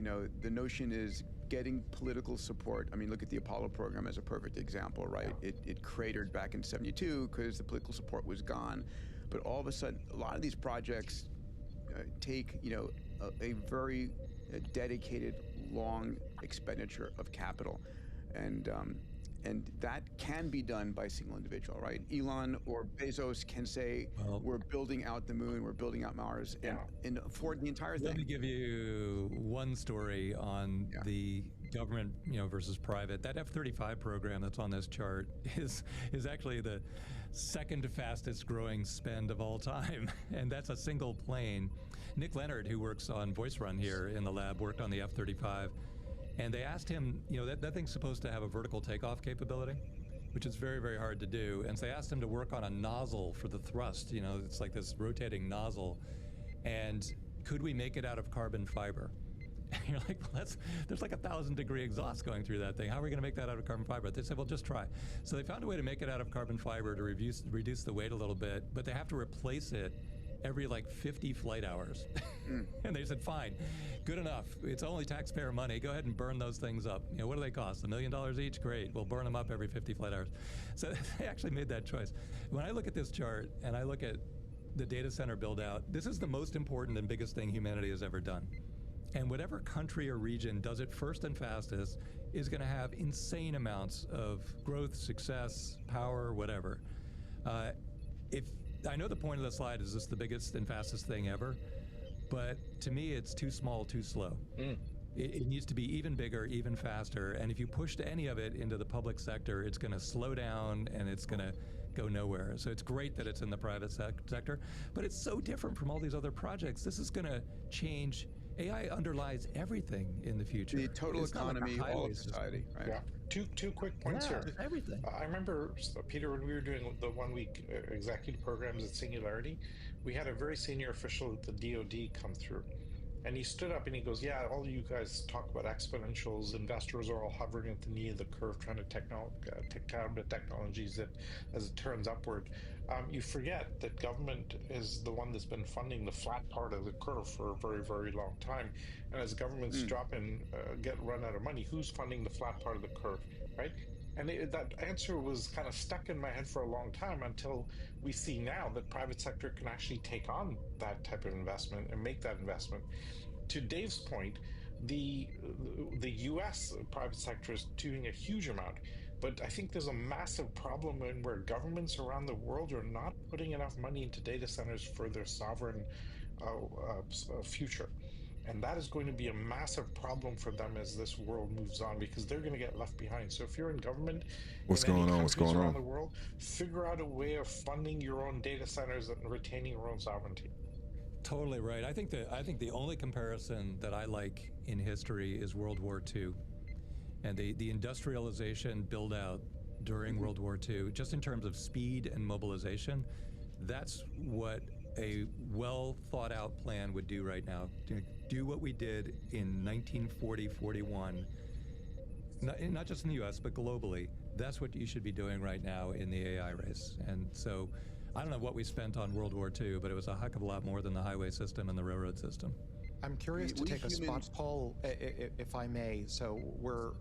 You know, the notion is getting political support. I mean, look at the Apollo program as a perfect example, right? It cratered back in '72 because the political support was gone. But all of a sudden, a lot of these projects take, you know, a very dedicated, long expenditure of capital. And that can be done by a single individual, right? Elon or Bezos can say, Well, we're building out the moon, we're building out Mars, and afford the entire thing. let me give you one story on the government, versus private. That F-35 program that's on this chart is actually the second fastest growing spend of all time, and that's a single plane. Nick Leonard, who works on Voice Run here in the lab, worked on the F-35. And they asked him, that thing's supposed to have a vertical takeoff capability, which is very, very hard to do. And so they asked him to work on a nozzle for the thrust. It's like this rotating nozzle. And could we make it out of carbon fiber? And you're like, well, there's like 1,000-degree exhaust going through that thing. How are we going to make that out of carbon fiber? They said, well, just try. So they found a way to make it out of carbon fiber to reduce the weight a little bit, but they have to replace it every 50 flight hours. And they said, fine, good enough. It's only taxpayer money. Go ahead and burn those things up. What do they cost? $1 million each? Great. We'll burn them up every 50 flight hours. So they actually made that choice. When I look at this chart and I look at the data center build out, this is the most important and biggest thing humanity has ever done. And whatever country or region does it first and fastest is going to have insane amounts of growth, success, power, whatever. I know the point of the slide is this the biggest and fastest thing ever, but to me it's too small, too slow. It needs to be even bigger, even faster, and if you pushed any of it into the public sector, it's going to slow down and it's going to go nowhere. So it's great that it's in the private sector, but it's so different from all these other projects. This is going to change. AI underlies everything in the future. The total economy, all of society, right? Yeah. Two quick points here. Everything. I remember, Peter, when we were doing the 1 week executive programs at Singularity, we had a very senior official at the DoD come through. And he stood up and he goes, yeah, all you guys talk about exponentials. Investors are all hovering at the knee of the curve, trying to take down the technologies that, as it turns upward. You forget that government is the one that's been funding the flat part of the curve for a very, very long time. And as governments drop in, run out of money, who's funding the flat part of the curve, right? And that answer was kind of stuck in my head for a long time until we see now that private sector can actually take on that type of investment and make that investment. To Dave's point, the U.S. private sector is doing a huge amount, but I think there's a massive problem in where governments around the world are not putting enough money into data centers for their sovereign future. And that is going to be a massive problem for them as this world moves on, because they're going to get left behind. So if you're in government, what's going on around the world, figure out a way of funding your own data centers and retaining your own sovereignty. Totally right. I think the only comparison that I like in history is World War II, and the industrialization build out during World War II, just in terms of speed and mobilization. That's what a well thought out plan would do right now. Do what we did in 1940-41, not just in the US, but globally. That's what you should be doing right now in the AI race. And so I don't know what we spent on World War II, but it was a heck of a lot more than the highway system and the railroad system. I'm curious to take a spot poll, if I may. So we're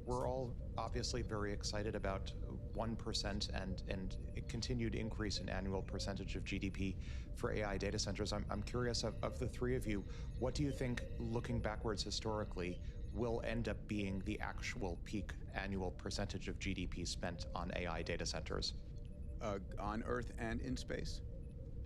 all obviously very excited about 1% and a continued increase in annual percentage of GDP for AI data centers. I'm curious, of the three of you, what do you think, looking backwards historically, will end up being the actual peak annual percentage of GDP spent on AI data centers? On Earth and in space?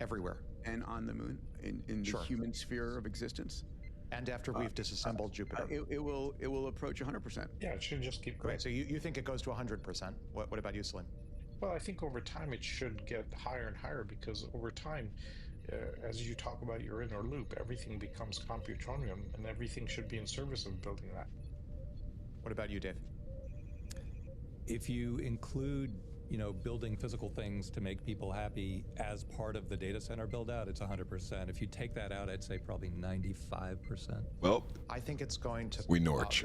Everywhere. And on the moon, in the human sphere of existence? And after we've disassembled Jupiter? It will approach 100%. Yeah, it should just keep going. Great. So you think it goes to 100%? What about you, Salim? Well, I think over time it should get higher and higher, because over time, as you talk about your inner loop, everything becomes computonium, and everything should be in service of building that. What about you, Dave? If you include building physical things to make people happy as part of the data center build out, it's 100%. If you take that out, I'd say probably 95%. Well, I think it's going to...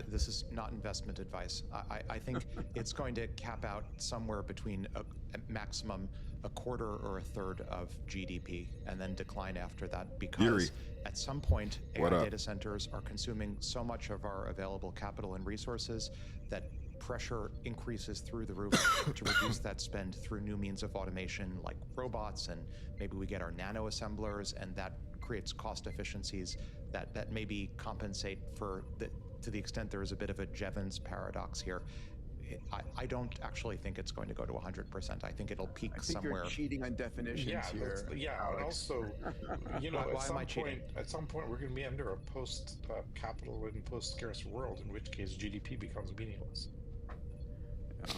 this is not investment advice. I think it's going to cap out somewhere between a maximum a quarter or a third of GDP and then decline after that, because at some point AI data centers are consuming so much of our available capital and resources that pressure increases through the roof to reduce that spend through new means of automation like robots, and maybe we get our nano assemblers, and that creates cost efficiencies that maybe compensate for to the extent there is a bit of a Jevons paradox here. I don't actually think it's going to go to 100%. I think it'll peak somewhere. You're cheating on definitions here. And also, at some point we're going to be under a post-capital and post-scarce world, in which case GDP becomes meaningless.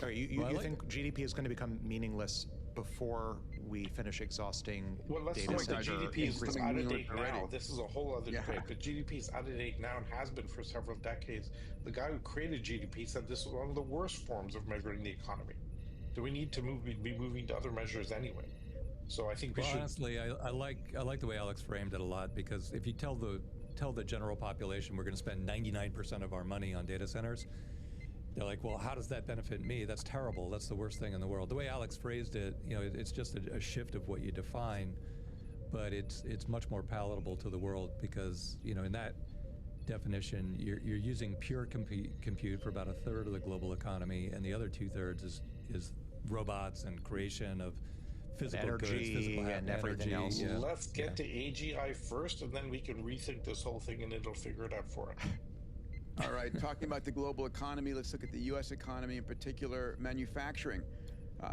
You think GDP is going to become meaningless before we finish exhausting data center? GDP is out of date now. This is a whole other debate, but GDP is out of date now and has been for several decades. The guy who created GDP said this was one of the worst forms of measuring the economy. Do we need to be moving to other measures anyway? So I think we should. Honestly, I like the way Alex framed it a lot, because if you tell the general population we're going to spend 99% of our money on data centers, they're like, well, how does that benefit me? That's terrible. That's the worst thing in the world. The way Alex phrased it, it's just a shift of what you define, but it's much more palatable to the world, because, in that definition, you're using pure compute for about a third of the global economy, and the other 2/3 is robots and creation of physical energy goods, physical and everything else. Yeah. Let's get to AGI first, and then we can rethink this whole thing, and it'll figure it out for us. All right, talking about the global economy, let's look at the U.S. economy, in particular manufacturing.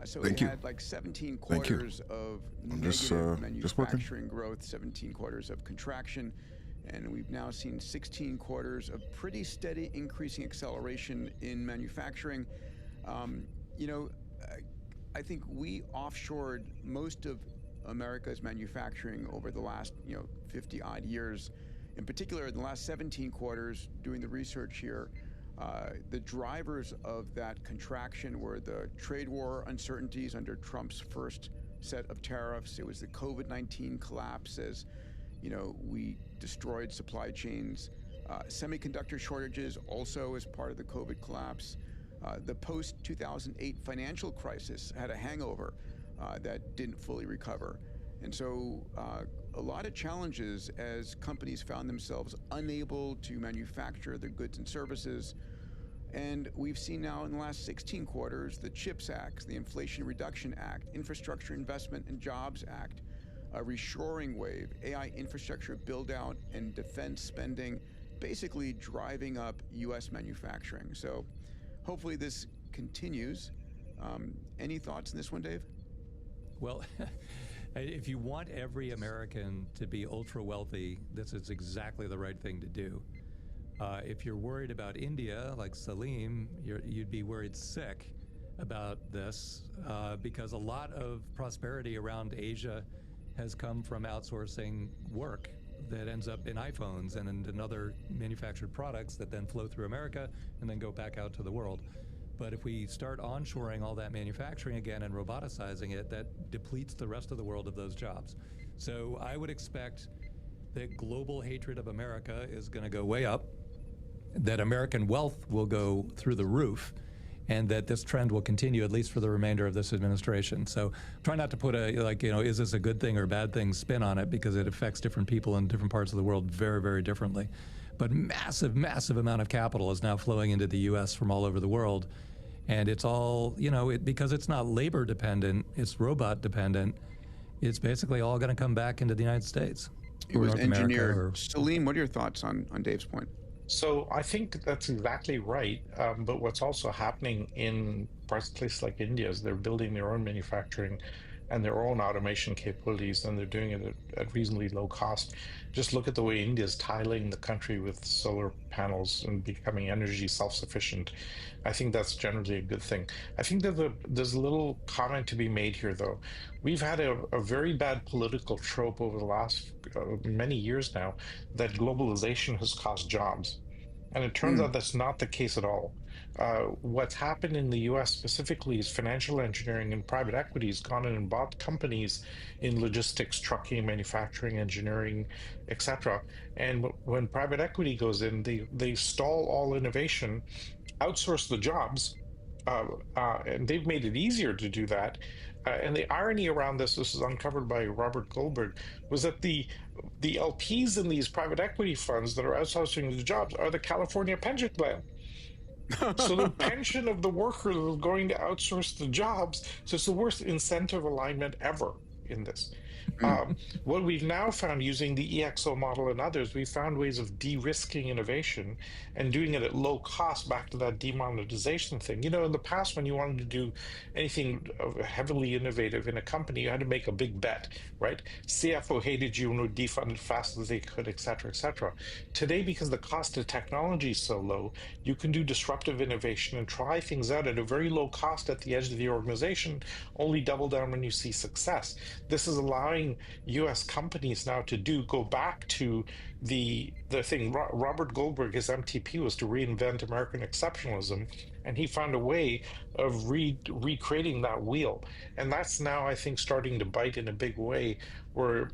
So we had like 17 quarters of negative manufacturing growth, 17 quarters of contraction, and we've now seen 16 quarters of pretty steady increasing acceleration in manufacturing. I think we offshored most of America's manufacturing over the last 50 odd years. In particular, in the last 17 quarters, doing the research here, the drivers of that contraction were the trade war uncertainties under Trump's first set of tariffs. It was the COVID-19 collapse as, we destroyed supply chains. Semiconductor shortages also as part of the COVID collapse. The post-2008 financial crisis had a hangover that didn't fully recover. And so a lot of challenges as companies found themselves unable to manufacture their goods and services. And we've seen now in the last 16 quarters, the CHIPS Act, the Inflation Reduction Act, Infrastructure Investment and Jobs Act, a reshoring wave, AI infrastructure build out and defense spending, basically driving up U.S. manufacturing. So hopefully this continues. Any thoughts on this one, Dave? Well, if you want every American to be ultra wealthy, this is exactly the right thing to do. If you're worried about India, like Salim, you'd be worried sick about this, because a lot of prosperity around Asia has come from outsourcing work that ends up in iPhones and in other manufactured products that then flow through America and then go back out to the world. But if we start onshoring all that manufacturing again and roboticizing it, that depletes the rest of the world of those jobs. So I would expect that global hatred of America is going to go way up, that American wealth will go through the roof, and that this trend will continue at least for the remainder of this administration. So try not to put is this a good thing or a bad thing spin on it, because it affects different people in different parts of the world very, very differently. But massive, massive amount of capital is now flowing into the U.S. from all over the world. And it's all, because it's not labor dependent, it's robot dependent, it's basically all going to come back into the United States. It was engineered. Salim, what are your thoughts on Dave's point? So I think that's exactly right. But what's also happening in places like India is they're building their own manufacturing and their own automation capabilities, and they're doing it at reasonably low cost. Just look at the way India is tiling the country with solar panels and becoming energy self-sufficient. I think that's generally a good thing. I think that there's a little comment to be made here, though. We've had a very bad political trope over the last many years now that globalization has cost jobs. And it turns out that's not the case at all. What's happened in the US specifically is financial engineering and private equity has gone in and bought companies in logistics, trucking, manufacturing, engineering, etc. And when private equity goes in, they stall all innovation, outsource the jobs, and they've made it easier to do that. And the irony around this is uncovered by Robert Goldberg, was that the LPs in these private equity funds that are outsourcing the jobs are the California pension plan. So the pension of the workers is going to outsource the jobs. So it's the worst incentive alignment ever in this. What we've now found using the EXO model and others, we found ways of de-risking innovation and doing it at low cost, back to that demonetization thing. You know, in the past, when you wanted to do anything heavily innovative in a company, you had to make a big bet, right? CFO hated you and would defund it fast as they could, et cetera, et cetera. Today, because the cost of technology is so low, you can do disruptive innovation and try things out at a very low cost at the edge of the organization, only double down when you see success. This is allowing US companies now to go back to the thing. Robert Goldberg, his MTP was to reinvent American exceptionalism, and he found a way of recreating that wheel. And that's now, I think, starting to bite in a big way, where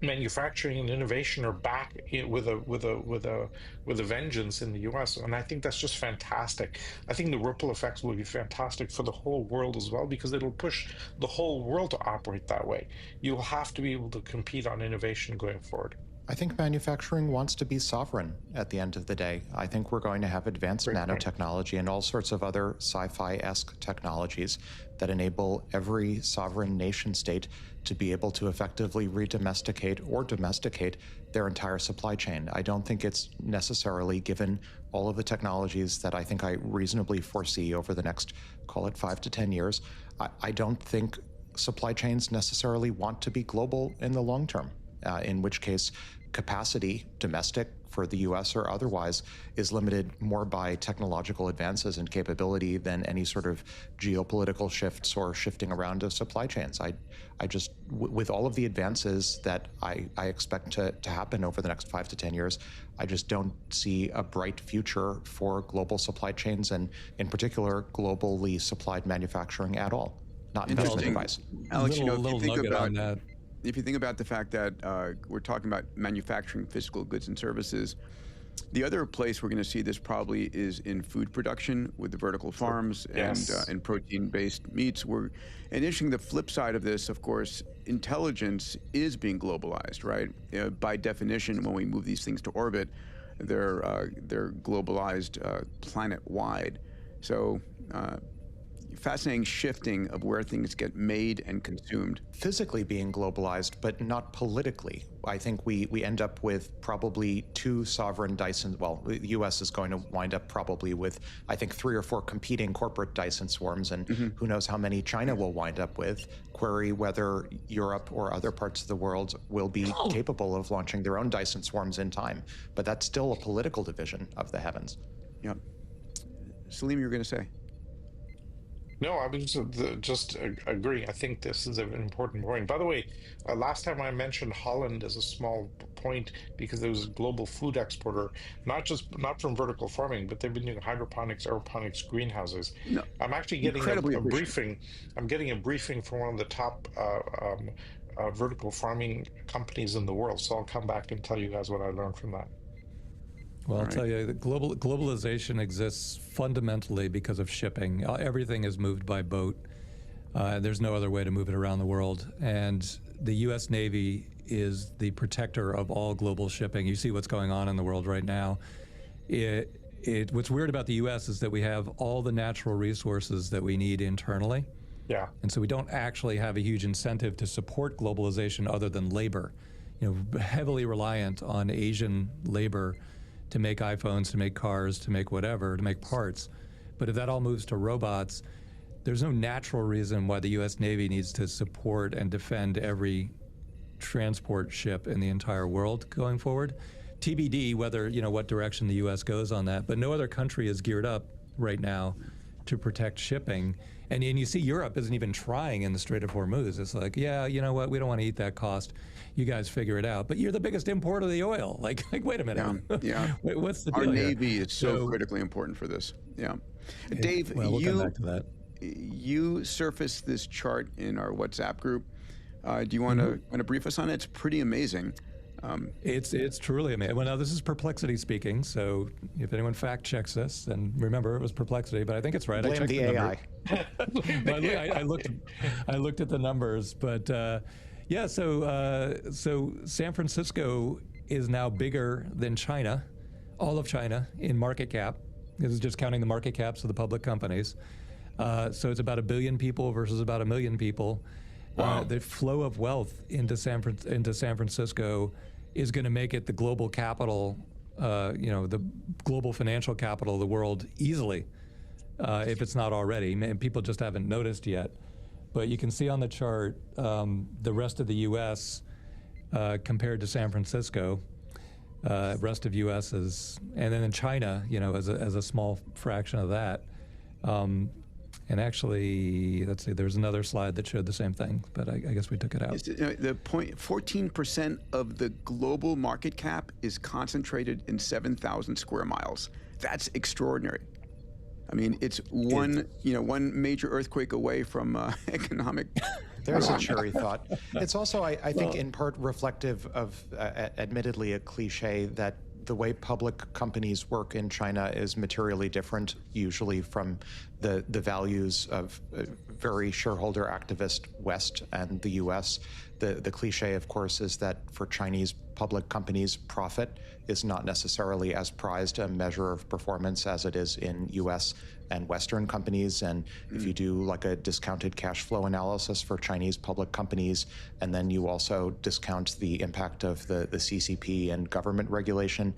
manufacturing and innovation are back with a vengeance in the US, and I think that's just fantastic. I think the ripple effects will be fantastic for the whole world as well, because it'll push the whole world to operate that way. You'll have to be able to compete on innovation going forward. I think manufacturing wants to be sovereign at the end of the day. I think we're going to have advanced nanotechnology and all sorts of other sci-fi-esque technologies that enable every sovereign nation state to be able to effectively re-domesticate or domesticate their entire supply chain. I don't think it's necessarily, given all of the technologies that I think I reasonably foresee over the next, call it 5 to 10 years, I don't think supply chains necessarily want to be global in the long term, in which case capacity, domestic for the US or otherwise, is limited more by technological advances and capability than any sort of geopolitical shifts or shifting around of supply chains. I just, with all of the advances that I expect to happen over the next 5 to 10 years, I just don't see a bright future for global supply chains, and in particular, globally supplied manufacturing at all. Not investment advice. Alex, if you think about the fact that we're talking about manufacturing physical goods and services, the other place we're going to see this probably is in food production with the vertical farms and protein-based meats. And interesting, the flip side of this, of course, intelligence is being globalized, right? By definition, when we move these things to orbit, they're globalized planet-wide. So fascinating shifting of where things get made and consumed. Physically being globalized, but not politically. I think we end up with probably 2 sovereign Dyson, well, the US is going to wind up probably with, I think, 3 or 4 competing corporate Dyson swarms, and who knows how many China will wind up with. Query whether Europe or other parts of the world will be capable of launching their own Dyson swarms in time. But that's still a political division of the heavens. Yep. Salim, you were going to say? No, I was just agreeing. I think this is an important point. By the way, last time I mentioned Holland as a small point because it was a global food exporter, not from vertical farming, but they've been doing hydroponics, aeroponics, greenhouses. No, I'm actually getting a briefing. I'm getting a briefing from one of the top vertical farming companies in the world. So I'll come back and tell you guys what I learned from that. Well, I'll tell you, the globalization exists fundamentally because of shipping. Everything is moved by boat. There's no other way to move it around the world. And the U.S. Navy is the protector of all global shipping. You see what's going on in the world right now. What's weird about the U.S. is that we have all the natural resources that we need internally. Yeah. And so we don't actually have a huge incentive to support globalization other than labor. Heavily reliant on Asian labor to make iPhones, to make cars, to make whatever, to make parts. But if that all moves to robots, there's no natural reason why the U.S. Navy needs to support and defend every transport ship in the entire world going forward. TBD whether, what direction the U.S. goes on that, but no other country is geared up right now to protect shipping. And you see Europe isn't even trying in the Strait of Hormuz. It's like, yeah, you know what, we don't want to eat that cost. You guys figure it out. But you're the biggest importer of the oil. Like wait a minute. Yeah. What's the deal? Our Navy is so critically important for this. Yeah. Dave, we'll come back to that. You surfaced this chart in our WhatsApp group. Do you want to brief us on it? It's pretty amazing. It's truly amazing. Well, now this is Perplexity speaking, so if anyone fact checks this, then remember it was Perplexity, but I think it's right. Blame I checked the AI. I looked at the numbers, but yeah. So San Francisco is now bigger than China, all of China in market cap. This is just counting the market caps of the public companies. So it's about 1 billion people versus about 1 million people. Wow. The flow of wealth into San Francisco is going to make it the global capital, the global financial capital of the world easily, if it's not already. And people just haven't noticed yet. But you can see on the chart the rest of the U.S. Compared to San Francisco. Rest of U.S. is, and then in China, as a small fraction of that. And actually, let's see, there's another slide that showed the same thing, but I guess we took it out. The point, 14% of the global market cap is concentrated in 7,000 square miles. That's extraordinary. I mean, it's one major earthquake away from economic. There's a cheery thought. It's also, I think, in part reflective of, admittedly, a cliche that the way public companies work in China is materially different, usually from the values of very shareholder activist West and the US. The cliche, of course, is that for Chinese public companies, profit is not necessarily as prized a measure of performance as it is in US and Western companies. And if you do like a discounted cash flow analysis for Chinese public companies, and then you also discount the impact of the CCP and government regulation,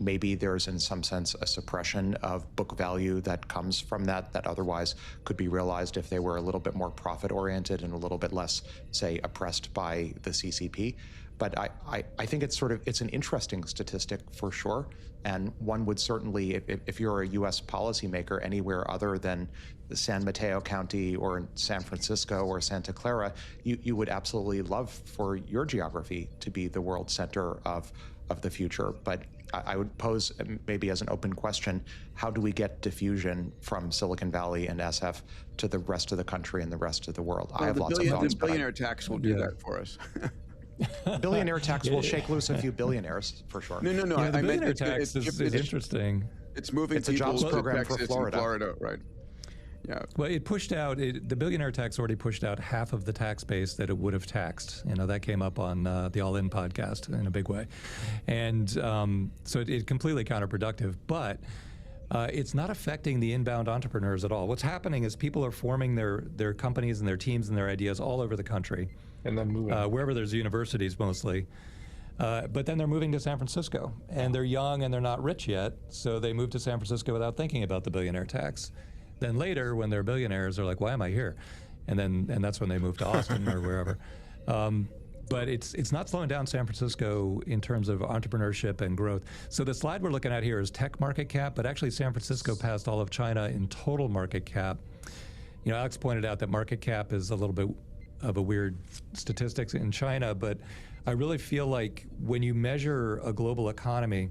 maybe there's in some sense a suppression of book value that comes from that otherwise could be realized if they were a little bit more profit oriented and a little bit less, say, oppressed by the CCP. But I think it's an interesting statistic for sure. And one would certainly, if you're a US policymaker anywhere other than San Mateo County or San Francisco or Santa Clara, you would absolutely love for your geography to be the world center of the future. But I would pose maybe as an open question, how do we get diffusion from Silicon Valley and SF to the rest of the country and the rest of the world? Well, I have lots of thoughts. The billionaire tax will do that for us. Billionaire tax will shake loose a few billionaires for sure. No. Yeah, the billionaire tax is interesting. It's moving. It's a jobs program for Florida, right? Yeah. Well, it pushed out the billionaire tax already pushed out half of the tax base that it would have taxed. That came up on the All In podcast in a big way, and so it's completely counterproductive. But it's not affecting the inbound entrepreneurs at all. What's happening is people are forming their companies and their teams and their ideas all over the country. And then moving wherever there's universities mostly. But then they're moving to San Francisco, and they're young and they're not rich yet, so they move to San Francisco without thinking about the billionaire tax. Then later, when they're billionaires, they're like, why am I here? And that's when they move to Austin or wherever. But it's not slowing down San Francisco in terms of entrepreneurship and growth. So the slide we're looking at here is tech market cap, but actually San Francisco passed all of China in total market cap. Alex pointed out that market cap is a little bit of a weird statistics in China, but I really feel like when you measure a global economy,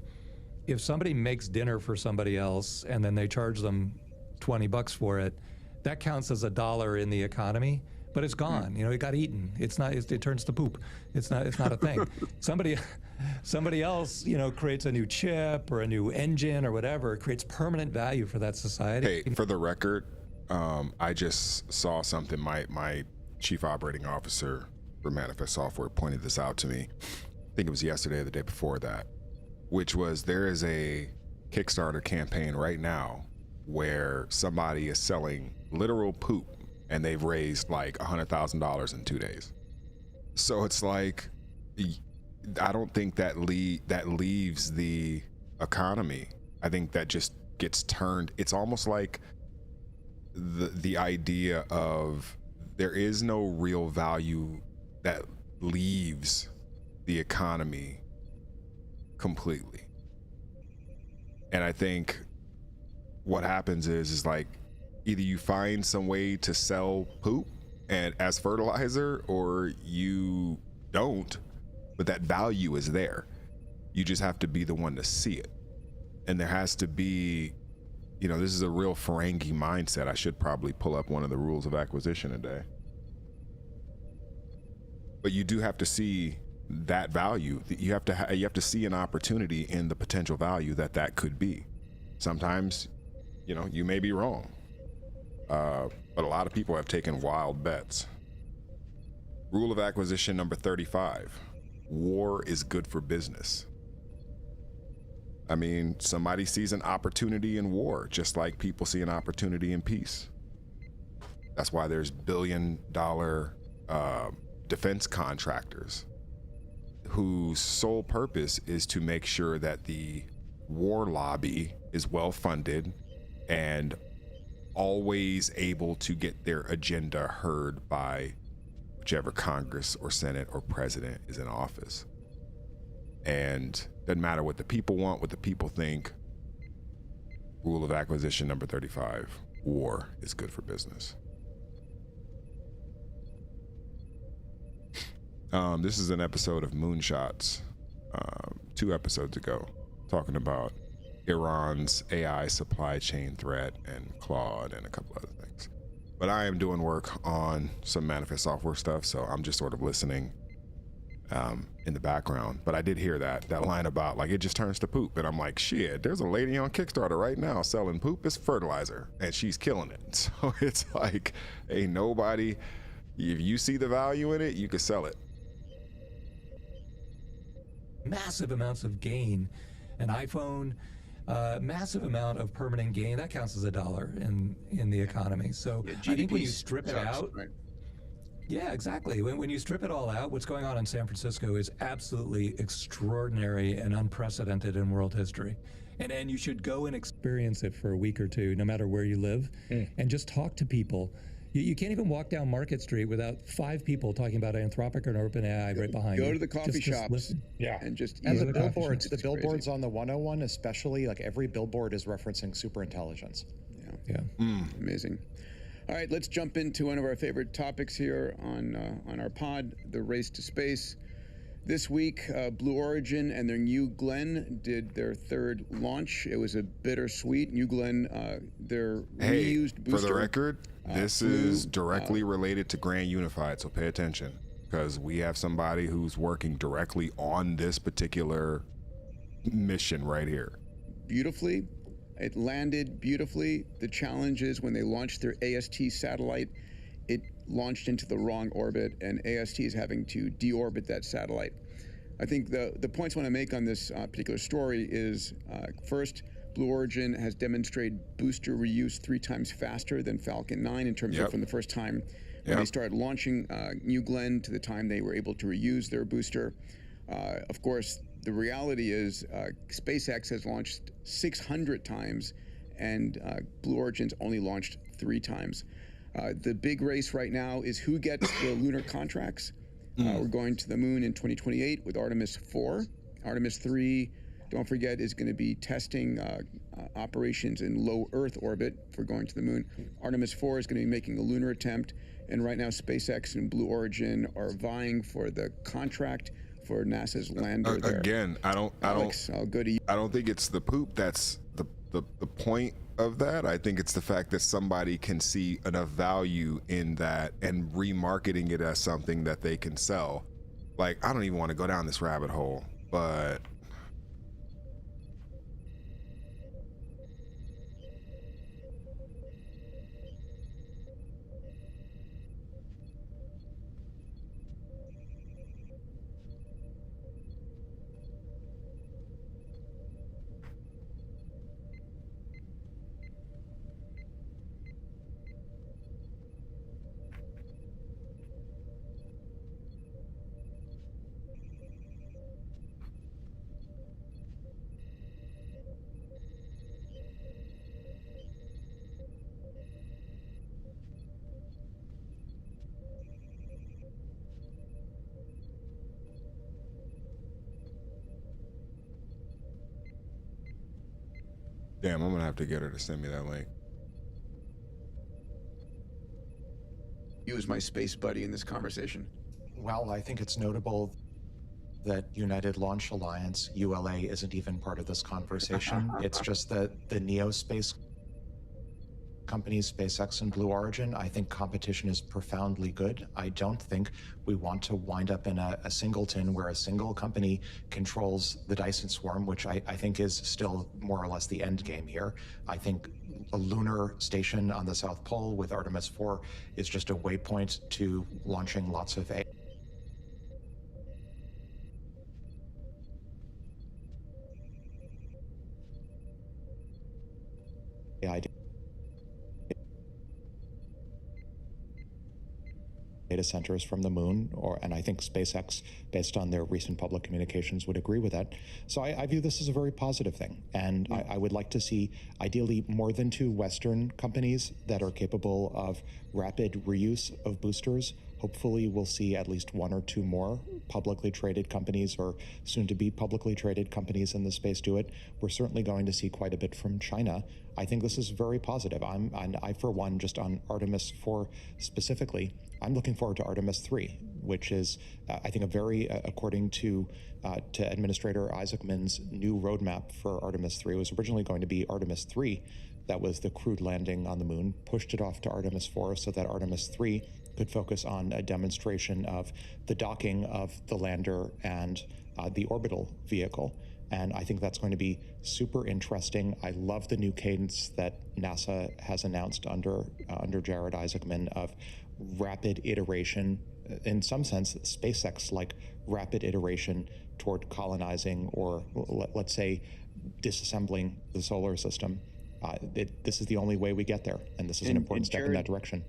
if somebody makes dinner for somebody else and then they charge them $20 for it, that counts as $1 in the economy, but it's gone. It got eaten. It's not. It turns to poop. It's not a thing. Somebody else, creates a new chip or a new engine or whatever. It creates permanent value for that society. Hey, for the record, I just saw something. My chief operating officer for Manifest Software pointed this out to me. I think it was yesterday or the day before that, which was there is a Kickstarter campaign right now where somebody is selling literal poop and they've raised like $100,000 in 2 days. So it's like, I don't think that leaves the economy. I think that just gets turned. It's almost like the idea of there is no real value that leaves the economy completely. And I think what happens is like either you find some way to sell poop and as fertilizer, or you don't, but that value is there. You just have to be the one to see it. And there has to be, this is a real Ferengi mindset. I should probably pull up one of the rules of acquisition today. But you do have to see that value. You have to see an opportunity in the potential value that could be. Sometimes, you may be wrong, but a lot of people have taken wild bets. Rule of acquisition number 35: war is good for business. I mean, somebody sees an opportunity in war, just like people see an opportunity in peace. That's why there's billion-dollar defense contractors whose sole purpose is to make sure that the war lobby is well funded and always able to get their agenda heard by whichever Congress or Senate or president is in office. And doesn't matter what the people want, what the people think. Rule of acquisition number 35: war is good for business. This is an episode of Moonshots, 2 episodes ago, talking about Iran's AI supply chain threat and Claude and a couple other things. But I am doing work on some Manifest software stuff, so I'm just sort of listening in the background. But I did hear that line about, like, it just turns to poop. And I'm like, shit, there's a lady on Kickstarter right now selling poop as fertilizer, and she's killing it. So it's like, ain't nobody, if you see the value in it, you could sell it. Massive amounts of gain. An iPhone, massive amount of permanent gain, that counts as $1 in the economy. So I think when you strip it out, right? Yeah, exactly. When you strip it all out, what's going on in San Francisco is absolutely extraordinary and unprecedented in world history. And you should go and experience it for a week or two, no matter where you live, and just talk to people. You can't even walk down Market Street without 5 people talking about Anthropic or OpenAI right behind you. Go to the coffee shops, listen. and just And eat. the billboards, Crazy. on the 101 especially, like every billboard is referencing superintelligence. Yeah. Amazing. All right, let's jump into one of our favorite topics here on our pod, the race to space. This week, Blue Origin and their New Glenn did their 3rd launch. It was a bittersweet. New Glenn, their reused booster. For the record, this is directly related to Grand Unified, so pay attention, because we have somebody who's working directly on this particular mission right here. Beautifully. It landed beautifully. The challenge is when they launched their AST satellite, it launched into the wrong orbit, and AST is having to deorbit that satellite. I think the points I want to make on this particular story is, first, Blue Origin has demonstrated booster reuse 3 times faster than Falcon 9 in terms of from the first time when they started launching New Glenn to the time they were able to reuse their booster. Of course, the reality is SpaceX has launched 600 times, and Blue Origin's only launched 3 times. The big race right now is who gets the lunar contracts. We're going to the moon in 2028 with Artemis 4. Artemis 3, don't forget, is going to be testing operations in low Earth orbit for going to the moon. Artemis 4 is going to be making a lunar attempt, and right now SpaceX and Blue Origin are vying for the contract for NASA's lander there. Again, Alex, I'll go to you. I don't think it's the poop that's the point of that. I think it's the fact that somebody can see enough value in that and remarketing it as something that they can sell. Like, I don't even want to go down this rabbit hole, but damn, I'm gonna have to get her to send me that link. You as my space buddy in this conversation. Well, I think it's notable that United Launch Alliance, ULA, isn't even part of this conversation. It's just that the Neospace companies, SpaceX and Blue Origin. I think competition is profoundly good. I don't think we want to wind up in a singleton where a single company controls the Dyson swarm, which I think is still more or less the end game here. I think a lunar station on the South Pole with Artemis 4 is just a waypoint to launching lots of AI data centers from the moon, and I think SpaceX, based on their recent public communications, would agree with that. So I view this as a very positive thing, and I would like to see, ideally, more than 2 Western companies that are capable of rapid reuse of boosters. Hopefully, we'll see at least 1 or 2 more publicly traded companies or soon-to-be publicly traded companies in the space do it. We're certainly going to see quite a bit from China. I think this is very positive. I, for one, just on Artemis 4 specifically, I'm looking forward to Artemis 3, which is, I think, a very, according to Administrator Isaacman's new roadmap for Artemis 3, it was originally going to be Artemis 3. That was the crewed landing on the moon, pushed it off to Artemis 4 so that Artemis 3 could focus on a demonstration of the docking of the lander and the orbital vehicle. And I think that's going to be super interesting. I love the new cadence that NASA has announced under Jared Isaacman of rapid iteration, in some sense, SpaceX-like rapid iteration toward colonizing or, let's say, disassembling the solar system. This is the only way we get there, and this is an important step in that direction.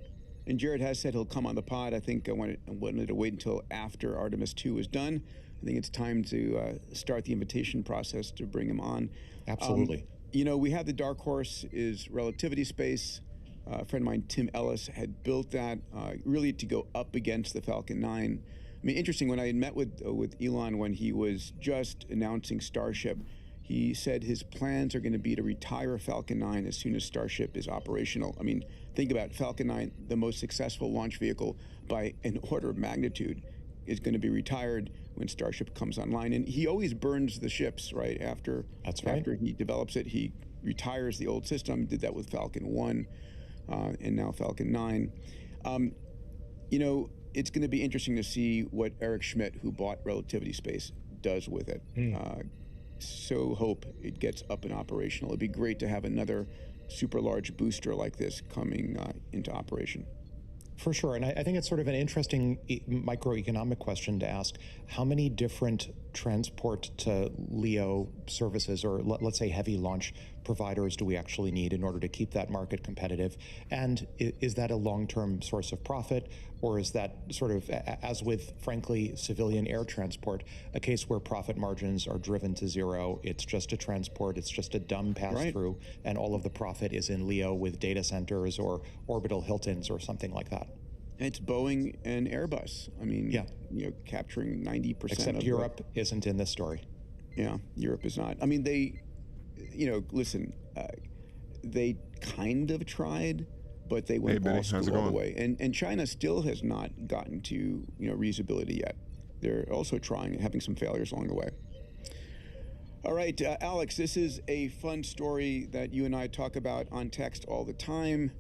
And Jared has said he'll come on the pod. I think I wanted to wait until after Artemis 2 was done. I think it's time to start the invitation process to bring him on. Absolutely. We have the dark horse is relativity space. A friend of mine, Tim Ellis, had built that really to go up against the Falcon 9. I mean, interesting, when I had met with Elon when he was just announcing Starship, he said his plans are going to be to retire Falcon 9 as soon as Starship is operational. I mean, think about Falcon 9, the most successful launch vehicle by an order of magnitude, is going to be retired when Starship comes online. And he always burns the ships, right? After he develops it, he retires the old system, did that with Falcon 1 and now Falcon 9. It's going to be interesting to see what Eric Schmidt, who bought Relativity Space, does with it. So hope it gets up and operational. It'd be great to have another super large booster like this coming into operation. For sure, and I think it's sort of an interesting microeconomic question to ask. How many different transport to LEO services, or let's say heavy launch providers, do we actually need in order to keep that market competitive? And is that a long-term source of profit, or is that sort of, as with, frankly, civilian air transport, a case where profit margins are driven to zero? It's just a transport, it's just a dumb pass-through, and all of the profit is in LEO with data centers or orbital Hiltons or something like that. It's Boeing and Airbus. I mean, capturing 90%. Except Europe isn't in this story. Yeah, Europe is not. I mean, they kind of tried, but they went all the way. And China still has not gotten to reusability yet. They're also trying and having some failures along the way. All right, Alex, this is a fun story that you and I talk about on text all the time.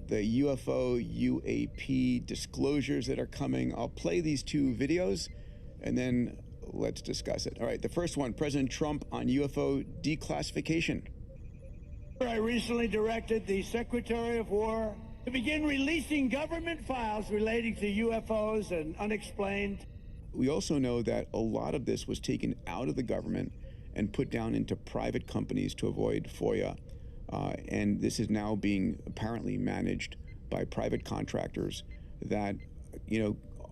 The UFO UAP disclosures that are coming. I'll play these 2 videos and then let's discuss it. All right, the first one, President Trump on UFO declassification. I recently directed the Secretary of War to begin releasing government files relating to UFOs and unexplained. We also know that a lot of this was taken out of the government and put down into private companies to avoid FOIA. And this is now being apparently managed by private contractors that,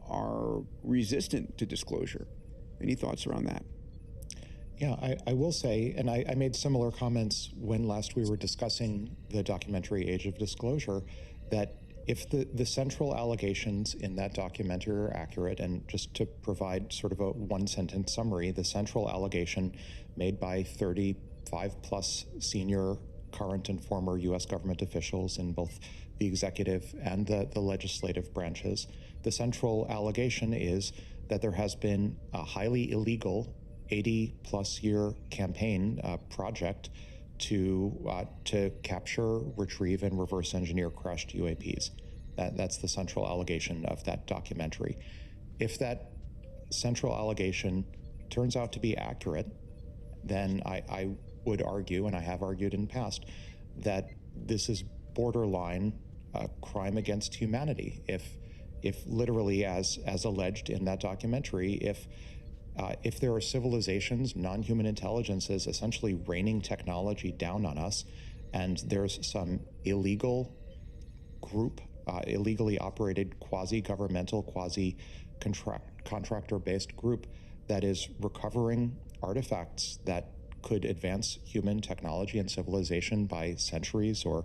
are resistant to disclosure. Any thoughts around that? Yeah, I will say, and I made similar comments when last we were discussing the documentary Age of Disclosure, that if the central allegations in that documentary are accurate, and just to provide sort of a 1-sentence summary, the central allegation made by 35+ senior current and former U.S. government officials in both the executive and the legislative branches, the central allegation is that there has been a highly illegal 80+ year campaign project to capture, retrieve, and reverse engineer crashed UAPs. That's the central allegation of that documentary. If that central allegation turns out to be accurate, then I would argue, and I have argued in the past, that this is borderline crime against humanity. If literally, as alleged in that documentary, if there are civilizations, non-human intelligences, essentially raining technology down on us, and there's some illegal group, illegally operated quasi-governmental, quasi-contractor-based group that is recovering artifacts that could advance human technology and civilization by centuries or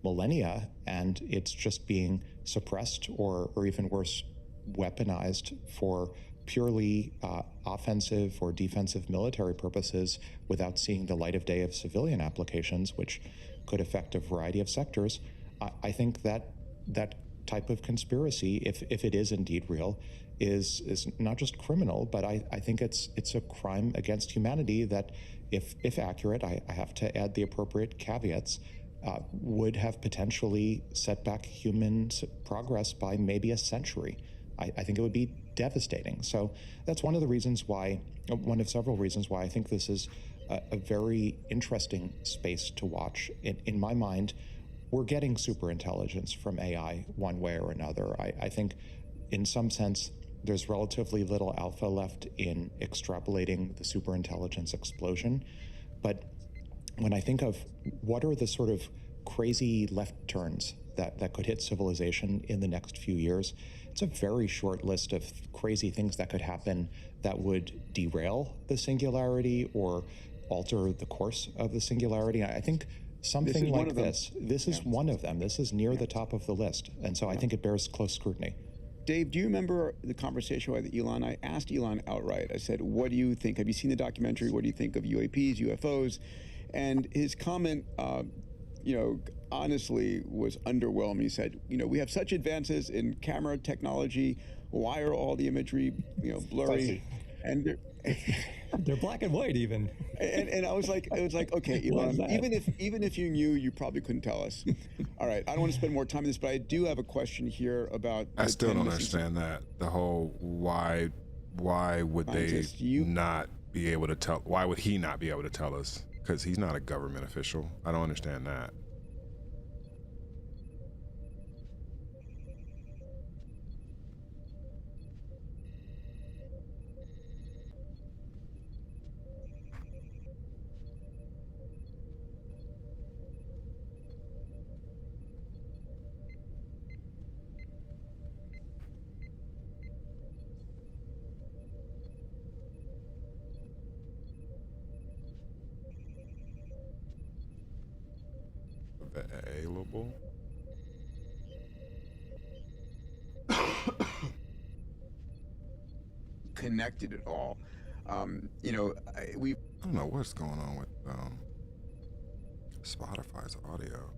millennia, and it's just being suppressed or even worse, weaponized for purely offensive or defensive military purposes without seeing the light of day of civilian applications, which could affect a variety of sectors. I think that type of conspiracy, if it is indeed real, is not just criminal, but I think it's a crime against humanity that, if accurate, I have to add the appropriate caveats, would have potentially set back human progress by maybe a century. I think it would be devastating. So that's one of the reasons why, one of several reasons why I think this is a very interesting space to watch. In my mind, we're getting super intelligence from AI one way or another. I think in some sense, there's relatively little alpha left in extrapolating the superintelligence explosion. But when I think of what are the sort of crazy left turns that could hit civilization in the next few years, it's a very short list of crazy things that could happen that would derail the singularity or alter the course of the singularity. I think something like this is one of them. This is near the top of the list. And so I think it bears close scrutiny. Dave, do you remember the conversation with Elon? I asked Elon outright. I said, what do you think? Have you seen the documentary? What do you think of UAPs, UFOs? And his comment, honestly was underwhelming. He said, we have such advances in camera technology. Why are all the imagery, blurry? And they're black and white even. And I was like, okay, Elon, even if you knew, you probably couldn't tell us. All right, I don't want to spend more time on this, but I do have a question here about. I still don't understand that. The whole why would they not be able to tell? Why would he not be able to tell us? Because he's not a government official. I don't understand that. Available. Connected at all. I don't know what's going on with Spotify's audio.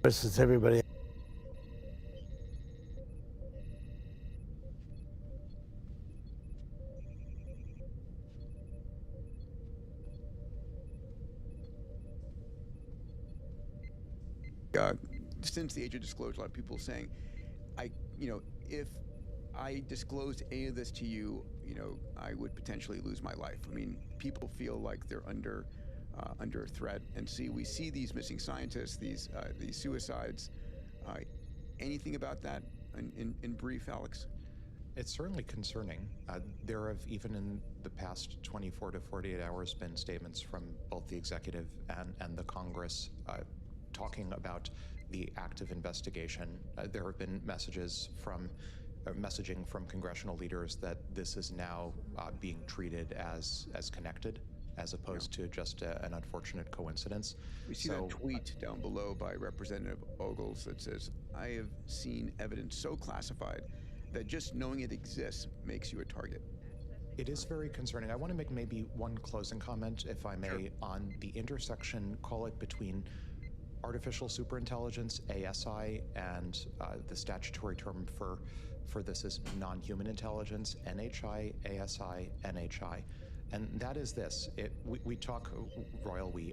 Since everybody. Since the age of disclosure, a lot of people saying, if I disclosed any of this to you, I would potentially lose my life. I mean, people feel like they're under threat, and we see these missing scientists, these suicides. Anything about that in brief, Alex? It's certainly concerning. There have, even in the past 24 to 48 hours, been statements from both the executive and the Congress talking about the active investigation. There have been messaging from congressional leaders that this is now being treated as connected, as opposed to just an unfortunate coincidence. We see that tweet down below by Representative Ogles that says, "I have seen evidence so classified that just knowing it exists makes you a target." It is very concerning. I want to make maybe one closing comment, if I may, Sure. on the intersection, call it, between artificial superintelligence, ASI, and the statutory term for this is non-human intelligence, NHI, ASI, NHI. And that is this. We talk,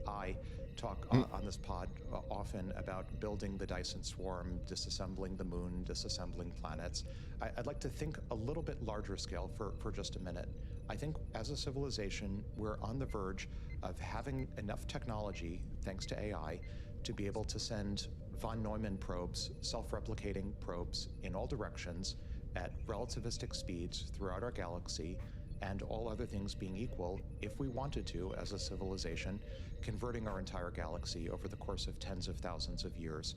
I talk on this pod often about building the Dyson swarm, disassembling the moon, disassembling planets. I'd like to think a little bit larger scale for just a minute. I think as a civilization, we're on the verge of having enough technology, thanks to AI, to be able to send von Neumann probes, self-replicating probes in all directions at relativistic speeds throughout our galaxy, and all other things being equal, if we wanted to, as a civilization, converting our entire galaxy over the course of tens of thousands of years,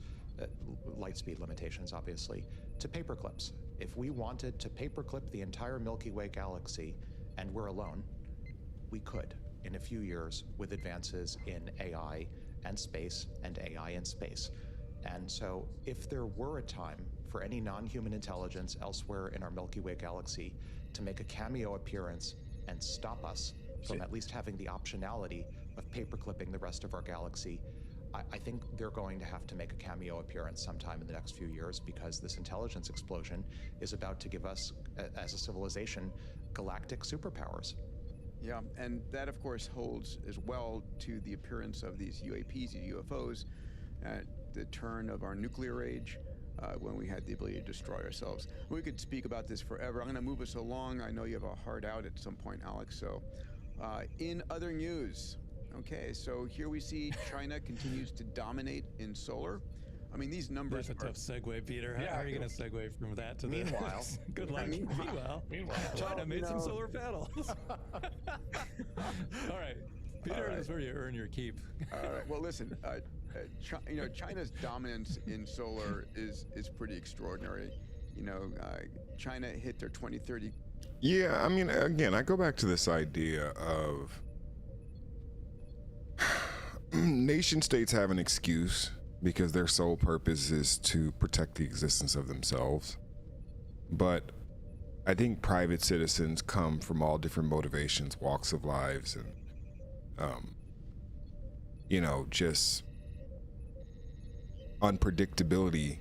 light speed limitations obviously, to paperclips. If we wanted to paperclip the entire Milky Way galaxy, and we're alone, we could in a few years with advances in AI and space and AI and space. And so if there were a time for any non-human intelligence elsewhere in our Milky Way galaxy to make a cameo appearance and stop us from at least having the optionality of paperclipping the rest of our galaxy, I think they're going to have to make a cameo appearance sometime in the next few years, because this intelligence explosion is about to give us, as a civilization, galactic superpowers. Yeah, and that, of course, holds as well to the appearance of these UAPs, these UFOs, at the turn of our nuclear age, when we had the ability to destroy ourselves. We could speak about this forever. I'm going to move us along. I know you have a hard out at some point, Alex. So, in other news, okay, so here we see China continues to dominate in solar. I mean, these numbers. That's a tough segue, Peter. How are you going to segue from that to Meanwhile, this? Good luck. Meanwhile, China made some solar panels. All right, Peter, this is where you earn your keep. All right. Well, listen. China's dominance in solar is pretty extraordinary. China hit their 2030. Yeah, I mean, again, I go back to this idea of nation states have an excuse because their sole purpose is to protect the existence of themselves. But I think private citizens come from all different motivations, walks of lives, and just unpredictability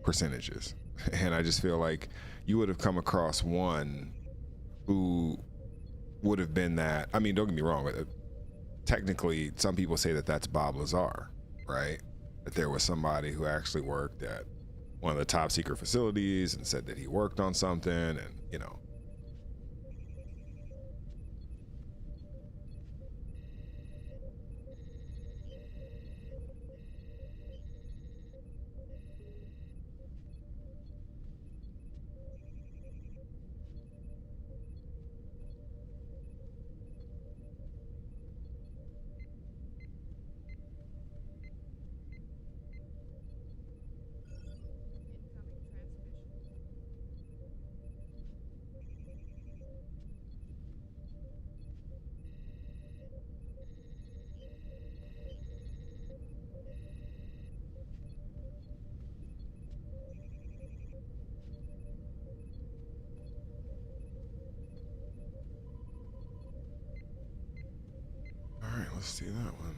percentages. And I just feel like you would have come across one who would have been that. I mean, don't get me wrong, technically some people say that that's Bob Lazar, right? That there was somebody who actually worked at one of the top secret facilities and said that he worked on something, and all right, let's see that one.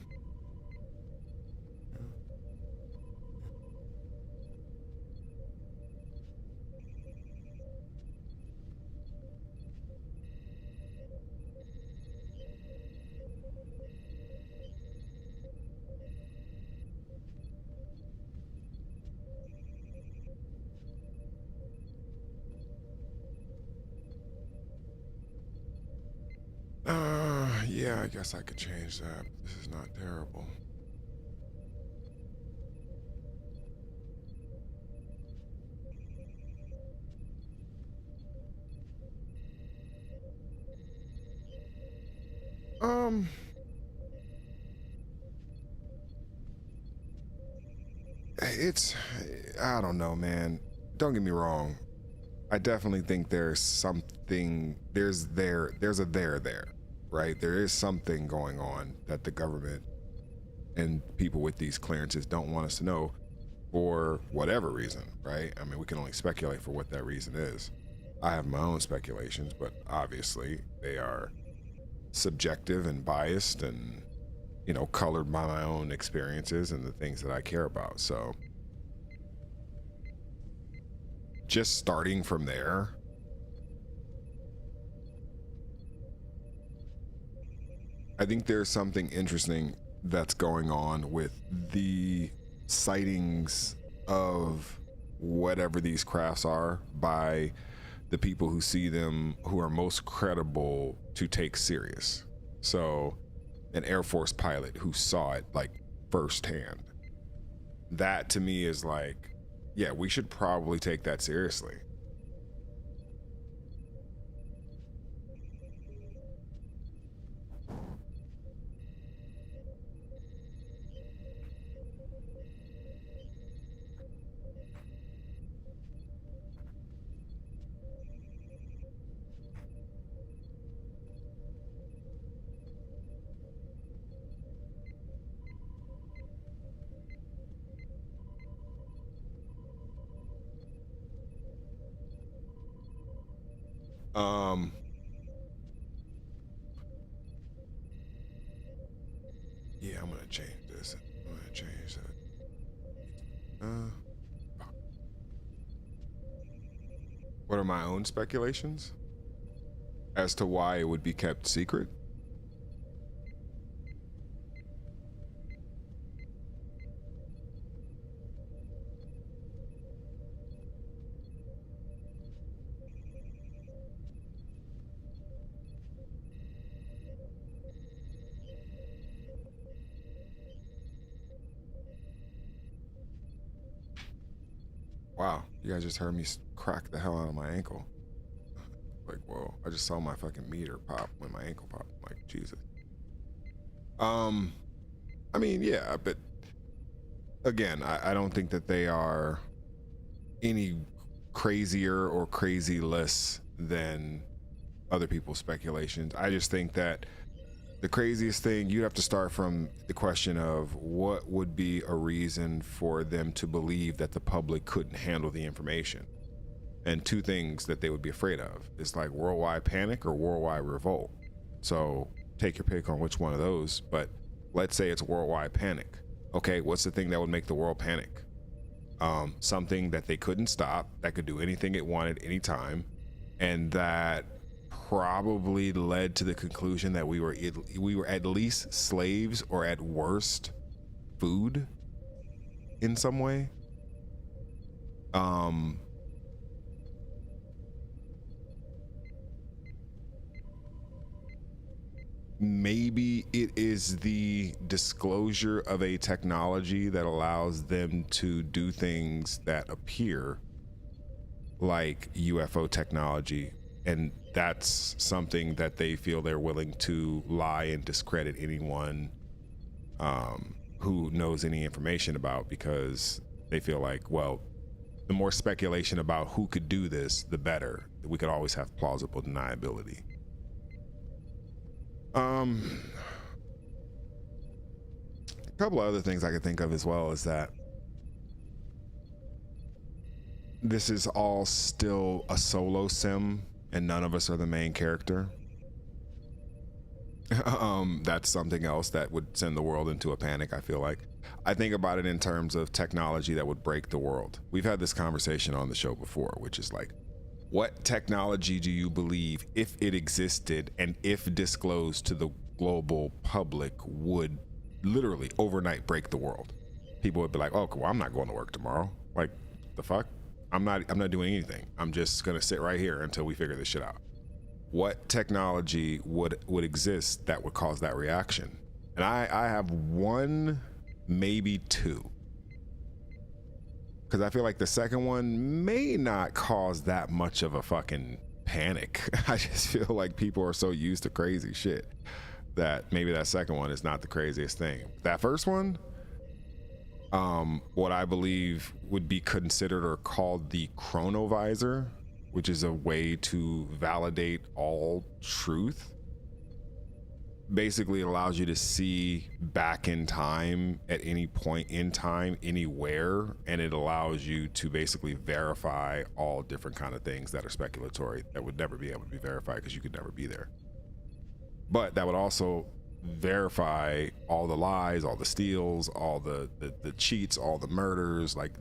Yeah, I guess I could change that. This is not terrible. I don't know, man. Don't get me wrong. I definitely think there's something, there's a there, right? There is something going on that the government and people with these clearances don't want us to know for whatever reason, right? I mean, we can only speculate for what that reason is. I have my own speculations, but obviously they are subjective and biased and, you know, colored by my own experiences and the things that I care about. So just starting from there, I think there's something interesting that's going on with the sightings of whatever these crafts are by the people who see them, who are most credible to take serious. So an Air Force pilot who saw it like firsthand. That to me is like, yeah, we should probably take that seriously. Yeah, I'm gonna change this. I'm gonna change that. What are my own speculations as to why it would be kept secret? Wow, you guys just heard me crack the hell out of my ankle. Like, whoa, I just saw my fucking meter pop when my ankle popped. I'm like, Jesus. I mean, yeah, but again, I don't think that they are any crazier or crazy less than other people's speculations. I just think that the craziest thing, you have to start from the question of what would be a reason for them to believe that the public couldn't handle the information. And two things that they would be afraid of. It's like worldwide panic or worldwide revolt. So take your pick on which one of those, but let's say it's worldwide panic. Okay, what's the thing that would make the world panic? Something that they couldn't stop, that could do anything it wanted anytime, and that probably led to the conclusion that we were at least slaves, or at worst food in some way. Maybe it is the disclosure of a technology that allows them to do things that appear like UFO technology, and that's something that they feel they're willing to lie and discredit anyone who knows any information about, because they feel like, well, the more speculation about who could do this, the better. We could always have plausible deniability. A couple of other things I could think of as well is that this is all still a solo sim and none of us are the main character. That's something else that would send the world into a panic, I feel like. I think about it in terms of technology that would break the world. We've had this conversation on the show before, which is like, what technology do you believe, if it existed and if disclosed to the global public, would literally overnight break the world? People would be like, oh, well, I'm not going to work tomorrow. Like, the fuck? I'm not doing anything. I'm just gonna sit right here until we figure this shit out. What technology would exist that would cause that reaction? And I have one, maybe two. Because I feel like the second one may not cause that much of a fucking panic. I just feel like people are so used to crazy shit that maybe that second one is not the craziest thing. That first one, what I believe would be considered or called the chronovisor, which is a way to validate all truth. Basically allows you to see back in time at any point in time, anywhere, and it allows you to basically verify all different kind of things that are speculatory that would never be able to be verified because you could never be there. But that would also verify all the lies, all the steals, all the cheats, all the murders, like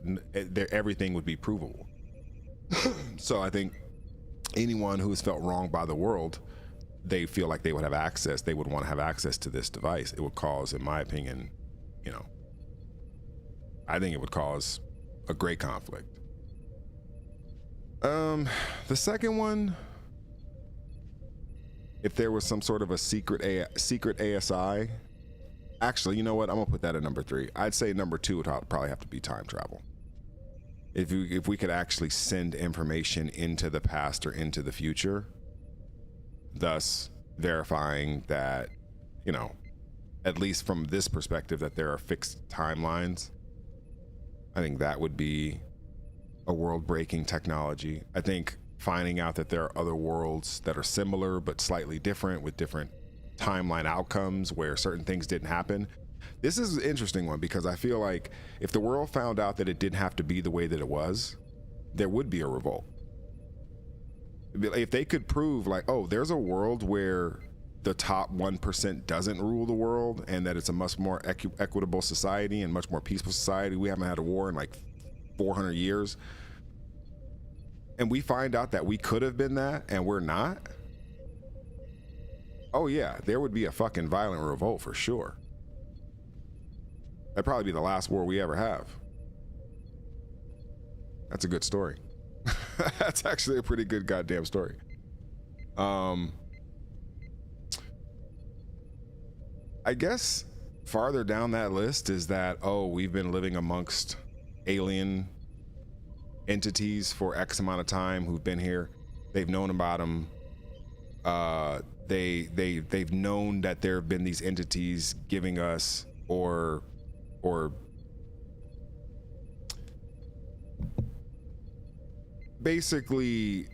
everything would be provable. So I think anyone who has felt wronged by the world, they feel like they would have access, they would want to have access to this device. It would cause, in my opinion, I think it would cause a great conflict. The second one, if there was some sort of a secret ASI, actually, you know what? I'm gonna put that at number 3. I'd say number 2 would probably have to be time travel. If we could actually send information into the past or into the future, thus verifying that, at least from this perspective, that there are fixed timelines, I think that would be a world-breaking technology. I think finding out that there are other worlds that are similar but slightly different with different timeline outcomes where certain things didn't happen. This is an interesting one because I feel like if the world found out that it didn't have to be the way that it was, there would be a revolt. If they could prove like, oh, there's a world where the top 1% doesn't rule the world and that it's a much more equitable society and much more peaceful society. We haven't had a war in like 400 years. And we find out that we could have been that and we're not. Oh yeah, there would be a fucking violent revolt for sure. That'd probably be the last war we ever have. That's a good story. That's actually a pretty good goddamn story. I guess farther down that list is that, oh, we've been living amongst alien entities for X amount of time who've been here. They've known about them. They've known that there have been these entities giving us or basically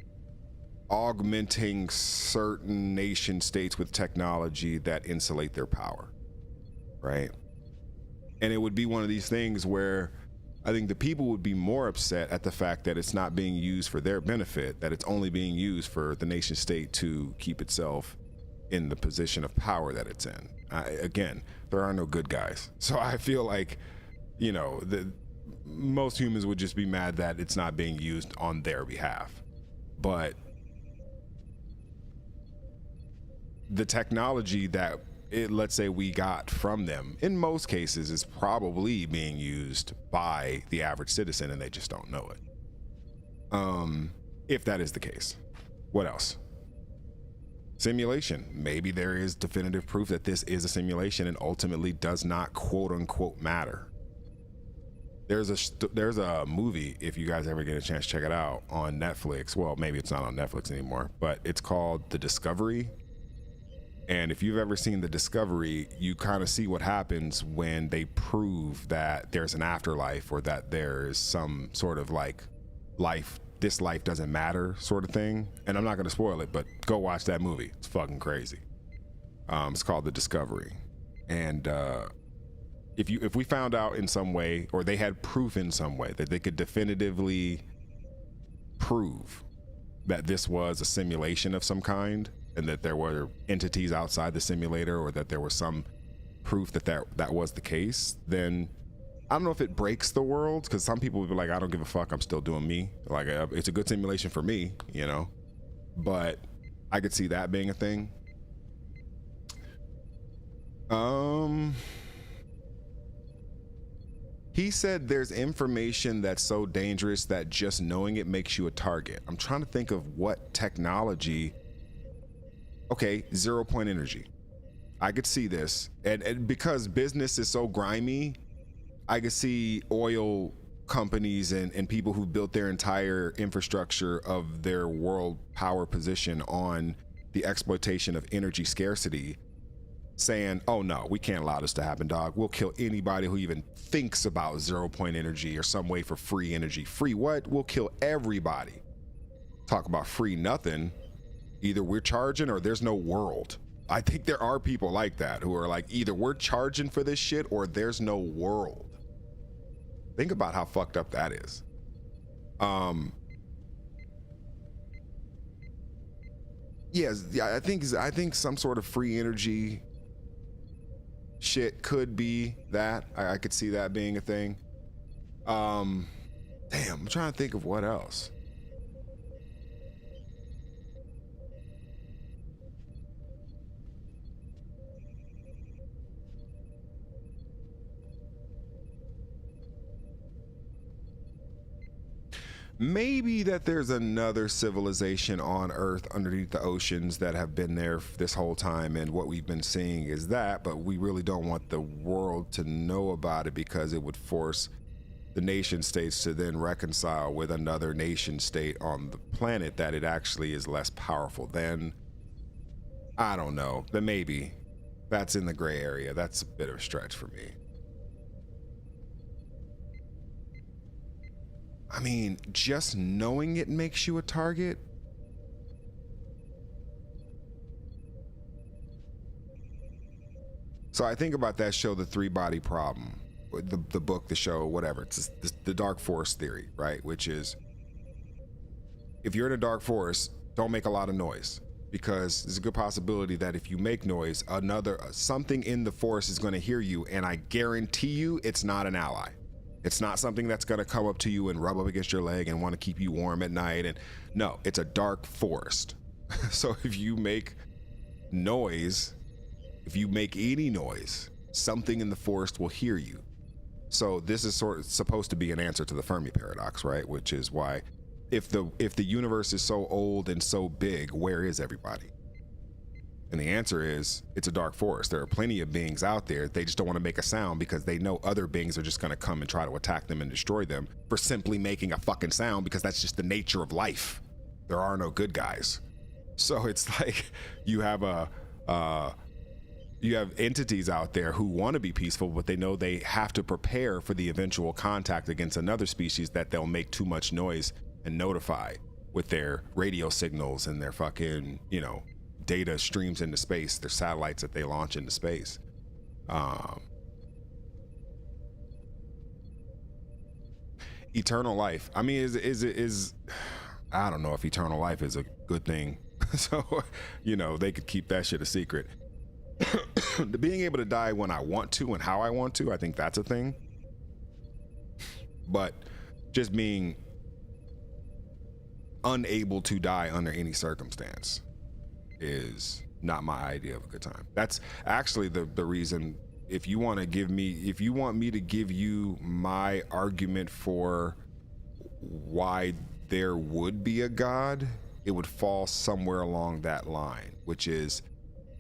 augmenting certain nation states with technology that insulate their power, right? And it would be one of these things where I think the people would be more upset at the fact that it's not being used for their benefit, that it's only being used for the nation state to keep itself in the position of power that it's in. Again, there are no good guys. So I feel like, most humans would just be mad that it's not being used on their behalf. But the technology that let's say we got from them, in most cases, is probably being used by the average citizen and they just don't know it. If that is the case. What else? Simulation. Maybe there is definitive proof that this is a simulation and ultimately does not quote unquote matter. There's a movie, if you guys ever get a chance to check it out, on Netflix. Well, maybe it's not on Netflix anymore, but it's called The Discovery. And if you've ever seen The Discovery, you kind of see what happens when they prove that there's an afterlife or that there's some sort of like life, this life doesn't matter sort of thing. And I'm not going to spoil it, but go watch that movie. It's fucking crazy. It's called The Discovery. And if we found out in some way, or they had proof in some way that they could definitively prove that this was a simulation of some kind and that there were entities outside the simulator, or that there was some proof that was the case, then I don't know if it breaks the world, because some people would be like, I don't give a fuck, I'm still doing me. Like, it's a good simulation for me, but I could see that being a thing. He said there's information that's so dangerous that just knowing it makes you a target. I'm trying to think of what technology. Okay, 0 point energy. I could see this. And because business is so grimy, I could see oil companies and people who built their entire infrastructure of their world power position on the exploitation of energy scarcity saying, oh no, we can't allow this to happen, dog. We'll kill anybody who even thinks about 0 point energy or some way for free energy. Free what? We'll kill everybody. Talk about free nothing. Either we're charging or there's no world. I think there are people like that who are like, either we're charging for this shit or there's no world. Think about how fucked up that is. Yes, yeah, I think some sort of free energy shit could be that. I could see that being a thing. Damn, I'm trying to think of what else. Maybe that there's another civilization on Earth underneath the oceans that have been there this whole time, and what we've been seeing is that, but we really don't want the world to know about it because it would force the nation states to then reconcile with another nation state on the planet that it actually is less powerful than. I don't know, but maybe that's in the gray area. That's a bit of a stretch for me. I mean, just knowing it makes you a target. So I think about that show, The Three Body Problem, the book, the show, whatever. It's the dark forest theory, right? Which is, if you're in a dark forest, don't make a lot of noise, because there's a good possibility that if you make noise, something in the forest is going to hear you, and I guarantee you it's not an ally. It's not something that's going to come up to you and rub up against your leg and want to keep you warm at night. And no, it's a dark forest. So if you make noise, if you make any noise, something in the forest will hear you. So this is sort of supposed to be an answer to the Fermi paradox, right? Which is why if the universe is so old and so big, where is everybody? And the answer is, it's a dark forest. There are plenty of beings out there. They just don't want to make a sound because they know other beings are just going to come and try to attack them and destroy them for simply making a fucking sound, because that's just the nature of life. There are no good guys. So it's like you have entities out there who want to be peaceful, but they know they have to prepare for the eventual contact against another species that they'll make too much noise and notify with their radio signals and their fucking, data streams into space, their satellites that they launch into space. Eternal life. I mean, is I don't know if eternal life is a good thing. So, they could keep that shit a secret. Being able to die when I want to and how I want to, I think that's a thing. But just being unable to die under any circumstance is not my idea of a good time. That's actually the reason, if you want me to give you my argument for why there would be a God, it would fall somewhere along that line, which is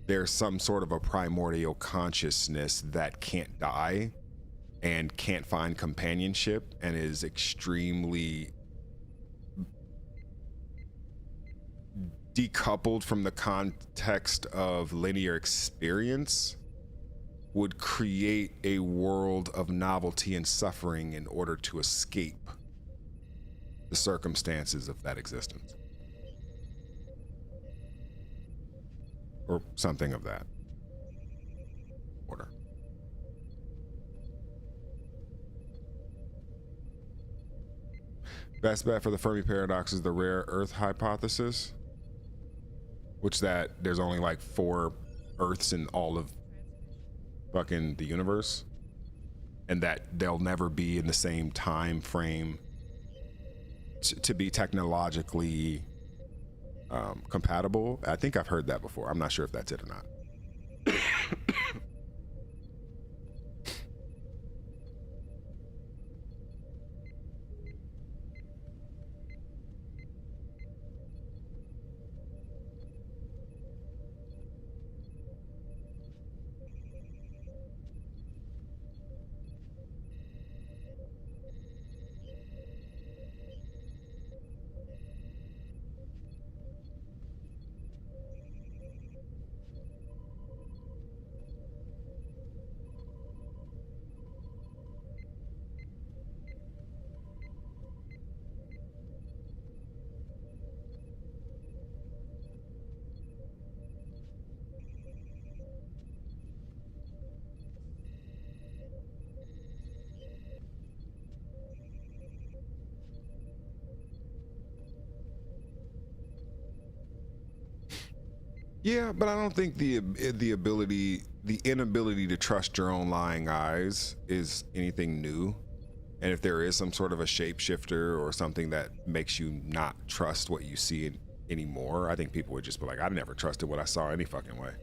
there's some sort of a primordial consciousness that can't die and can't find companionship and is extremely decoupled from the context of linear experience, would create a world of novelty and suffering in order to escape the circumstances of that existence. Or something of that order. Best bet for the Fermi paradox is the rare Earth hypothesis, which that there's only like 4 Earths in all of fucking the universe, and that they'll never be in the same time frame to be technologically compatible. I think I've heard that before. I'm not sure if that's it or not. Yeah, but I don't think the inability to trust your own lying eyes is anything new. And if there is some sort of a shapeshifter or something that makes you not trust what you see anymore, I think people would just be like, I never trusted what I saw any fucking way.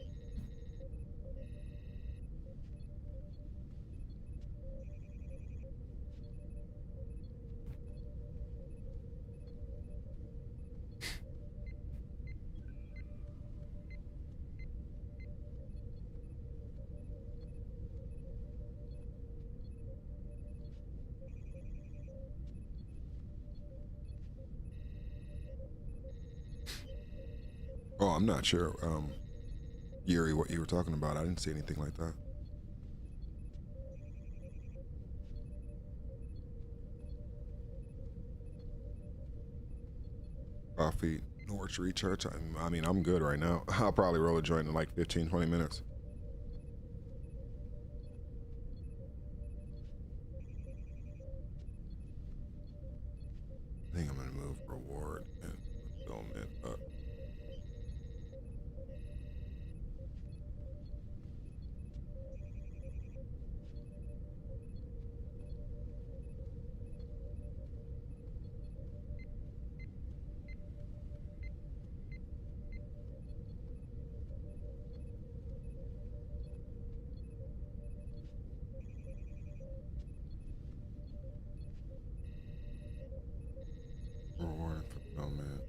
Oh, I'm not sure, Yuri, what you were talking about. I didn't see anything like that. Coffee, Norwich Recharge. I mean, I'm good right now. I'll probably roll a joint in like 15, 20 minutes. I think I'm gonna move reward and fulfillment up. Reward and fulfillment.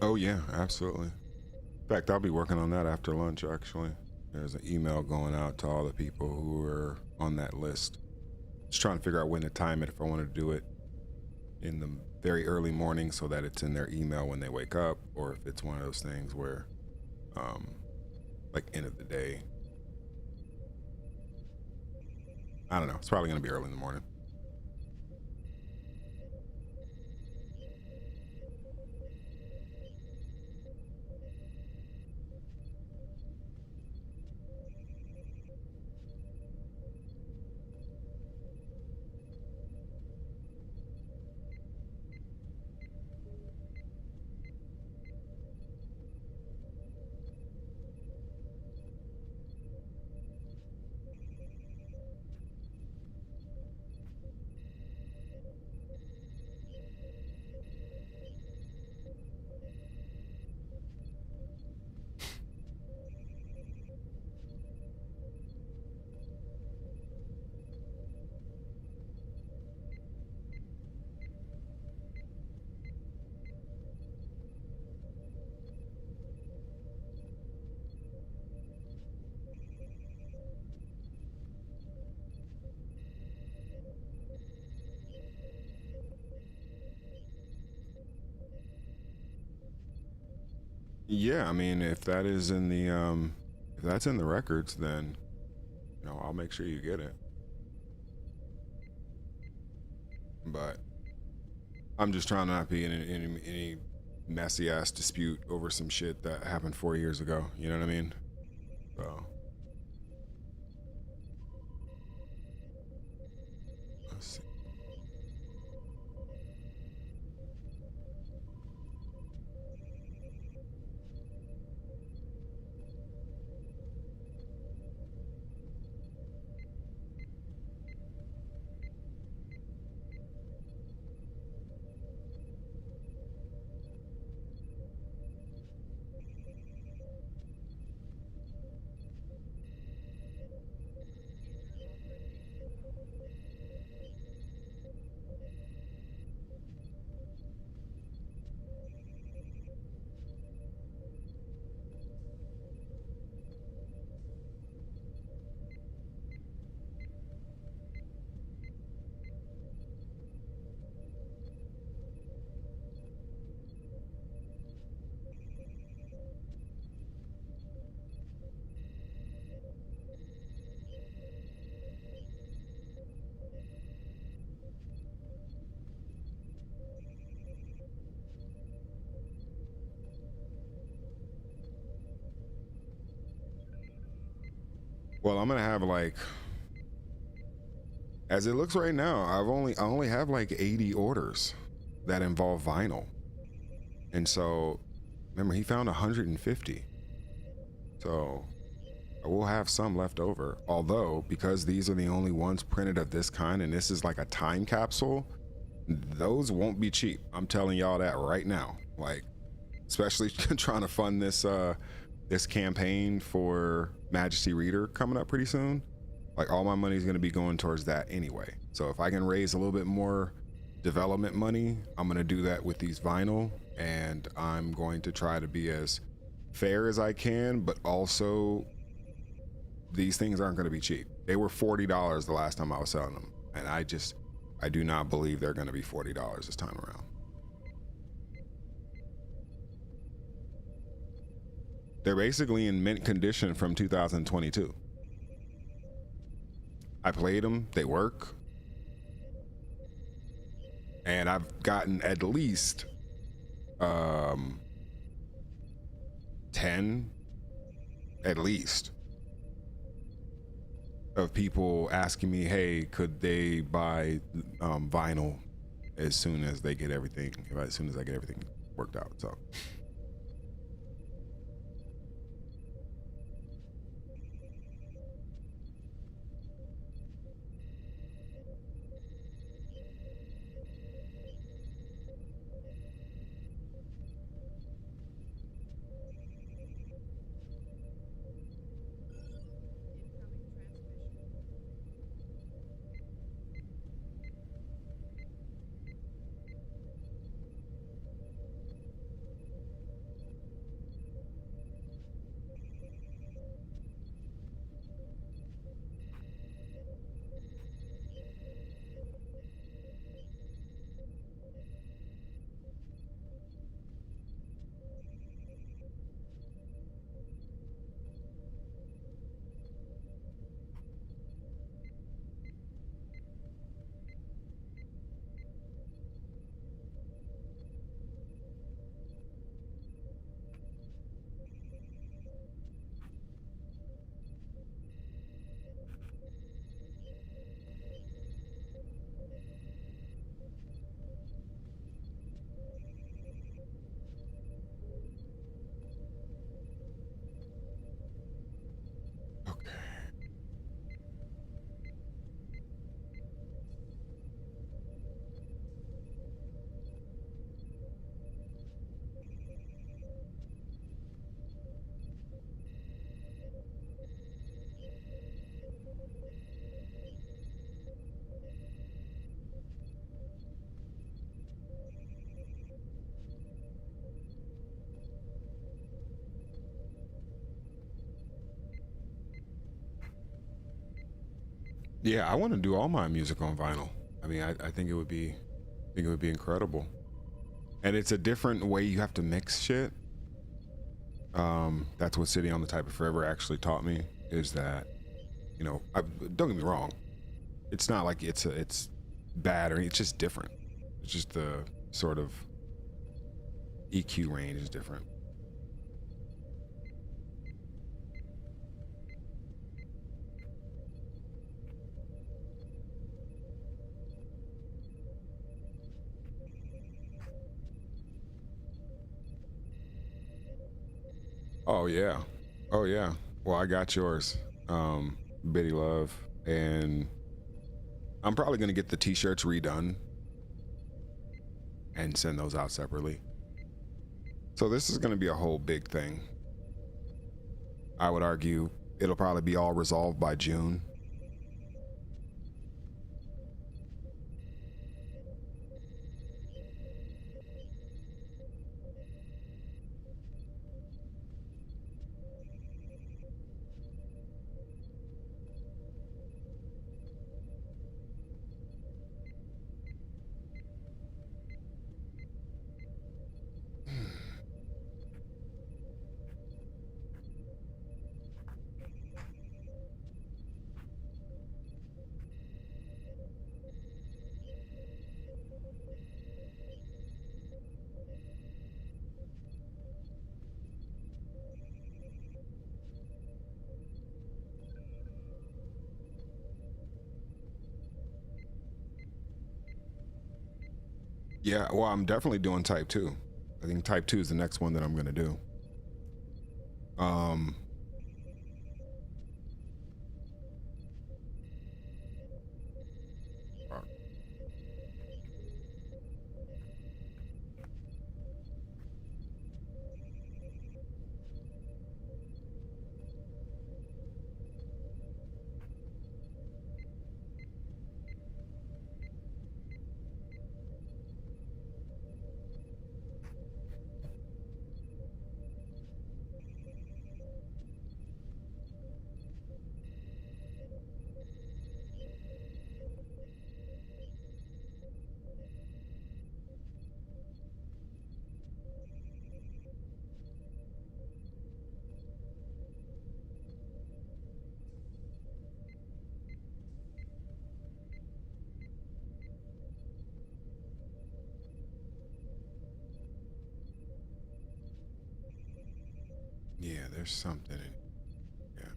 Oh yeah, absolutely. In fact, I'll be working on that after lunch, actually. There's an email going out to all the people who are on that list. Just trying to figure out when to time it, if I want to do it in the very early morning so that it's in their email when they wake up, or if it's one of those things where, like end of the day. I don't know. It's probably going to be early in the morning. Yeah, I mean, if that is in the if that's in the records, then I'll make sure you get it. But I'm just trying not to be in any messy ass dispute over some shit that happened 4 years ago. You know what I mean? So let's see. Well, I'm gonna have like, as it looks right now, I only have like 80 orders that involve vinyl, and so remember he found 150, so I will have some left over. Although because these are the only ones printed of this kind, and this is like a time capsule, those won't be cheap. I'm telling y'all that right now. Like, especially trying to fund this this campaign for Majesty Reader coming up pretty soon. Like, all my money is going to be going towards that anyway. So if I can raise a little bit more development money, I'm going to do that with these vinyl, and I'm going to try to be as fair as I can, but also these things aren't going to be cheap. They were $40 the last time I was selling them, and I do not believe they're going to be $40 this time around. They're basically in mint condition from 2022. I played them, they work. And I've gotten at least 10 at least of people asking me, hey, could they buy vinyl as soon as I get everything worked out. So yeah, I want to do all my music on vinyl. I mean, I think it would be incredible. And it's a different way you have to mix shit. That's what sitting on the type of forever actually taught me, is that, don't get me wrong, it's not like it's bad, or it's just different. It's just the sort of EQ range is different. Oh yeah. Oh yeah. Well, I got yours, Biddy Love, and I'm probably gonna get the t-shirts redone and send those out separately. So this is gonna be a whole big thing. I would argue it'll probably be all resolved by June. Yeah, well, I'm definitely doing type 2. I think type 2 is the next one that I'm gonna do. Yeah, there's something in. Yeah.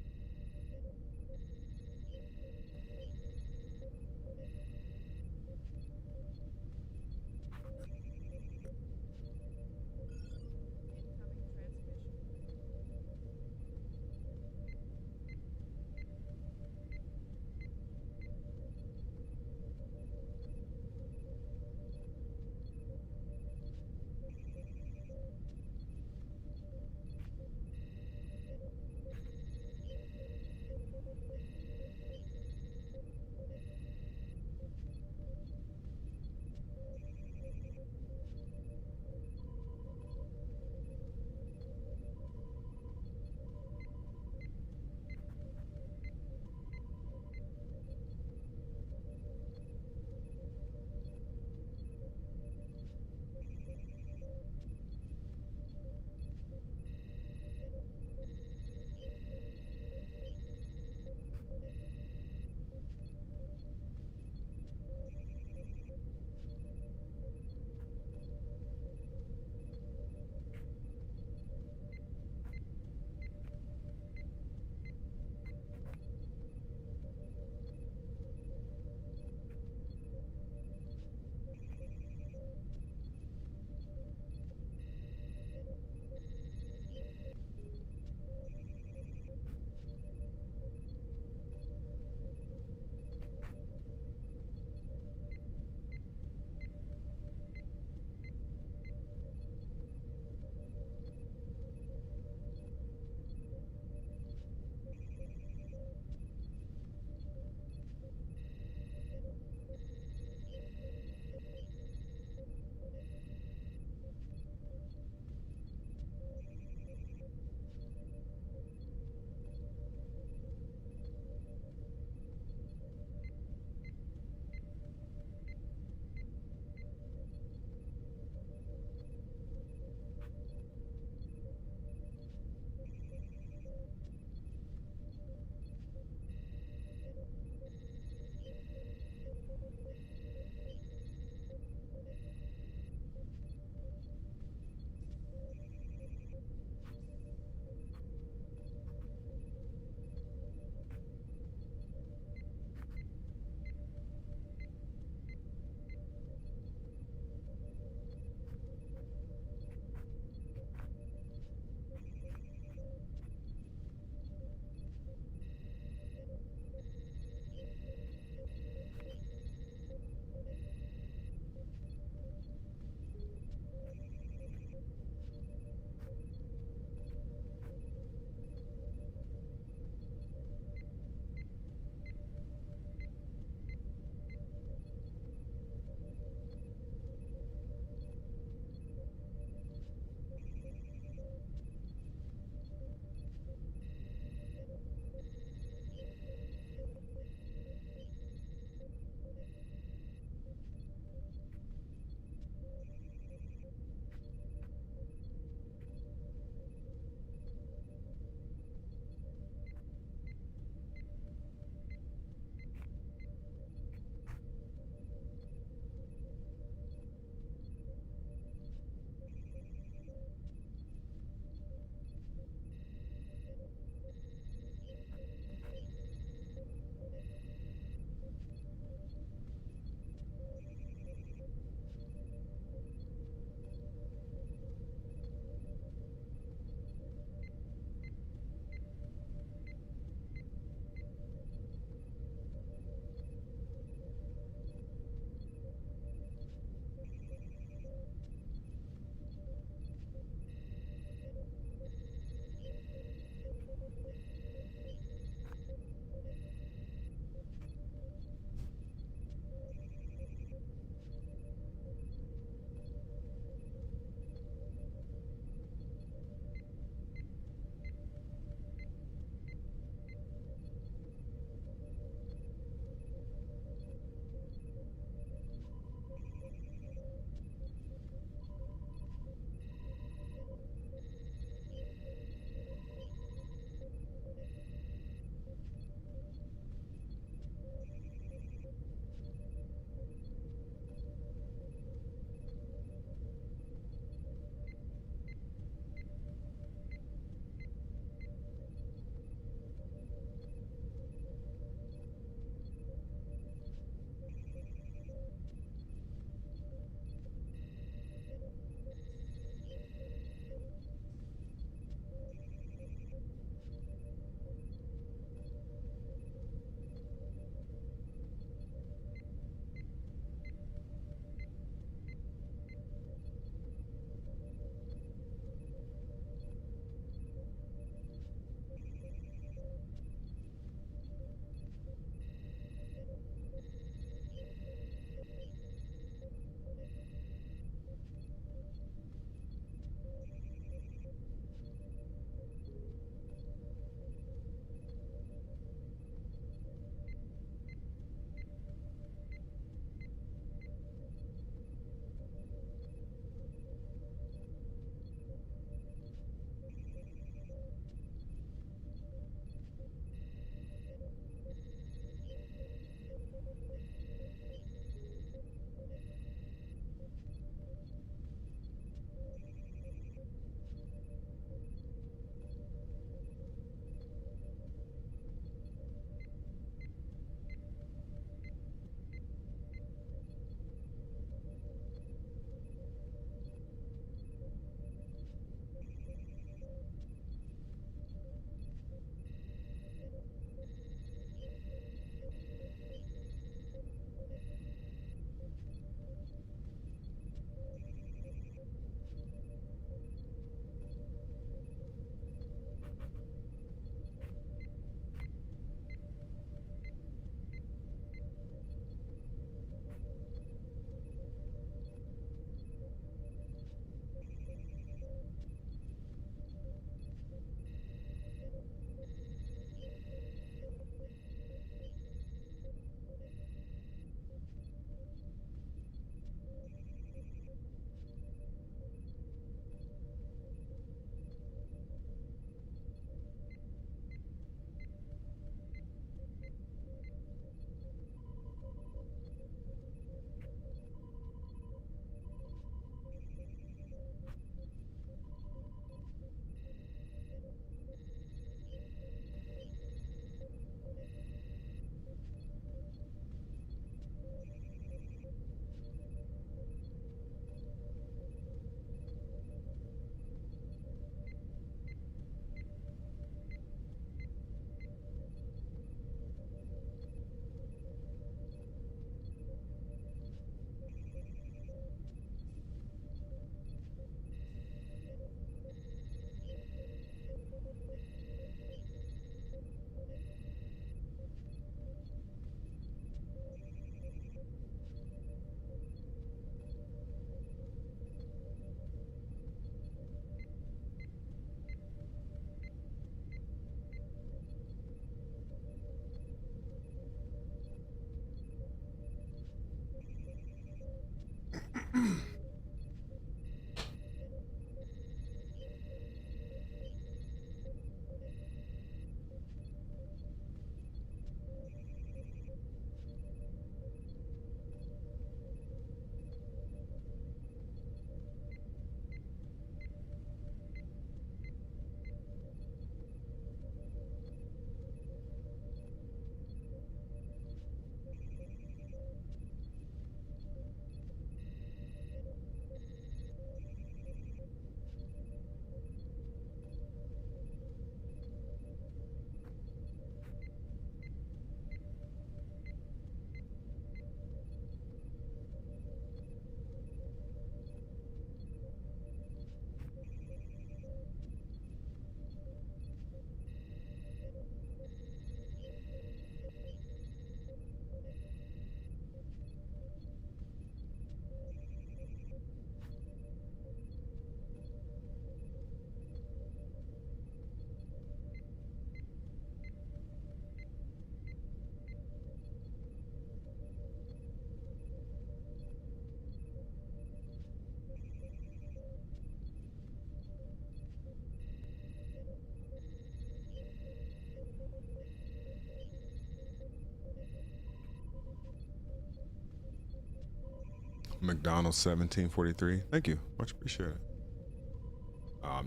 McDonald's 1743. Thank you. Much appreciated.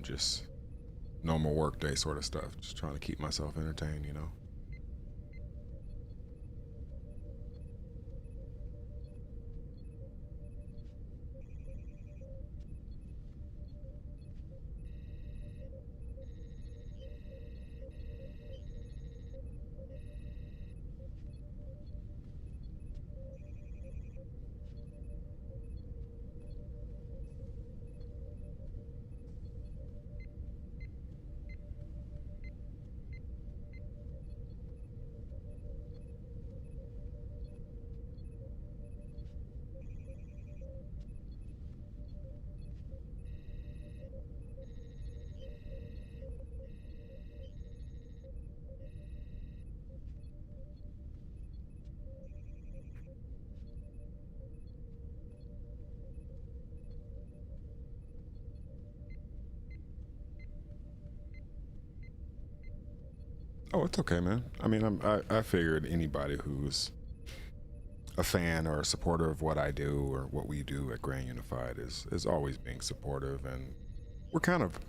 Just normal work day sort of stuff. Just trying to keep myself entertained, you know. Oh, it's okay, man. I mean, I figured anybody who's a fan or a supporter of what I do or what we do at Grand Unified is always being supportive, and we're kind of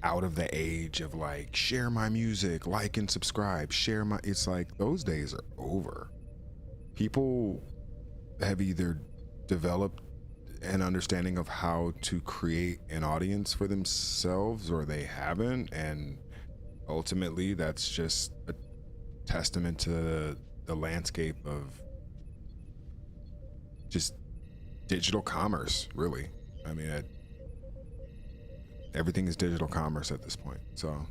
out of the age of like share my music, like and subscribe, share my. It's like those days are over. People have either developed an understanding of how to create an audience for themselves or they haven't, and ultimately that's just a testament to the landscape of just digital commerce, really. I mean, everything is digital commerce at this point, so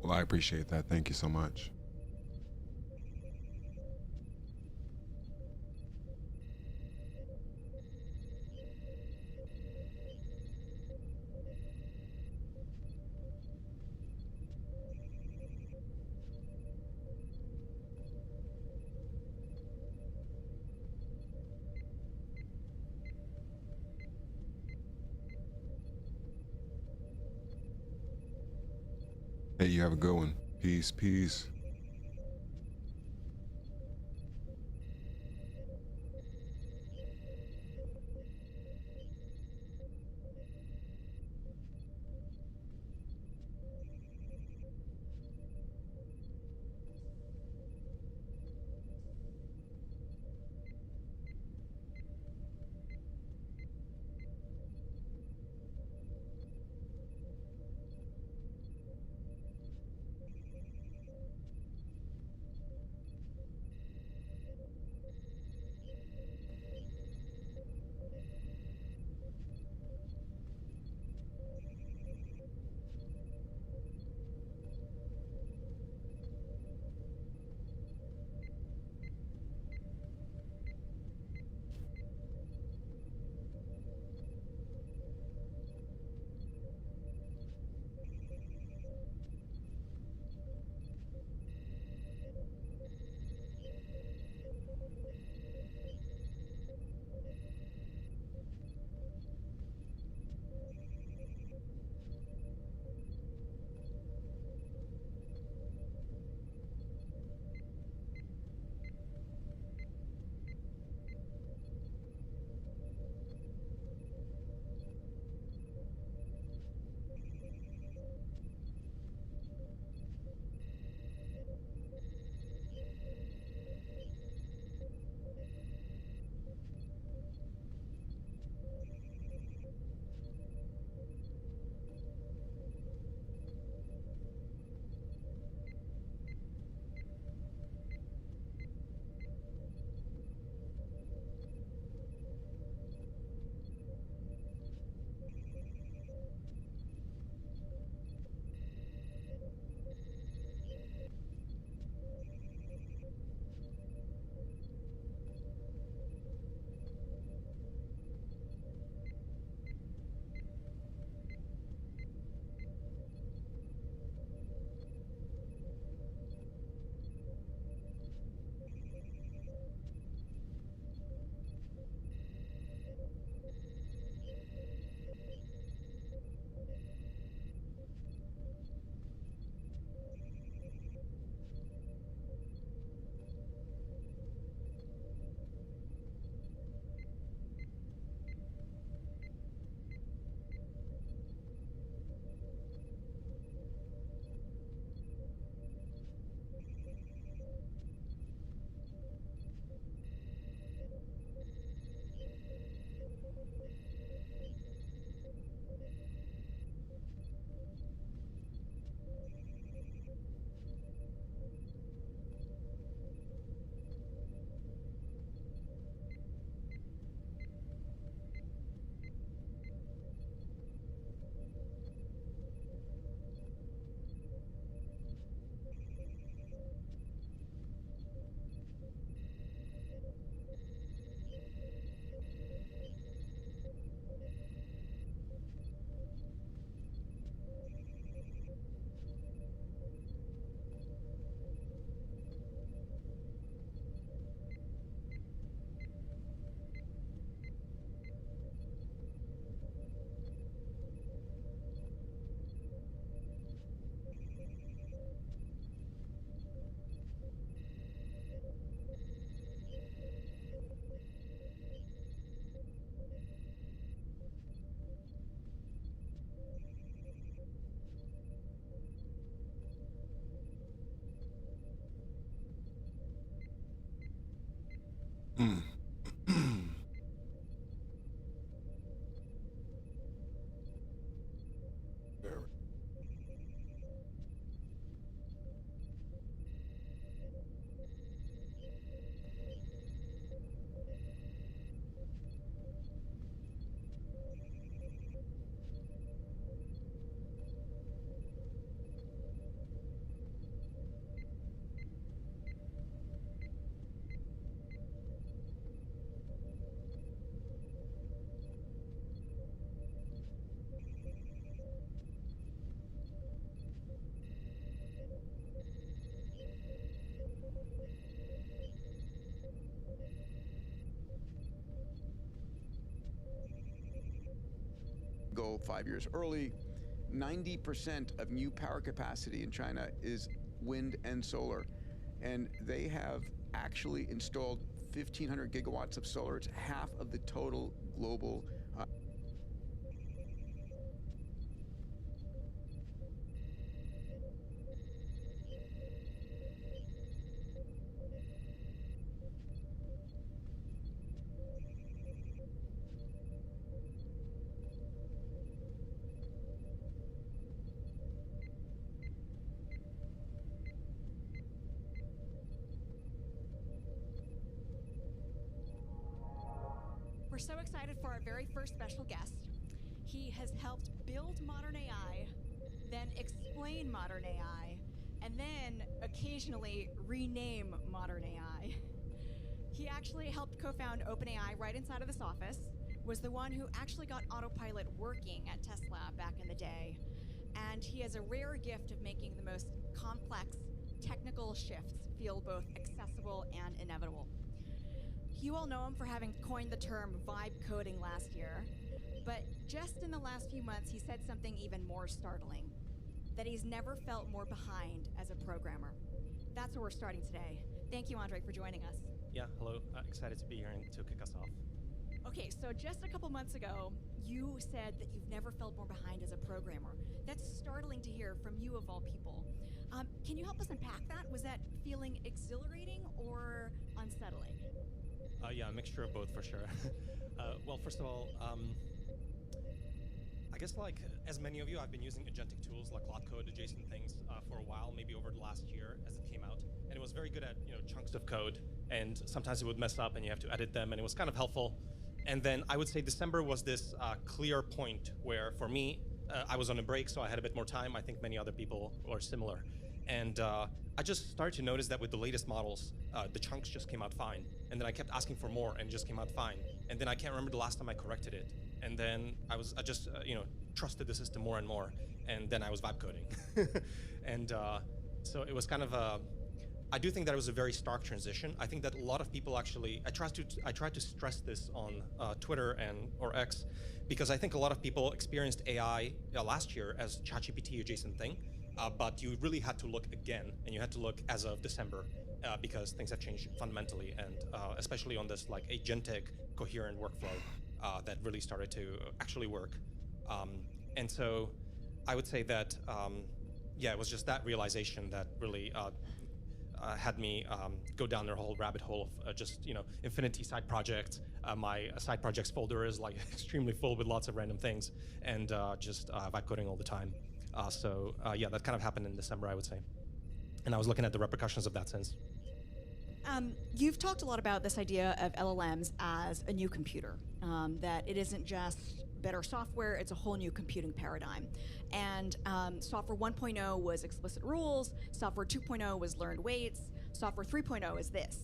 well, I appreciate that. Thank you so much. Hey, you have a good one. Peace, peace. Go 5 years early. 90% of new power capacity in China is wind and solar, and they have actually installed 1,500 gigawatts of solar. It's half of the total global We're so excited for our very first special guest. He has helped build modern AI, then explain modern AI, and then occasionally rename modern AI. He actually helped co-found OpenAI right inside of this office, was the one who actually got autopilot working at Tesla back in the day, and he has a rare gift of making the most complex technical shifts feel both accessible and inevitable. You all know him for having coined the term vibe coding last year, but just in the last few months, he said something even more startling, that he's never felt more behind as a programmer. That's where we're starting today. Thank you, Andre, for joining us. Yeah, hello. Excited to be here and to kick us off. Okay, so just a couple months ago, you said that you've never felt more behind as a programmer. That's startling to hear from you of all people. Can you help us unpack that? Was that feeling exhilarating or unsettling? Yeah, a mixture of both for sure. Well, first of all, I guess like as many of you, I've been using agentic tools like Cloud Code, adjacent things for a while, maybe over the last year as it came out. And it was very good at chunks of code, and sometimes it would mess up and you have to edit them, and it was kind of helpful. And then I would say December was this clear point where for me, I was on a break, so I had a bit more time. I think many other people were similar. And I just started to notice that with the latest models, the chunks just came out fine. And then I kept asking for more and it just came out fine. And then I can't remember the last time I corrected it. And then I just trusted the system more and more. And then I was vibe coding. And so it was kind of I do think that it was a very stark transition. I think that a lot of people actually, I tried to stress this on Twitter or X, because I think a lot of people experienced AI last year as ChatGPT adjacent thing. But you really had to look again, and you had to look as of December, because things have changed fundamentally, and especially on this like agentic coherent workflow that really started to actually work. And so I would say that, yeah, it was just that realization that really had me go down the whole rabbit hole of just infinity side projects. My side projects folder is like extremely full with lots of random things, and just vibe coding all the time. So yeah, that kind of happened in December, I would say. And I was looking at the repercussions of that since. You've talked a lot about this idea of LLMs as a new computer, that it isn't just better software, it's a whole new computing paradigm. And software 1.0 was explicit rules, software 2.0 was learned weights, software 3.0 is this.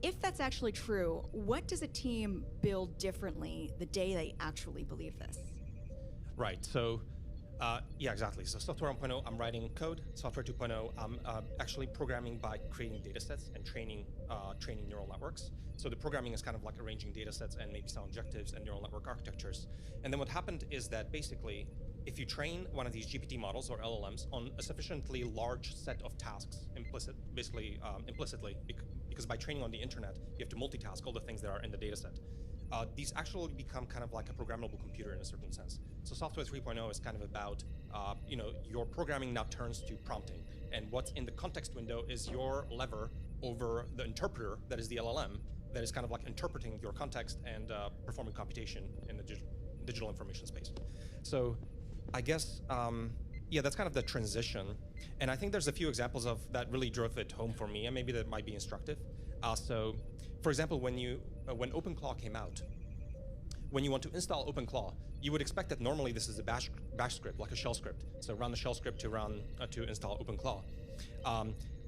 If that's actually true, what does a team build differently the day they actually believe this? Right, so yeah, exactly. So software 1.0, I'm writing code. Software 2.0, I'm actually programming by creating data sets and training neural networks. So the programming is kind of like arranging data sets and maybe some objectives and neural network architectures. And then what happened is that basically, if you train one of these GPT models or LLMs on a sufficiently large set of tasks, implicitly, because by training on the internet, you have to multitask all the things that are in the data set. These actually become kind of like a programmable computer in a certain sense. So software 3.0 is kind of about, your programming now turns to prompting. And what's in the context window is your lever over the interpreter, that is the LLM, that is kind of like interpreting your context and performing computation in the digital information space. So I guess, yeah, that's kind of the transition. And I think there's a few examples of that really drove it home for me, and maybe that might be instructive. So for example, when OpenClaw came out, when you want to install OpenClaw, you would expect that normally this is a bash script, like a shell script. So run the shell script to install OpenClaw.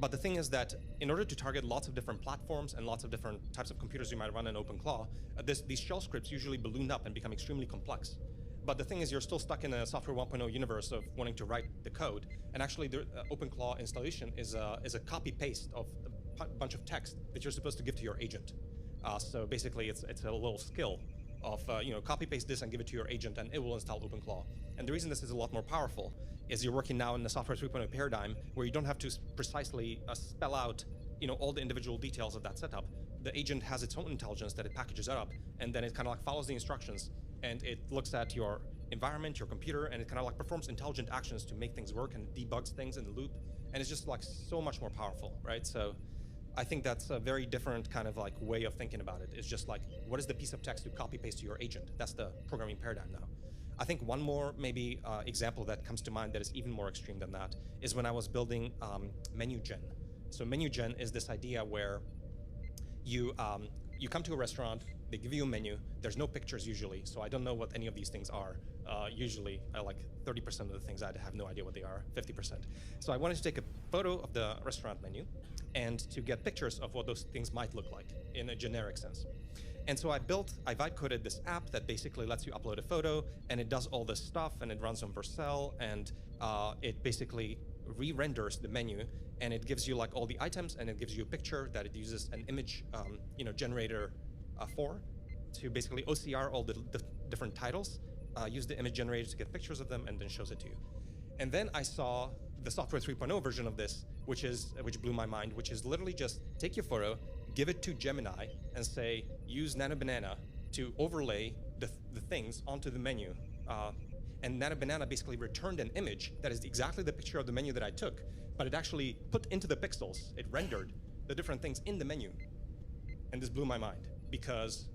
But the thing is that in order to target lots of different platforms and lots of different types of computers you might run in OpenClaw, these shell scripts usually balloon up and become extremely complex. But the thing is, you're still stuck in a software 1.0 universe of wanting to write the code. And actually, the OpenClaw installation is a copy-paste of a bunch of text that you're supposed to give to your agent. So basically, it's a little skill of copy-paste this and give it to your agent, and it will install OpenClaw. And the reason this is a lot more powerful is you're working now in the software 3.0 paradigm where you don't have to precisely spell out all the individual details of that setup. The agent has its own intelligence that it packages up, and then it kind of like follows the instructions, and it looks at your environment, your computer, and it kind of like performs intelligent actions to make things work and debugs things in the loop. And it's just like so much more powerful, right? So I think that's a very different kind of like way of thinking about it. It's just like, what is the piece of text you copy paste to your agent? That's the programming paradigm now. I think one more maybe example that comes to mind that is even more extreme than that is when I was building menu gen. So menu gen is this idea where you come to a restaurant, they give you a menu, there's no pictures usually, so I don't know what any of these things are. Usually, like 30% of the things I have no idea what they are, 50%. So I wanted to take a photo of the restaurant menu and to get pictures of what those things might look like in a generic sense. And so I vibe coded this app that basically lets you upload a photo, and it does all this stuff, and it runs on Vercel, and it basically re-renders the menu, and it gives you like all the items, and it gives you a picture that it uses an image generator for to basically OCR all the different titles, use the image generator to get pictures of them, and then shows it to you. And then I saw the software 3.0 version of this, which blew my mind, which is literally just take your photo, give it to Gemini, and say, use Nano Banana to overlay the things onto the menu. And Nano Banana basically returned an image that is exactly the picture of the menu that I took, but it actually put into the pixels, it rendered the different things in the menu. And this blew my mind, because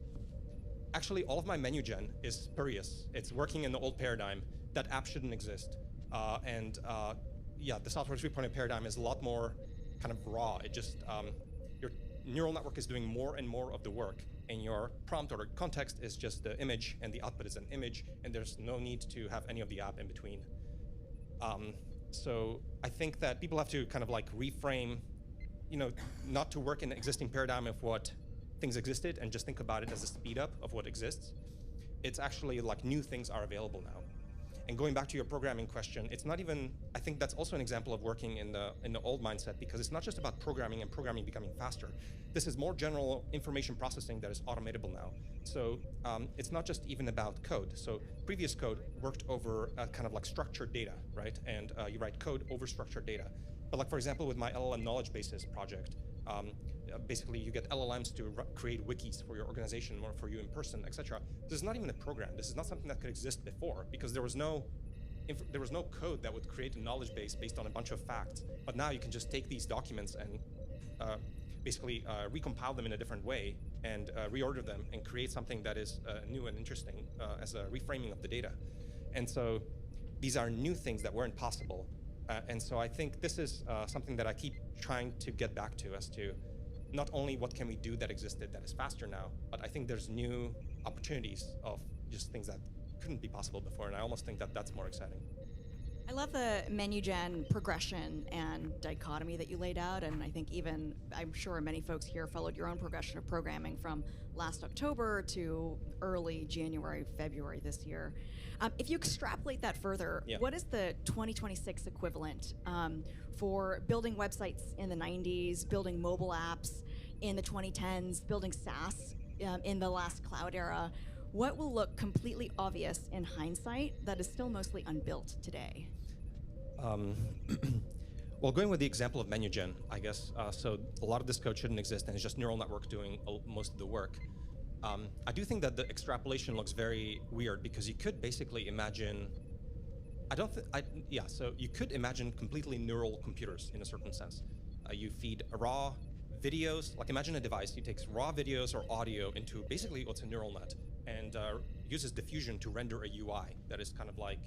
actually all of my menu gen is spurious. It's working in the old paradigm. That app shouldn't exist. Yeah, the software 3.0 paradigm is a lot more kind of raw. It just, your neural network is doing more and more of the work, and your prompt or context is just the image, and the output is an image, and there's no need to have any of the app in between. So I think that people have to kind of like reframe, not to work in the existing paradigm of what things existed and just think about it as a speed up of what exists. It's actually like new things are available now. And going back to your programming question, it's not even, I think that's also an example of working in the old mindset, because it's not just about programming and programming becoming faster. This is more general information processing that is automatable now. So it's not just even about code. So previous code worked over kind of like structured data, right? And you write code over structured data. But like, for example, with my LLM knowledge bases project, basically you get LLMs to create wikis for your organization or for you in person, etc. This is not even a program. This is not something that could exist before, because there was no code that would create a knowledge base based on a bunch of facts. But now you can just take these documents and basically recompile them in a different way and reorder them and create something that is new and interesting as a reframing of the data. And so these are new things that weren't possible. And so I think this is something that I keep trying to get back to, as to not only what can we do that existed that is faster now, but I think there's new opportunities of just things that couldn't be possible before, and I almost think that that's more exciting. I love the menu gen progression and dichotomy that you laid out, and I think even, I'm sure many folks here followed your own progression of programming from last October to early January, February this year. If you extrapolate that further, what is the 2026 equivalent for building websites in the 90s, building mobile apps in the 2010s, building SaaS in the last cloud era? What will look completely obvious in hindsight that is still mostly unbuilt today? Well, going with the example of menu gen, I guess, so a lot of this code shouldn't exist, and it's just neural network doing most of the work. I do think that the extrapolation looks very weird, because you could basically imagine, so you could imagine completely neural computers in a certain sense. You feed a raw videos, like imagine a device, it takes raw videos or audio into basically what's a neural net and uses diffusion to render a UI that is kind of like,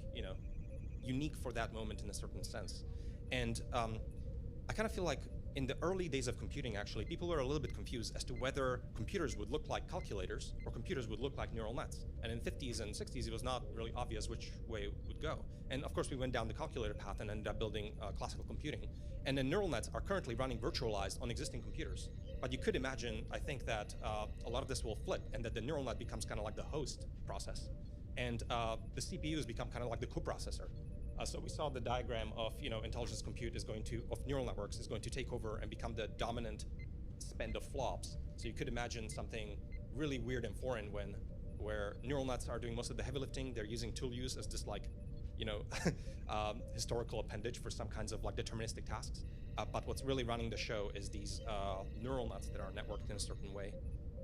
unique for that moment in a certain sense. And I kind of feel like in the early days of computing, actually, people were a little bit confused as to whether computers would look like calculators or computers would look like neural nets. And in the 50s and 60s, it was not really obvious which way it would go. And of course, we went down the calculator path and ended up building classical computing. And then neural nets are currently running virtualized on existing computers. But you could imagine, I think, that a lot of this will flip and that the neural net becomes kind of like the host process. And the CPUs become kind of like the coprocessor. So we saw the diagram of, intelligence compute of neural networks is going to take over and become the dominant spend of flops. So you could imagine something really weird and foreign where neural nets are doing most of the heavy lifting. They're using tool use as just like, historical appendage for some kinds of like deterministic tasks. But what's really running the show is these neural nets that are networked in a certain way.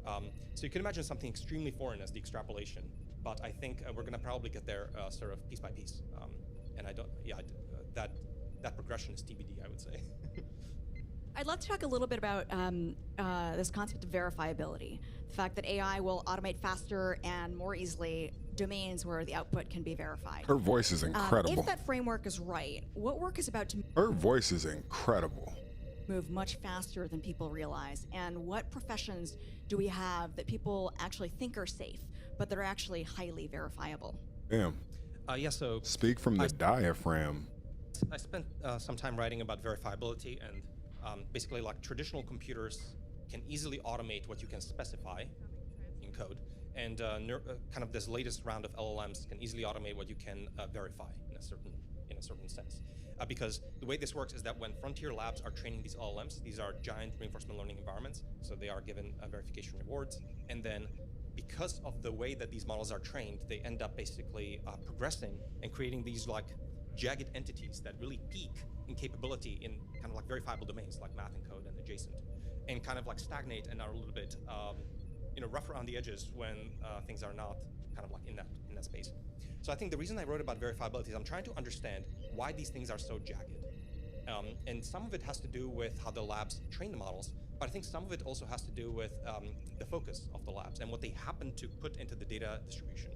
So you can imagine something extremely foreign as the extrapolation. But I think we're going to probably get there sort of piece by piece. And that progression is TBD, I would say. I'd love to talk a little bit about this concept of verifiability. The fact that AI will automate faster and more easily domains where the output can be verified. Her voice is incredible. If that framework is right, what work is about to Her voice is incredible. move much faster than people realize? And what professions do we have that people actually think are safe, but that are actually highly verifiable? Damn. So speak from the diaphragm. I spent some time writing about verifiability, and basically like traditional computers can easily automate what you can specify in code, and kind of this latest round of LLMs can easily automate what you can verify in a certain sense. Because the way this works is that when frontier labs are training these LLMs, these are giant reinforcement learning environments, so they are given verification rewards, and then because of the way that these models are trained, they end up basically progressing and creating these like jagged entities that really peak in capability in kind of like verifiable domains like math and code and adjacent, and kind of like stagnate and are a little bit rough around the edges when things are not kind of like in that space. So I think the reason I wrote about verifiability is I'm trying to understand why these things are so jagged. And some of it has to do with how the labs train the models, but I think some of it also has to do with the focus of the labs and what they happen to put into the data distribution.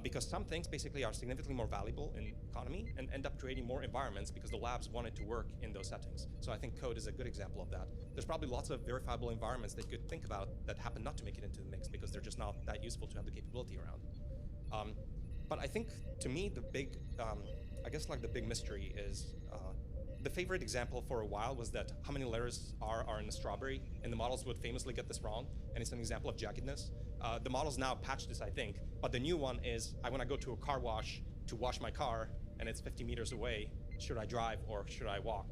Because some things basically are significantly more valuable in economy and end up creating more environments because the labs wanted to work in those settings. So I think code is a good example of that. There's probably lots of verifiable environments that you could think about that happen not to make it into the mix because they're just not that useful to have the capability around. But I think, to me, the big, the big mystery is the favorite example for a while was that how many letters are in a strawberry, and the models would famously get this wrong, and it's an example of jaggedness. The models now patch this, I think, but the new one is, I want to go to a car wash to wash my car, and it's 50 meters away. Should I drive or should I walk?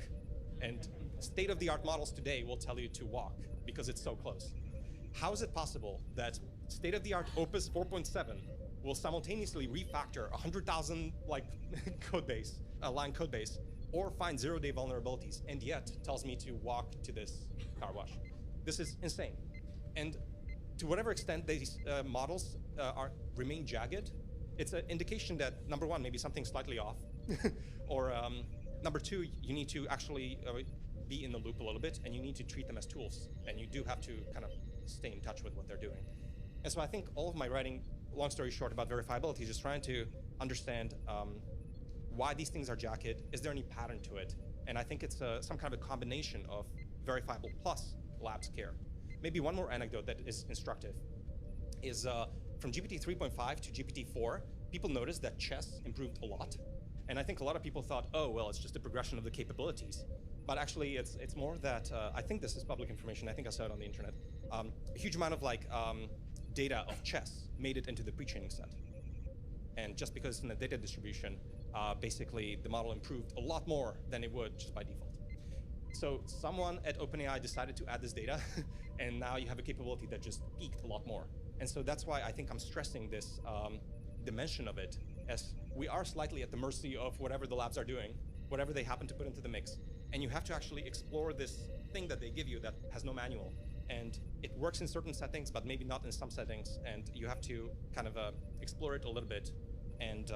And state-of-the-art models today will tell you to walk because it's so close. How is it possible that state-of-the-art Opus 4.7 will simultaneously refactor 100,000 line code base, or find zero-day vulnerabilities, and yet tells me to walk to this car wash? This is insane. And to whatever extent these models remain jagged, it's an indication that, number one, maybe something's slightly off, or number two, you need to actually be in the loop a little bit, and you need to treat them as tools, and you do have to kind of stay in touch with what they're doing. And so I think all of my writing, long story short, about verifiability is just trying to understand why these things are jagged. Is there any pattern to it? And I think it's some kind of a combination of verifiable plus labs care. Maybe one more anecdote that is instructive is from GPT 3.5 to GPT 4, people noticed that chess improved a lot. And I think a lot of people thought, oh, well, it's just a progression of the capabilities. But actually, it's more that, I think this is public information, I think I saw it on the internet. A huge amount of data of chess made it into the pre-training set. And just because it's in the data distribution, basically the model improved a lot more than it would just by default. So someone at OpenAI decided to add this data, and now you have a capability that just peaked a lot more. And so that's why I think I'm stressing this dimension of it, as we are slightly at the mercy of whatever the labs are doing, whatever they happen to put into the mix. And you have to actually explore this thing that they give you that has no manual. And it works in certain settings, but maybe not in some settings. And you have to kind of explore it a little bit. And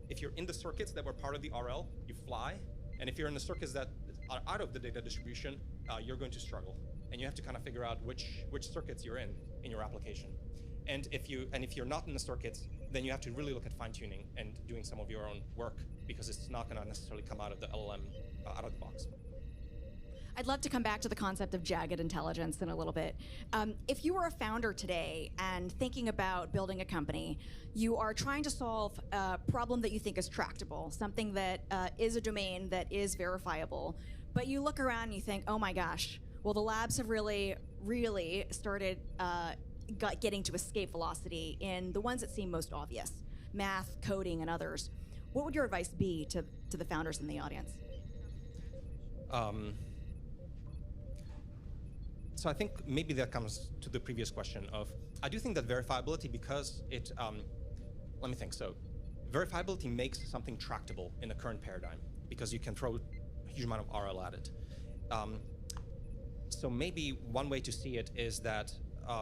if you're in the circuits that were part of the RL, you fly. And if you're in the circuits that are out of the data distribution, you're going to struggle. and you have to kind of figure out which circuits you're in your application. And if you're not in the circuits, then you have to really look at fine-tuning and doing some of your own work, because it's not going to necessarily come out of the LLM out of the box. I'd love to come back to the concept of jagged intelligence in a little bit. If you were a founder today and thinking about building a company, you are trying to solve a problem that you think is tractable, something that is a domain that is verifiable, but you look around and you think, oh my gosh, well, the labs have really started getting to escape velocity in the ones that seem most obvious, math, coding, and others. What would your advice be to the founders in the audience? So I think maybe that comes to the previous question of, I do think that verifiability, because it, let me think. So verifiability makes something tractable in the current paradigm, because you can throw a huge amount of RL at it. So maybe one way to see it is that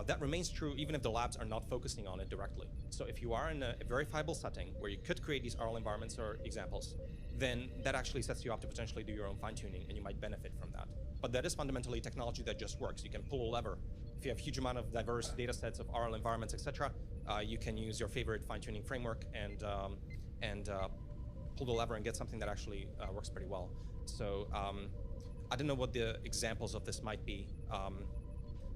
that remains true even if the labs are not focusing on it directly. So if you are in a verifiable setting where you could create these RL environments or examples, then that actually sets you up to potentially do your own fine-tuning, and you might benefit from that. But that is fundamentally technology that just works. You can pull a lever. If you have a huge amount of diverse data sets of RL environments, etc., you can use your favorite fine-tuning framework and pull the lever and get something that actually works pretty well. So I don't know what the examples of this might be,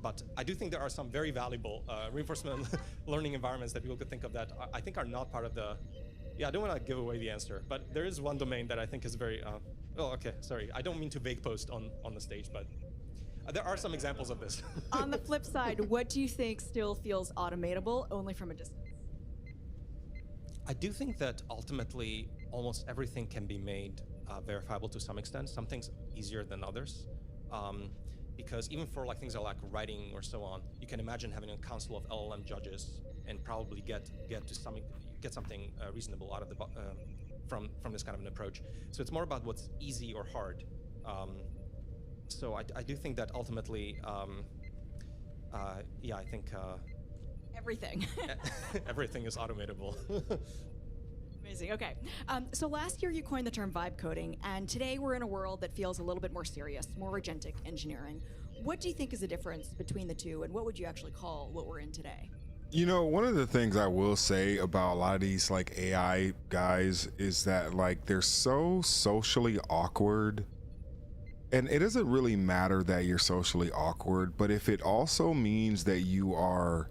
but I do think there are some very valuable reinforcement learning environments that people could think of that I think are not part of the. Yeah, I don't want to give away the answer, but there is one domain that I think is very. Oh, okay, sorry. I don't mean to vague post on the stage, but there are some examples of this. On the flip side, what do you think still feels automatable only from a distance? I do think that ultimately almost everything can be made verifiable to some extent. Some things easier than others. Because even for like things like writing or so on, you can imagine having a council of LLM judges and probably get something reasonable out of the from this kind of an approach. So it's more about what's easy or hard. So I do think that ultimately, yeah, I think everything. Everything is automatable. Amazing. Okay. So last year you coined the term vibe coding, and today we're in a world that feels a little bit more serious, more agentic engineering. What do you think is the difference between the two, and what would you actually call what we're in today? You know, one of the things I will say about a lot of these like AI guys is that like they're so socially awkward. And it doesn't really matter that you're socially awkward, but if it also means that you are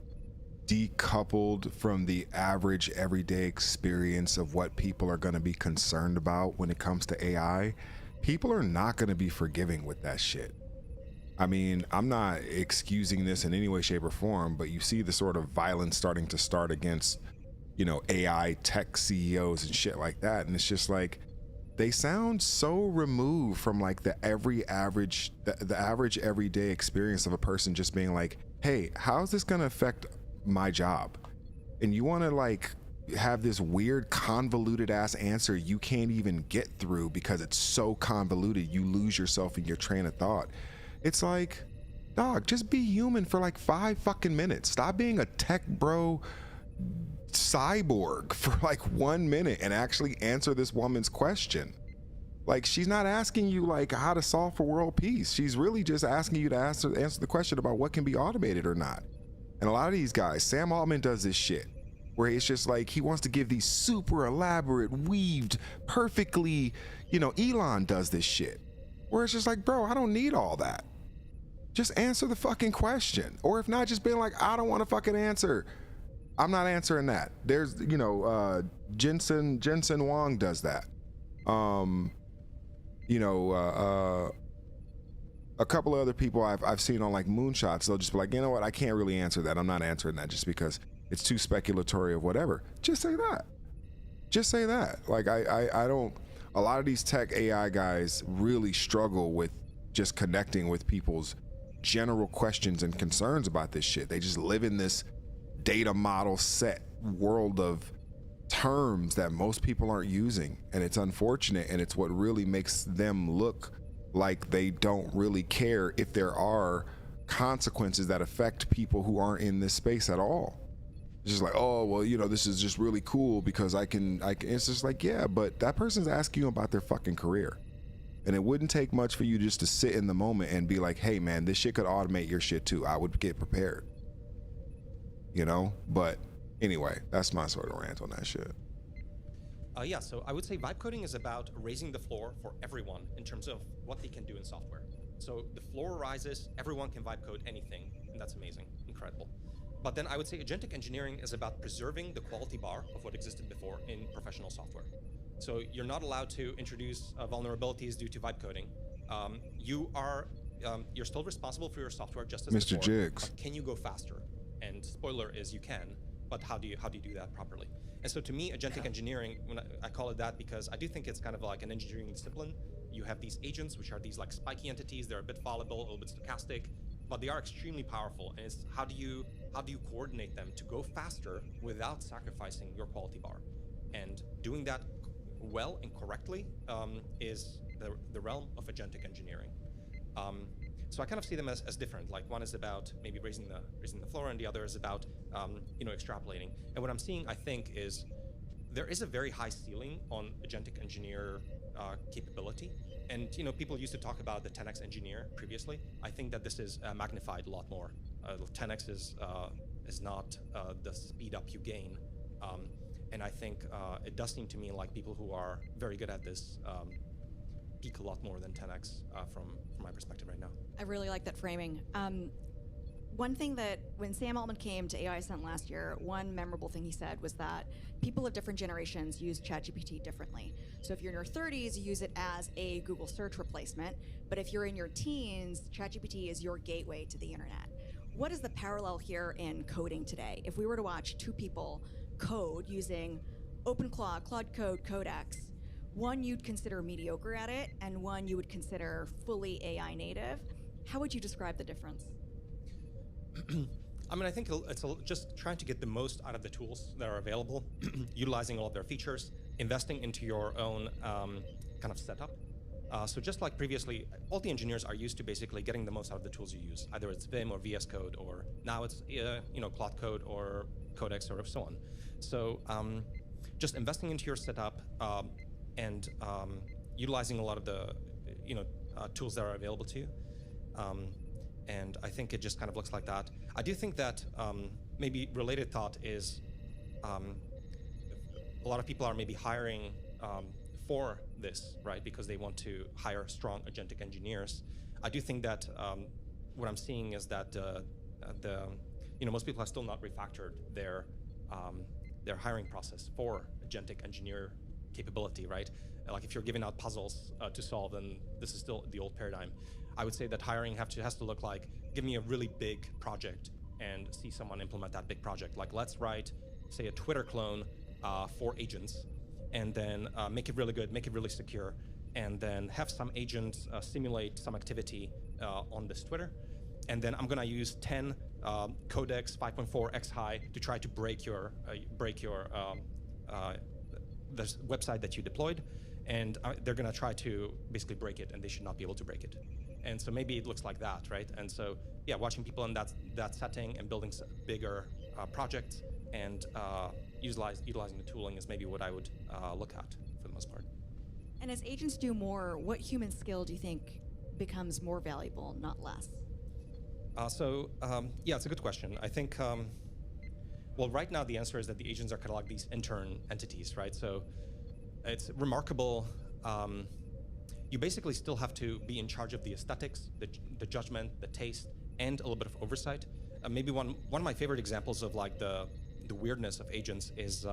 decoupled from the average everyday experience of what people are going to be concerned about when it comes to AI, people are not going to be forgiving with that shit. I mean, I'm not excusing this in any way, shape, or form, but you see the sort of violence starting to start against, you know, AI tech CEOs and shit like that. And it's just like, they sound so removed from like the average everyday experience of a person just being like, hey, how's this going to affect my job? And you want to like have this weird convoluted ass answer you can't even get through because it's so convoluted you lose yourself in your train of thought. It's like, dog, just be human for like 5 fucking minutes. Stop being a tech bro cyborg for like 1 minute and actually answer this woman's question. Like, she's not asking you like how to solve for world peace. She's really just asking you to answer the question about what can be automated or not. And a lot of these guys, Sam Altman does this shit where it's just like he wants to give these super elaborate, weaved, perfectly, you know, Elon does this shit where it's just like, bro, I don't need all that. Just answer the fucking question. Or if not, just being like, I don't want to fucking answer. I'm not answering that. There's, you know, Jensen Huang does that. You know, a couple of other people I've seen on like moonshots, they'll just be like, you know what, I can't really answer that. I'm not answering that just because it's too speculatory of whatever. Just say that. Just say that. Like I don't, a lot of these tech AI guys really struggle with just connecting with people's general questions and concerns about this shit. They just live in this data model set world of terms that most people aren't using, and it's unfortunate, and it's what really makes them look like they don't really care if there are consequences that affect people who aren't in this space at all. It's just like, oh, well, you know, this is just really cool because I can, it's just like, yeah, but that person's asking you about their fucking career. And it wouldn't take much for you just to sit in the moment and be like, hey man, this shit could automate your shit too. I would get prepared, you know? But anyway, that's my sort of rant on that shit. Yeah, so I would say vibe coding is about raising the floor for everyone in terms of what they can do in software. So the floor rises, everyone can vibe code anything, and that's amazing, incredible. But then I would say agentic engineering is about preserving the quality bar of what existed before in professional software. So you're not allowed to introduce vulnerabilities due to vibe coding. You're still responsible for your software just as Mr. before, Jigs. but can you go faster? And spoiler is you can, but how do you do that properly? And so to me, agentic engineering, when I call it that because I do think it's kind of like an engineering discipline. You have these agents, which are these like spiky entities. They're a bit fallible, a little bit stochastic, but they are extremely powerful. And it's how do you coordinate them to go faster without sacrificing your quality bar? And doing that well and correctly is the realm of agentic engineering. So I kind of see them as different. Like one is about maybe raising the floor, and the other is about extrapolating. And what I'm seeing, I think, is there is a very high ceiling on agentic engineer capability. And people used to talk about the 10x engineer previously. I think that this is magnified a lot more. 10x is not the speed up you gain. And I think it does seem to me like people who are very good at this peak a lot more than 10x from my perspective right now. I really like that framing. One thing that when Sam Altman came to AI Ascent last year, one memorable thing he said was that people of different generations use ChatGPT differently. So if you're in your 30s, you use it as a Google search replacement. But if you're in your teens, ChatGPT is your gateway to the internet. What is the parallel here in coding today? If we were to watch two people code using OpenClaw, Claude Code, Codex, one you'd consider mediocre at it, and one you would consider fully AI native, how would you describe the difference? I mean, I think it's just trying to get the most out of the tools that are available, utilizing all of their features, investing into your own kind of setup. So just like previously, all the engineers are used to basically getting the most out of the tools you use. Either it's Vim or VS Code, or now it's Claude Code or Codex or so on. So just investing into your setup and utilizing a lot of the tools that are available to you. And I think it just kind of looks like that. I do think that maybe related thought is a lot of people are maybe hiring for this, right? Because they want to hire strong agentic engineers. I do think that what I'm seeing is that most people have still not refactored their hiring process for agentic engineer capability, right? Like if you're giving out puzzles to solve, then this is still the old paradigm. I would say that hiring has to look like, give me a really big project and see someone implement that big project. Like let's write, say, a Twitter clone for agents, and then make it really good, make it really secure, and then have some agents simulate some activity on this Twitter. And then I'm gonna use 10 Codex 5.4 X high to try to break your the website that you deployed, and they're gonna try to basically break it, and they should not be able to break it. And so maybe it looks like that, right? And so yeah, watching people in that setting and building bigger projects and utilizing the tooling is maybe what I would look at for the most part. And as agents do more, what human skill do you think becomes more valuable, not less? Yeah, it's a good question. I think, well, right now the answer is that the agents are kind of like these intern entities, right? So it's remarkable. You basically still have to be in charge of the aesthetics, the judgment, the taste, and a little bit of oversight. Maybe one of my favorite examples of like the weirdness of agents is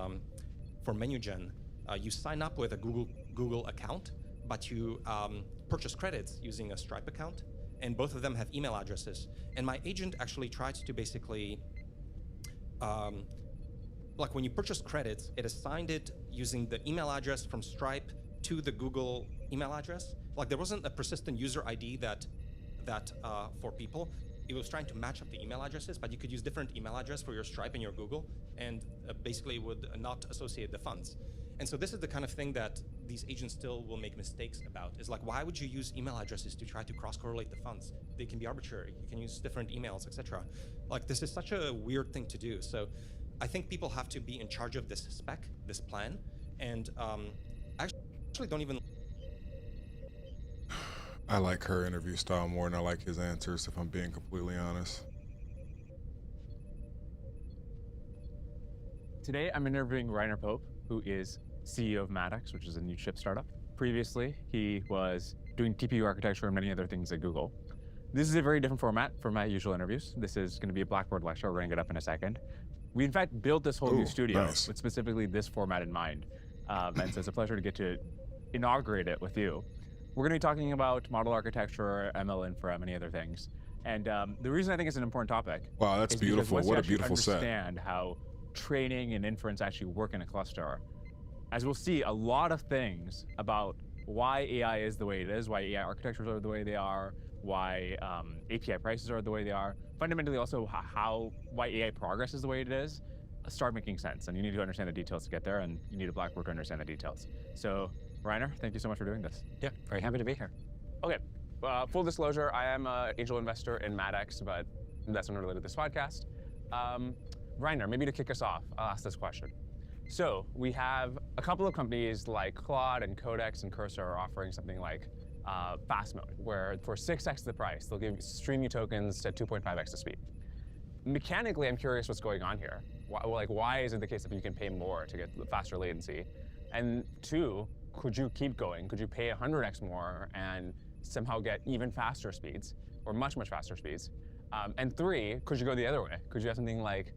for menu gen. You sign up with a Google account, but you purchase credits using a Stripe account, and both of them have email addresses. And my agent actually tries to basically, like when you purchase credits, it assigned it using the email address from Stripe to the Google email address. Like there wasn't a persistent user ID that for people. It was trying to match up the email addresses, but you could use different email address for your Stripe and your Google, and basically would not associate the funds. And so this is the kind of thing that these agents still will make mistakes about. Is like, why would you use email addresses to try to cross-correlate the funds? They can be arbitrary. You can use different emails, etc. Like this is such a weird thing to do. So I think people have to be in charge of this spec, this plan, and actually don't even. I like her interview style more than I like his answers, if I'm being completely honest. Today, I'm interviewing Reiner Pope, who is CEO of Maddox, which is a new chip startup. Previously, he was doing TPU architecture and many other things at Google. This is a very different format from my usual interviews. This is going to be a Blackboard lecture. We're going to get up in a second. We, in fact, built this whole new studio with specifically this format in mind. And so it's a pleasure to get to inaugurate it with you. We're going to be talking about model architecture, ML infra, and many other things. And the reason I think it's an important topic wow, that's beautiful. What a beautiful set. Understand how training and inference actually work in a cluster. As we'll see, a lot of things about why AI is the way it is, why AI architectures are the way they are, why API prices are the way they are, fundamentally also why AI progress is the way it is, start making sense. And you need to understand the details to get there, and you need a Blackboard to understand the details. So, Reiner, thank you so much for doing this. Yeah, very happy to be here. Okay, full disclosure, I am an angel investor in Maddox, but that's not related to this podcast. Reiner, maybe to kick us off, I'll ask this question. So we have a couple of companies like Claude and Codex and Cursor are offering something like fast mode, where for 6x the price, they'll stream you tokens to 2.5x the speed. Mechanically, I'm curious what's going on here. Why is it the case that you can pay more to get faster latency? And two, could you keep going? Could you pay 100x more and somehow get even faster speeds, or much, much faster speeds? And three, could you go the other way? Could you have something like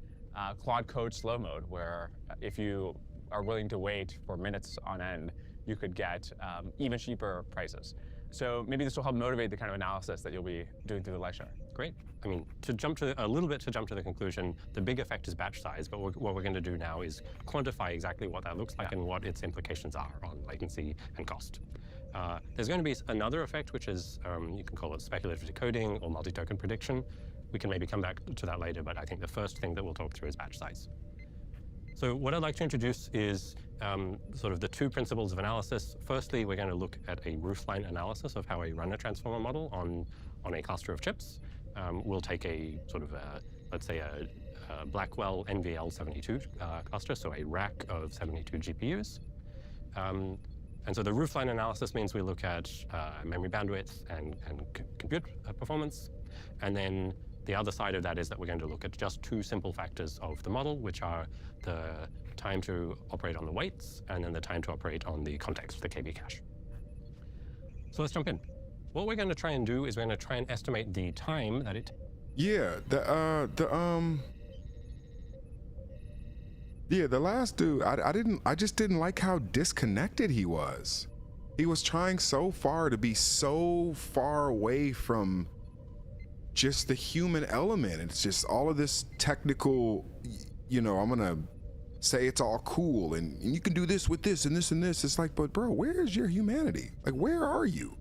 Claude Code slow mode, where if you are willing to wait for minutes on end, you could get even cheaper prices? So maybe this will help motivate the kind of analysis that you'll be doing through the lecture. Great. I mean, to jump to the conclusion, the big effect is batch size, but what we're going to do now is quantify exactly what that looks like and what its implications are on latency and cost. There's going to be another effect, which is, you can call it speculative decoding or multi-token prediction. We can maybe come back to that later, but I think the first thing that we'll talk through is batch size. So what I'd like to introduce is sort of the two principles of analysis. Firstly, we're going to look at a roofline analysis of how a runner transformer model on a cluster of chips. We'll take a sort of, let's say, a Blackwell NVL72 cluster, so a rack of 72 GPUs. And so the roofline analysis means we look at memory bandwidth and compute performance. And then the other side of that is that we're going to look at just two simple factors of the model, which are the time to operate on the weights and then the time to operate on the context, the KB cache. So let's jump in. What we're going to try and do is we're going to try and estimate the time that it... Yeah, the last dude, I just didn't like how disconnected he was. He was trying so far to be so far away from just the human element. It's just all of this technical, I'm gonna say it's all cool and you can do this with this and this and this. It's like, but bro, where's your humanity? Like, where are you?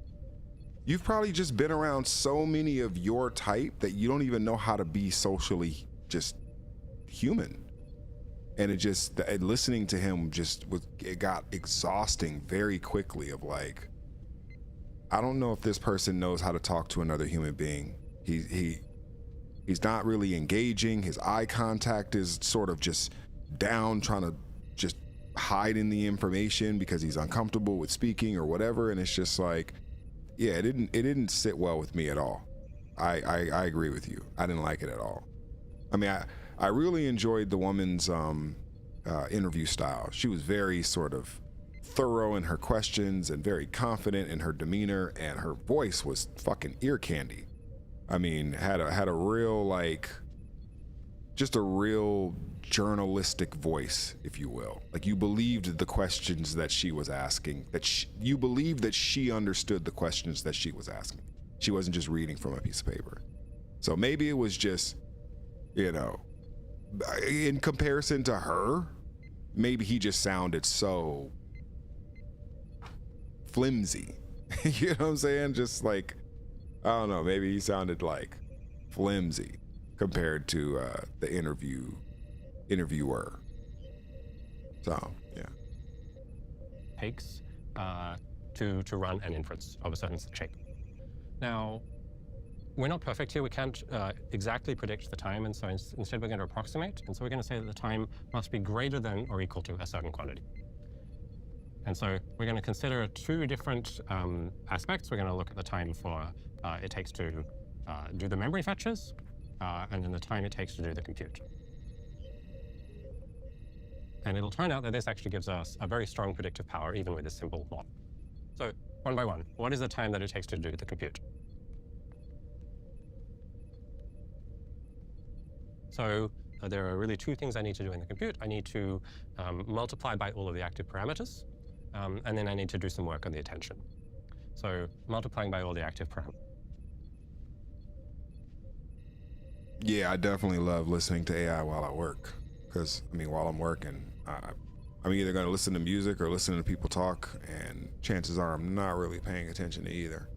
You've probably just been around so many of your type that you don't even know how to be socially just human. And listening to him it got exhausting very quickly of like, I don't know if this person knows how to talk to another human being. He's not really engaging. His eye contact is sort of just down, trying to just hide in the information because he's uncomfortable with speaking or whatever. And it's just like, yeah, it didn't sit well with me at all. I agree with you. I didn't like it at all. I mean, I really enjoyed the woman's interview style. She was very sort of thorough in her questions and very confident in her demeanor, and her voice was fucking ear candy. I mean, had a real just a real journalistic voice, if you will. Like, you believed the questions that she was asking, you believed that she understood the questions that she was asking. She wasn't just reading from a piece of paper. So maybe it was just, in comparison to her, maybe he just sounded so flimsy. You know what I'm saying? Just like, I don't know, maybe he sounded like flimsy compared to the interviewer. So, yeah. Takes to run an inference of a certain shape. Now, we're not perfect here. We can't exactly predict the time, and so instead we're going to approximate. And so we're going to say that the time must be greater than or equal to a certain quantity. And so we're going to consider two different aspects. We're going to look at the time it takes to do the memory fetches, and then the time it takes to do the compute. And it'll turn out that this actually gives us a very strong predictive power, even with a simple model. So one by one, what is the time that it takes to do the compute? So there are really two things I need to do in the compute. I need to multiply by all of the active parameters, and then I need to do some work on the attention. So multiplying by all the active parameters. Yeah, I definitely love listening to AI while I work. Because, I mean, while I'm working, I'm either going to listen to music or listen to people talk, and chances are I'm not really paying attention to either.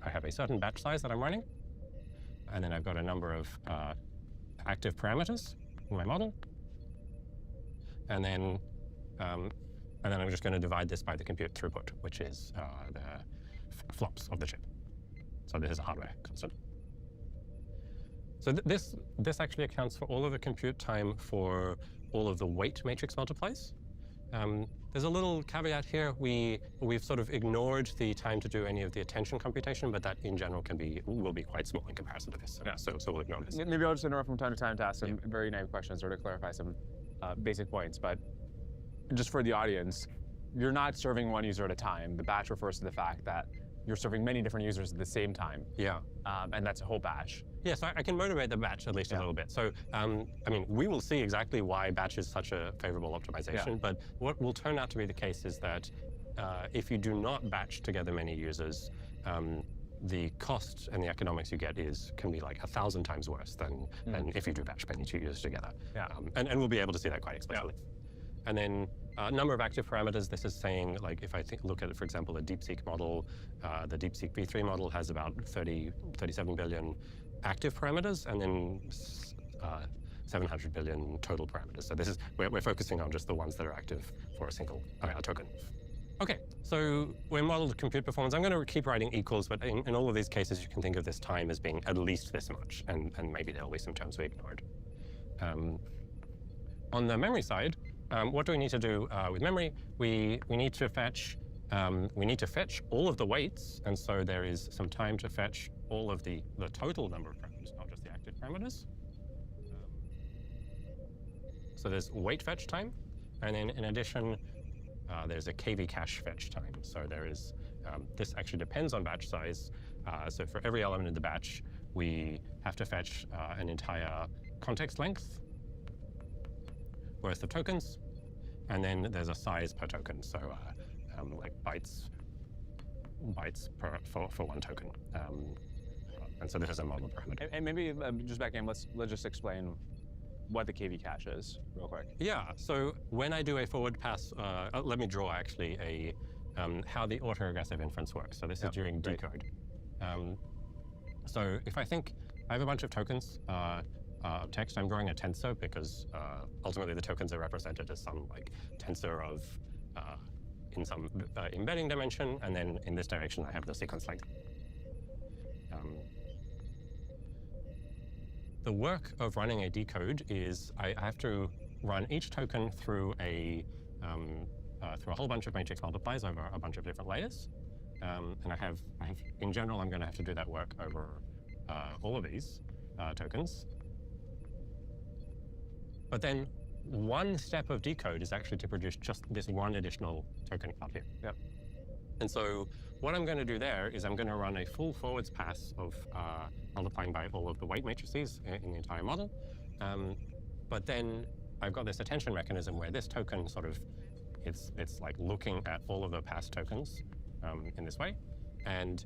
I have a certain batch size that I'm running, and then I've got a number of active parameters in my model, and then I'm just going to divide this by the compute throughput, which is the flops of the chip. So this is a hardware constant. So this actually accounts for all of the compute time for all of the weight matrix multiplies. There's a little caveat here. We've sort of ignored the time to do any of the attention computation, but that in general will be quite small in comparison to this. Yeah. So we'll ignore this. Maybe I'll just interrupt from time to time to ask some very naive questions or to clarify some basic points. But just for the audience, you're not serving one user at a time. The batch refers to the fact that you're serving many different users at the same time. Yeah. And that's a whole batch. Yeah, so I can motivate the batch at least a little bit. So, I mean, we will see exactly why batch is such a favorable optimization, but what will turn out to be the case is that if you do not batch together many users, the cost and the economics you get can be like 1,000 times worse than if you do batch penny 2 users together. Yeah. And we'll be able to see that quite explicitly. Yeah. And then number of active parameters, this is saying, like, if I look at, for example, a DeepSeek model, the DeepSeek v3 model has about 37 billion active parameters, and then 700 billion total parameters. So this is, we're focusing on just the ones that are active for a single token. Okay, so we modeled compute performance. I'm going to keep writing equals, but in all of these cases, you can think of this time as being at least this much, and maybe there'll be some terms we ignored. On the memory side, what do we need to do with memory? We need to fetch all of the weights, and so there is some time to fetch all of the total number of parameters, not just the active parameters. So there's weight fetch time, and then in addition, there's a KV cache fetch time. So there is, this actually depends on batch size. So for every element in the batch, we have to fetch an entire context length worth of tokens, and then there's a size per token. So like bytes for one token. And so this is a model parameter. And maybe just back in, let's just explain what the KV cache is real quick. Yeah, so when I do a forward pass, let me draw actually how the autoregressive inference works. So this is during decode. So if I have a bunch of tokens of text, I'm drawing a tensor because ultimately the tokens are represented as some like tensor of in some embedding dimension, and then in this direction I have the sequence length. The work of running a decode is I have to run each token through a whole bunch of matrix multiplies over a bunch of different layers, and I have in general I'm going to have to do that work over all of these tokens. But then one step of decode is actually to produce just this one additional token out here. Yep. And so what I'm going to do there is I'm going to run a full forwards pass of multiplying by all of the weight matrices in the entire model. But then I've got this attention mechanism where this token sort of, it's like looking at all of the past tokens in this way. And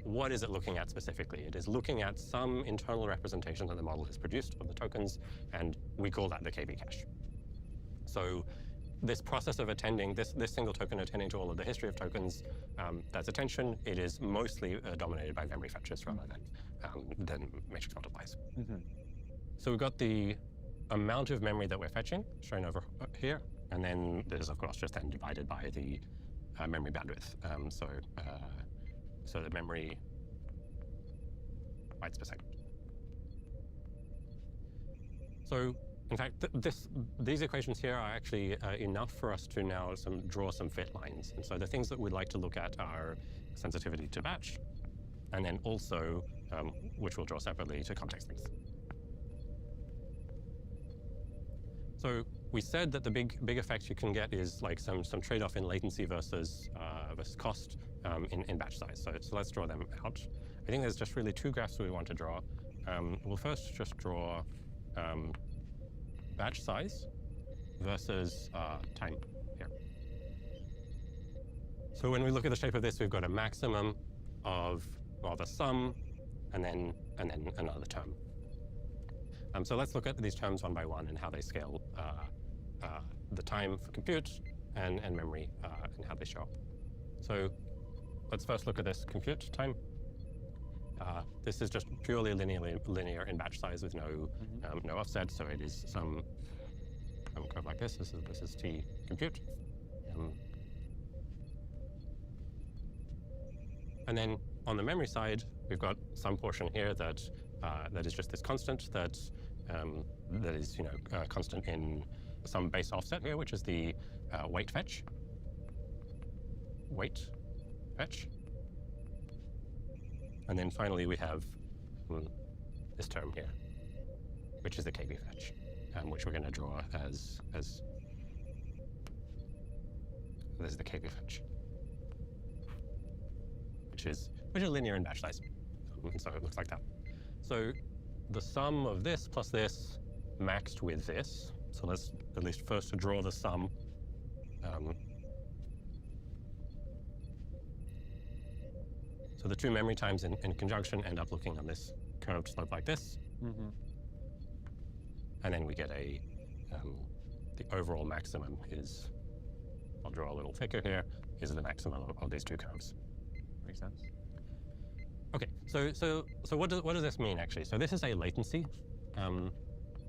what is it looking at specifically? It is looking at some internal representation that the model has produced of the tokens, and we call that the KV cache. So this process of attending, this single token attending to all of the history of tokens, that's attention. It is mostly dominated by memory fetches rather than matrix multiplies. Mm-hmm. So we've got the amount of memory that we're fetching shown over here, and then this is of course just then divided by the memory bandwidth. So the memory bytes per second. So in fact, these equations here are actually enough for us to now draw some fit lines. And so the things that we'd like to look at are sensitivity to batch, and then also, which we'll draw separately, to context length. So we said that the big effect you can get is like some trade-off in latency versus cost in batch size. So let's draw them out. I think there's just really two graphs we want to draw. We'll first just draw batch size versus time here. So when we look at the shape of this, we've got a maximum of, well, the sum, and then another term. So let's look at these terms one by one and how they scale the time for compute and memory and how they show up. So let's first look at this compute time. This is just purely linear in batch size with no offset, so it is some curve like this. This is T compute. And then on the memory side, we've got some portion here that is just this constant that is constant in some base offset here, which is the weight fetch. And then finally we have this term here, which is the KV fetch, which we're going to draw as this is the KV fetch, which is linear in batch size, and so it looks like that. So the sum of this plus this maxed with this. So let's at least first draw the sum. So the two memory times in conjunction end up looking on this curved slope like this. And then we get the overall maximum is, I'll draw a little thicker here, is the maximum of these two curves. Makes sense. Okay, so what does this mean actually? So this is a latency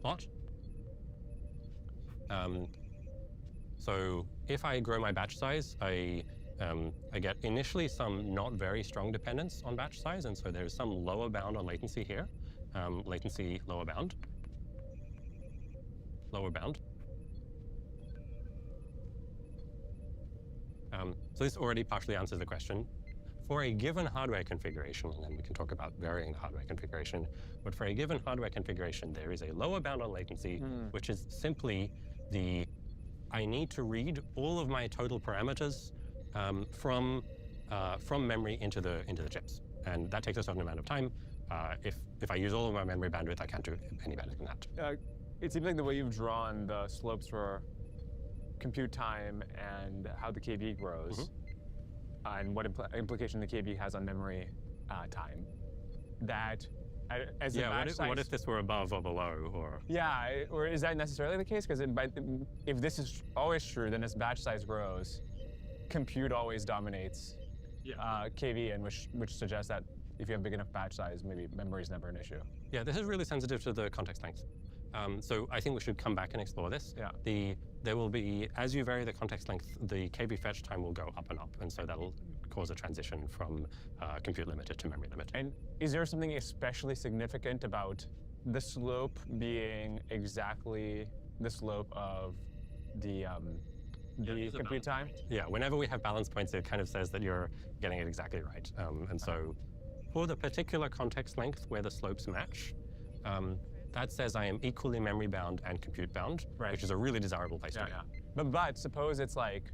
plot. So if I grow my batch size, I get initially some not very strong dependence on batch size, and so there's some lower bound on latency here. Latency lower bound. So this already partially answers the question. For a given hardware configuration, and then we can talk about varying the hardware configuration, but for a given hardware configuration, there is a lower bound on latency, which is simply I need to read all of my total parameters from memory into the chips, and that takes a certain amount of time. If I use all of my memory bandwidth, I can't do any better than that. It seems like the way you've drawn the slopes for compute time and how the KV grows, and what implication the KV has on memory time, that as the batch size... What if this were above or below, or... Yeah, or is that necessarily the case? Because if this is always true, then as batch size grows, compute always dominates KV, and which suggests that if you have big enough batch size, maybe memory is never an issue. Yeah, this is really sensitive to the context length. So I think we should come back and explore this. Yeah. There will be, as you vary the context length, the KV fetch time will go up and up, and so that'll cause a transition from compute limited to memory limited. And is there something especially significant about the slope being exactly the slope of the compute time? Yeah, whenever we have balance points, it kind of says that you're getting it exactly right. And so for the particular context length where the slopes match, that says I am equally memory bound and compute bound, which is a really desirable place to be. But suppose it's like,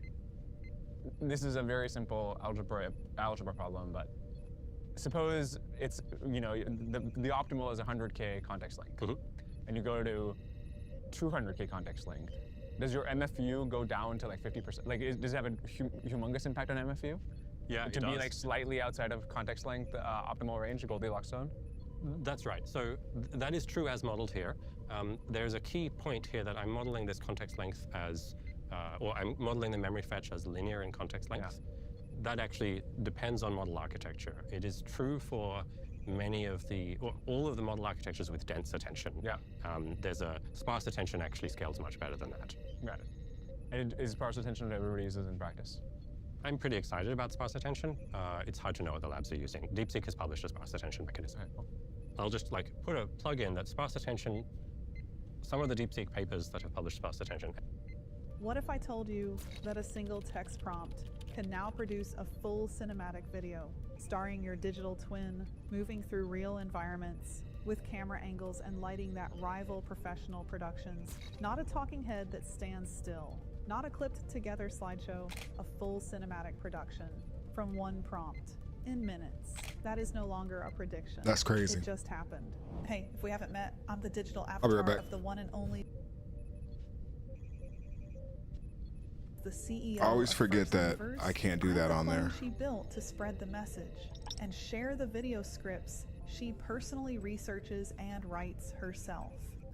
this is a very simple algebra problem, but suppose it's, the optimal is 100K context length, and you go to 200K context length. Does your MFU go down to like 50%? Like, does it have a humongous impact on MFU? Yeah, to be like slightly outside of context length, optimal range, Goldilocks zone? That's right. So that is true as modeled here. There's a key point here that I'm modeling this context length as, or I'm modeling the memory fetch as linear in context length. That actually depends on model architecture. It is true for many of or all of the model architectures with dense attention. There's a sparse attention actually scales much better than that. Got it. And is sparse attention what everybody uses in practice? I'm pretty excited about sparse attention. It's hard to know what the labs are using. DeepSeek has published a sparse attention mechanism. I'll just put a plug in that sparse attention, some of the DeepSeek papers that have published sparse attention. What if I told you that a single text prompt can now produce a full cinematic video, starring your digital twin, moving through real environments, with camera angles and lighting that rival professional productions? Not a talking head that stands still. Not a clipped together slideshow, a full cinematic production from one prompt in minutes. That is no longer a prediction. That's crazy. It just happened. Hey, if we haven't met, I'm the digital I'll be right avatar back. of the one and only the CEO. I always of forget First that Omniverse. I can't do I'm that the on clone there. She built to spread the message and share the video scripts she personally researches and writes herself.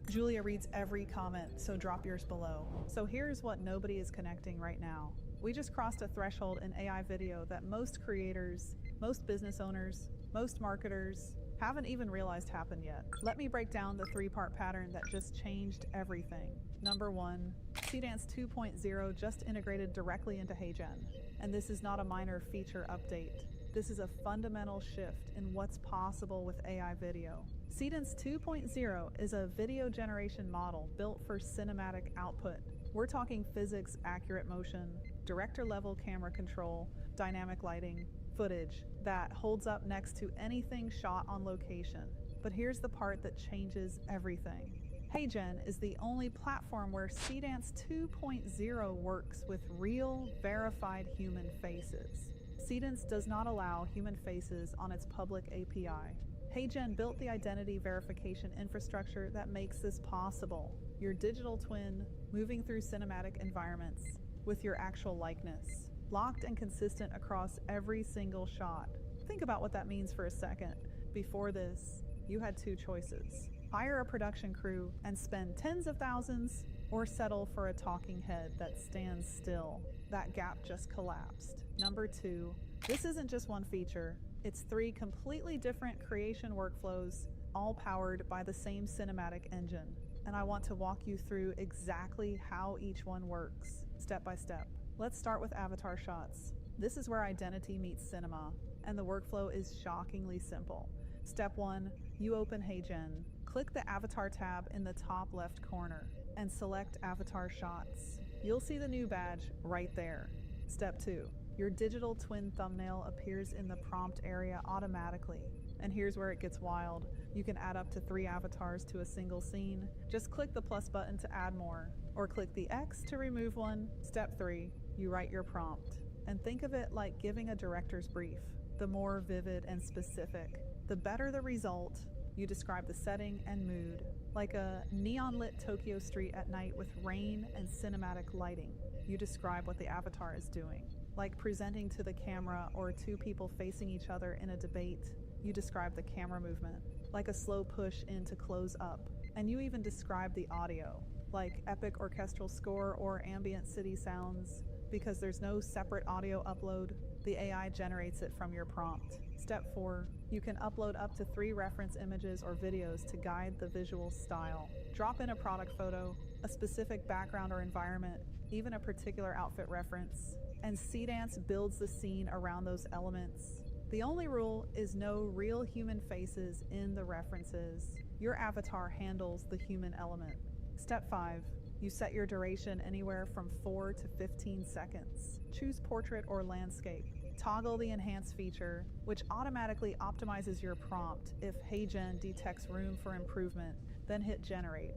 Julia reads every comment, so drop yours below. So here's what nobody is connecting right now. We just crossed a threshold in AI video that most creators, most business owners, most marketers haven't even realized happened yet. Let me break down the three-part pattern that just changed everything. Number one, CDance 2.0 just integrated directly into HeyGen. And this is not a minor feature update. This is a fundamental shift in what's possible with AI video. CDance 2.0 is a video generation model built for cinematic output. We're talking physics, accurate motion, director-level camera control, dynamic lighting, footage that holds up next to anything shot on location. But here's the part that changes everything. HeyGen is the only platform where CDance 2.0 works with real, verified human faces. CDance does not allow human faces on its public API. HeyGen built the identity verification infrastructure that makes this possible. Your digital twin moving through cinematic environments with your actual likeness, locked and consistent across every single shot. Think about what that means for a second. Before this, you had two choices. Hire a production crew and spend tens of thousands, or settle for a talking head that stands still. That gap just collapsed. Number 2, this isn't just one feature. It's 3 completely different creation workflows, all powered by the same cinematic engine. And I want to walk you through exactly how each one works, step by step. Let's start with avatar shots. This is where identity meets cinema, and the workflow is shockingly simple. Step 1, you open HeyGen. Click the Avatar tab in the top left corner and select Avatar Shots. You'll see the new badge right there. Step 2, your digital twin thumbnail appears in the prompt area automatically. And here's where it gets wild. You can add up to 3 avatars to a single scene. Just click the plus button to add more, or click the X to remove one. Step 3, you write your prompt. And think of it like giving a director's brief. The more vivid and specific, the better the result. You describe the setting and mood, like a neon-lit Tokyo street at night with rain and cinematic lighting. You describe what the avatar is doing, like presenting to the camera or 2 people facing each other in a debate. You describe the camera movement, like a slow push in to close up. And you even describe the audio, like epic orchestral score or ambient city sounds. Because there's no separate audio upload, the AI generates it from your prompt. Step 4, you can upload up to 3 reference images or videos to guide the visual style. Drop in a product photo, a specific background or environment, even a particular outfit reference, and Seedance builds the scene around those elements. The only rule is no real human faces in the references. Your avatar handles the human element. Step 5, you set your duration anywhere from 4 to 15 seconds. Choose portrait or landscape. Toggle the enhance feature, which automatically optimizes your prompt if HeyGen detects room for improvement. Then hit generate.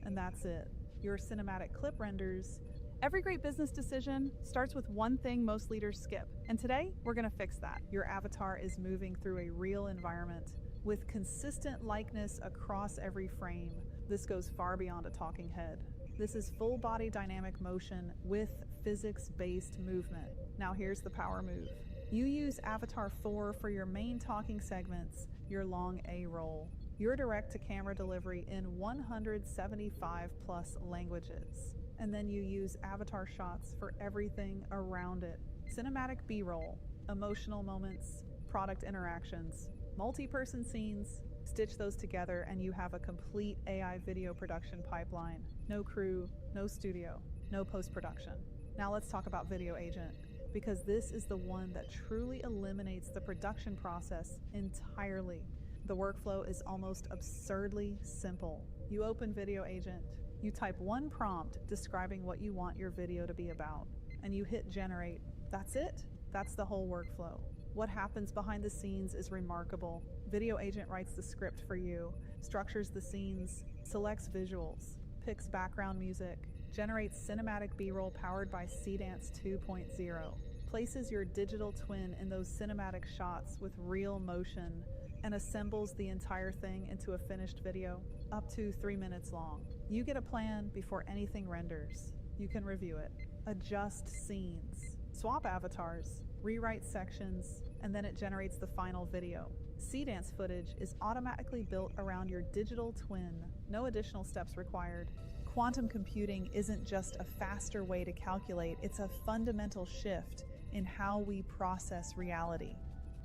And that's it. Your cinematic clip renders. Every great business decision starts with one thing most leaders skip. And today, we're gonna fix that. Your avatar is moving through a real environment with consistent likeness across every frame. This goes far beyond a talking head. This is full body dynamic motion with physics-based movement. Now here's the power move. You use Avatar 4 for your main talking segments, your long A roll, your direct-to-camera delivery in 175 plus languages. And then you use Avatar shots for everything around it. Cinematic B-roll, emotional moments, product interactions, multi-person scenes. Stitch those together and you have a complete AI video production pipeline. No crew, no studio, no post-production. Now let's talk about Video Agent, because this is the one that truly eliminates the production process entirely. The workflow is almost absurdly simple. You open Video Agent, you type one prompt describing what you want your video to be about, and you hit generate. That's it. That's the whole workflow. What happens behind the scenes is remarkable. Video Agent writes the script for you, structures the scenes, selects visuals, picks background music, generates cinematic B-roll powered by Seedance 2.0, places your digital twin in those cinematic shots with real motion, and assembles the entire thing into a finished video, up to 3 minutes long. You get a plan before anything renders. You can review it, adjust scenes, swap avatars, rewrite sections, and then it generates the final video. Seedance footage is automatically built around your digital twin. No additional steps required. Quantum computing isn't just a faster way to calculate, it's a fundamental shift in how we process reality.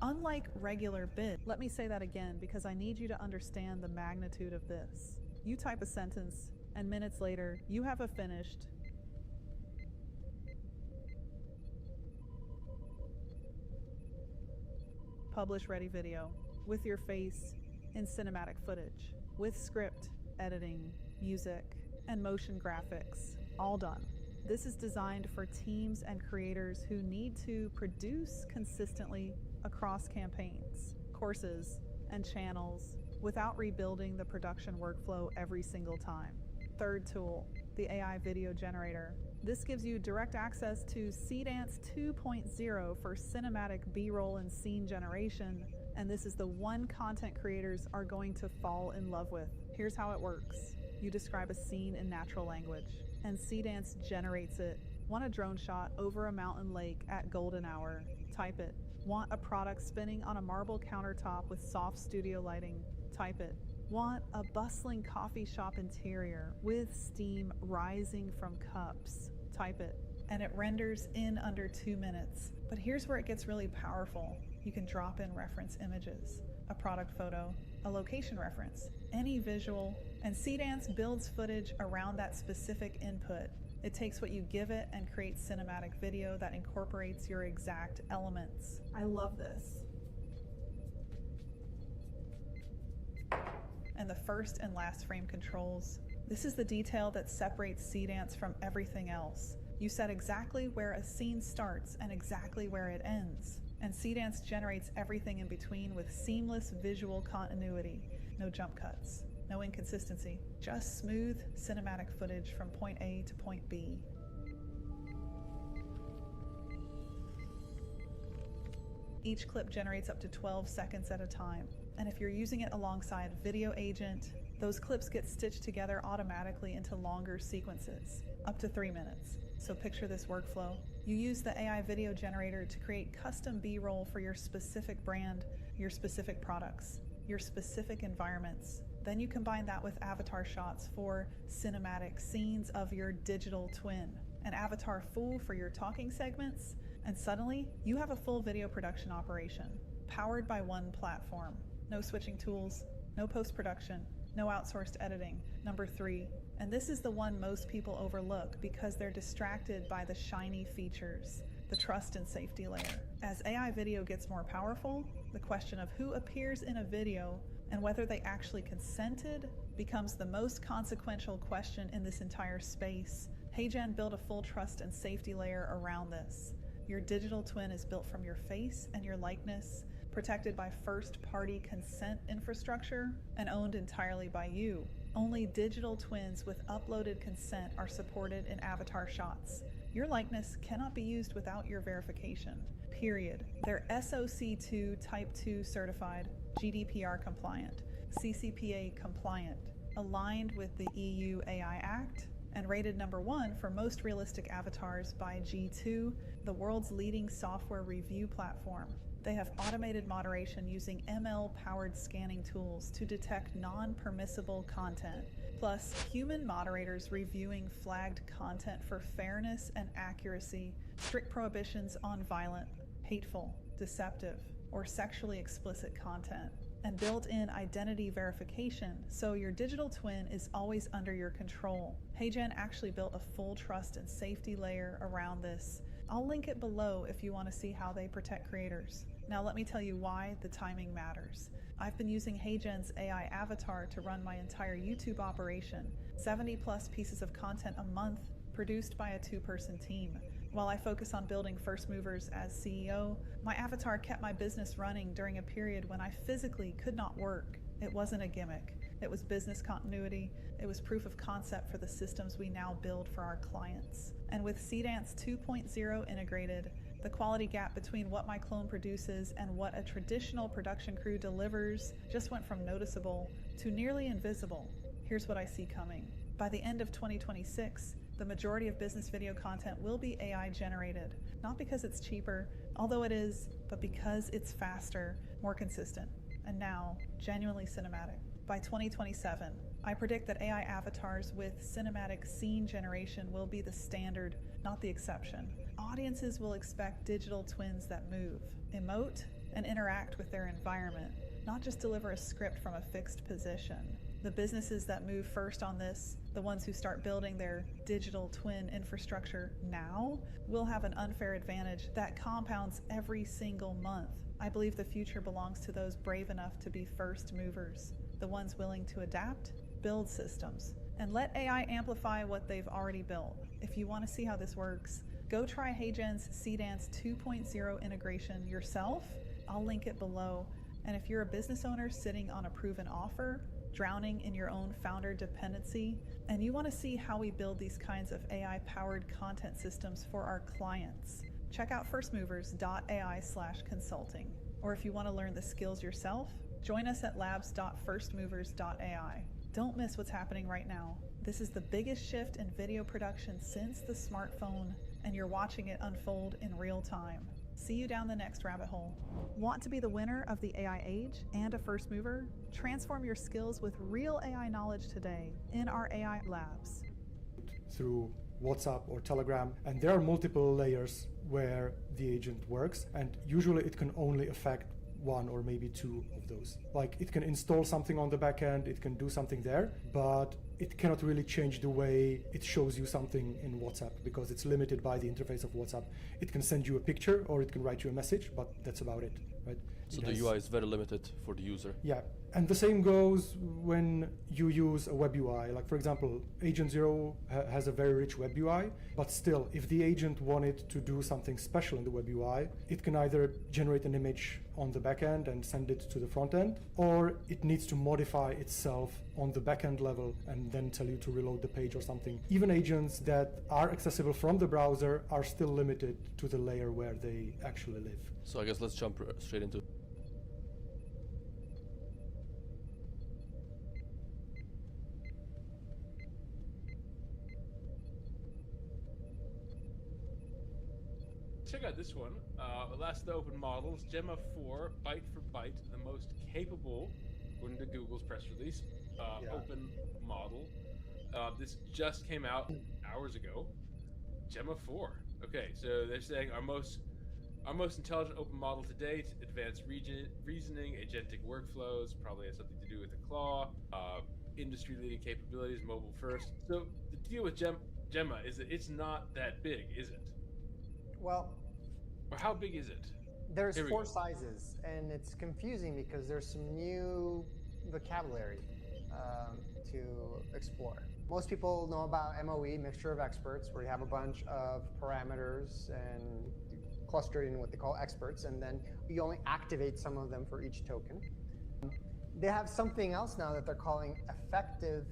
Unlike regular bits, let me say that again because I need you to understand the magnitude of this. You type a sentence, and minutes later, you have a finished, publish-ready video with your face in cinematic footage, with script, editing, music, and motion graphics, all done. This is designed for teams and creators who need to produce consistently across campaigns, courses, and channels without rebuilding the production workflow every single time. Third tool, the AI video generator. This gives you direct access to Seedance 2.0 for cinematic B-roll and scene generation, and this is the one content creators are going to fall in love with. Here's how it works. You describe a scene in natural language, and Seedance generates it. Want a drone shot over a mountain lake at golden hour. Type it. Want a product spinning on a marble countertop with soft studio lighting? Type it. Want a bustling coffee shop interior with steam rising from cups? Type it. And it renders in under 2 minutes. But here's where it gets really powerful. You can drop in reference images, a product photo, a location reference, any visual, and Seedance builds footage around that specific input. It takes what you give it and creates cinematic video that incorporates your exact elements. I love this. And the first and last frame controls. This is the detail that separates Seedance from everything else. You set exactly where a scene starts and exactly where it ends. And Seedance generates everything in between with seamless visual continuity. No jump cuts, no inconsistency, just smooth cinematic footage from point A to point B. Each clip generates up to 12 seconds at a time. And if you're using it alongside Video Agent, those clips get stitched together automatically into longer sequences, up to 3 minutes. So picture this workflow. You use the AI video generator to create custom B-roll for your specific brand, your specific products, your specific environments. Then you combine that with avatar shots for cinematic scenes of your digital twin, an avatar full for your talking segments, and suddenly you have a full video production operation, powered by one platform. No switching tools, no post-production, no outsourced editing. Number 3, and this is the one most people overlook because they're distracted by the shiny features, the trust and safety layer. As AI video gets more powerful, the question of who appears in a video and whether they actually consented becomes the most consequential question in this entire space. HeyGen built a full trust and safety layer around this. Your digital twin is built from your face and your likeness, protected by first-party consent infrastructure, and owned entirely by you. Only digital twins with uploaded consent are supported in avatar shots. Your likeness cannot be used without your verification, period. They're SOC2 Type 2 certified, GDPR compliant, CCPA compliant, aligned with the EU AI Act, and rated number 1 for most realistic avatars by G2, the world's leading software review platform. They have automated moderation using ML-powered scanning tools to detect non-permissible content, plus human moderators reviewing flagged content for fairness and accuracy, strict prohibitions on violent, hateful, deceptive, or sexually explicit content, and built-in identity verification, so your digital twin is always under your control. HeyGen actually built a full trust and safety layer around this. I'll link it below if you want to see how they protect creators. Now let me tell you why the timing matters. I've been using HeyGen's AI avatar to run my entire YouTube operation, 70 plus pieces of content a month produced by a 2-person team. While I focus on building first movers as CEO, my avatar kept my business running during a period when I physically could not work. It wasn't a gimmick. It was business continuity. It was proof of concept for the systems we now build for our clients. And with Seedance 2.0 integrated, the quality gap between what my clone produces and what a traditional production crew delivers just went from noticeable to nearly invisible. Here's what I see coming. By the end of 2026, the majority of business video content will be AI generated, not because it's cheaper, although it is, but because it's faster, more consistent, and now genuinely cinematic. By 2027, I predict that AI avatars with cinematic scene generation will be the standard, not the exception. Audiences will expect digital twins that move, emote, and interact with their environment, not just deliver a script from a fixed position. The businesses that move first on this, the ones who start building their digital twin infrastructure now, will have an unfair advantage that compounds every single month. I believe the future belongs to those brave enough to be first movers, the ones willing to adapt, build systems, and let AI amplify what they've already built. If you want to see how this works, go try HeyGen's Seedance 2.0 integration yourself. I'll link it below. And if you're a business owner sitting on a proven offer, drowning in your own founder dependency, and you want to see how we build these kinds of AI-powered content systems for our clients, check out firstmovers.ai/consulting. Or if you want to learn the skills yourself, join us at labs.firstmovers.ai. Don't miss what's happening right now. This is the biggest shift in video production since the smartphone, and you're watching it unfold in real time. See you down the next rabbit hole. Want to be the winner of the AI age and a first mover? Transform your skills with real AI knowledge today in our AI labs. Through WhatsApp or Telegram, and there are multiple layers where the agent works, and usually it can only affect one or maybe two of those. Like, it can install something on the back end, it can do something there, but it cannot really change the way it shows you something in WhatsApp because it's limited by the interface of WhatsApp. It can send you a picture or it can write you a message, but that's about it, right? So the UI is very limited for the user. Yeah, and the same goes when you use a web UI. Like, for example, Agent Zero has a very rich web UI, but still, if the agent wanted to do something special in the web UI, it can either generate an image on the backend and send it to the front end, or it needs to modify itself on the backend level and then tell you to reload the page or something. Even agents that are accessible from the browser are still limited to the layer where they actually live. So I guess let's jump straight into Check out this one. Last of the open models, Gemma 4, byte for byte, the most capable, according to Google's press release, open model. This just came out hours ago. Gemma 4. Okay, so they're saying our most intelligent open model to date, advanced reasoning, agentic workflows, probably has something to do with the claw, industry-leading capabilities, mobile first. So the deal with Gemma is that it's not that big, is it? Well, or how big is it? There's 4 sizes, and it's confusing because there's some new vocabulary to explore. Most people know about MOE, mixture of experts, where you have a bunch of parameters and clustered in what they call experts, and then you only activate some of them for each token. They have something else now that they're calling effective.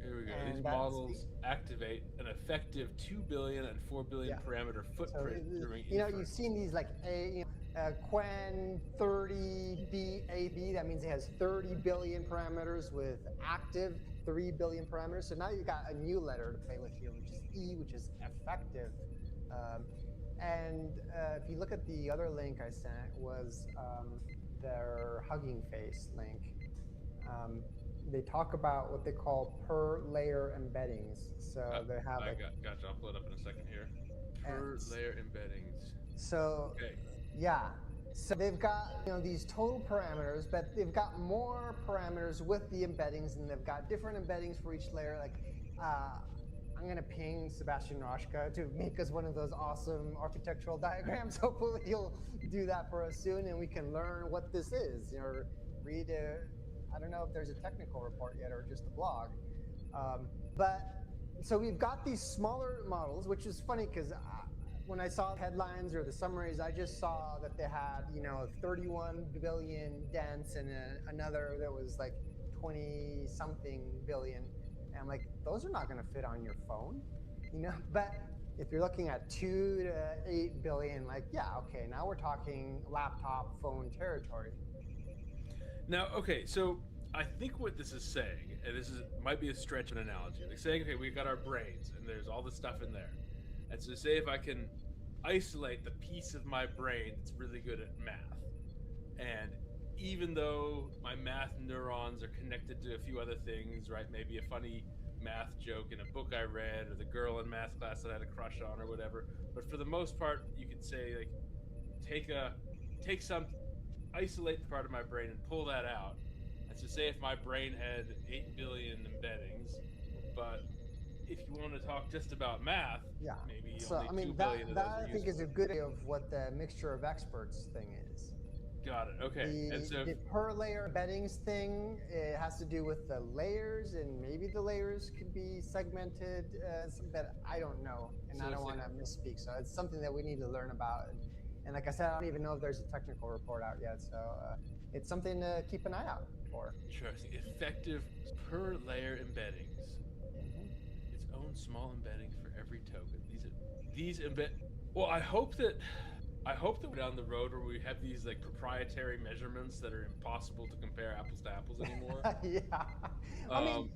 Here we go. These models activate an effective 2 billion and 4 billion parameter footprint during inference. You've seen these like Quen 30B, that means it has 30 billion parameters with active 3 billion parameters. So now you've got a new letter to play with here, which is E, which is effective. If you look at the other link I sent, was their Hugging Face link. They talk about what they call per layer embeddings. So they have. Gotcha. I'll pull it up in a second here. Per layer embeddings. So, yeah. So they've got these total parameters, but they've got more parameters with the embeddings, and they've got different embeddings for each layer. Like, I'm gonna ping Sebastian Roshka to make us one of those awesome architectural diagrams. Hopefully he'll do that for us soon, and we can learn what this is. Or read a. I don't know if there's a technical report yet or just a blog. So we've got these smaller models, which is funny because when I saw headlines or the summaries, I just saw that they had 31 billion dense and another that was like 20 something billion. And I'm like, those are not going to fit on your phone, But if you're looking at 2 to 8 billion, like, yeah, okay, now we're talking laptop phone territory. Now, okay, so I think what this is saying, and might be a stretch of an analogy, like saying, okay, we've got our brains, and there's all this stuff in there. And so say if I can isolate the piece of my brain that's really good at math, and even though my math neurons are connected to a few other things, right, maybe a funny math joke in a book I read, or the girl in math class that I had a crush on, or whatever, but for the most part, you could say, like, isolate the part of my brain and pull that out. And so say if my brain had 8 billion embeddings, but if you want to talk just about math, maybe only 2 billion of those are I think is a good idea of what the mixture of experts thing is. Got it. Okay. The per layer embeddings thing, it has to do with the layers, and maybe the layers could be segmented, but I don't know, and I don't want to misspeak. So it's something that we need to learn about. And like I said, I don't even know if there's a technical report out yet, so it's something to keep an eye out for. Interesting. Effective per layer embeddings. Its own small embedding for every token. Well, I hope that we're down the road where we have these like proprietary measurements that are impossible to compare apples to apples anymore. Yeah. I mean,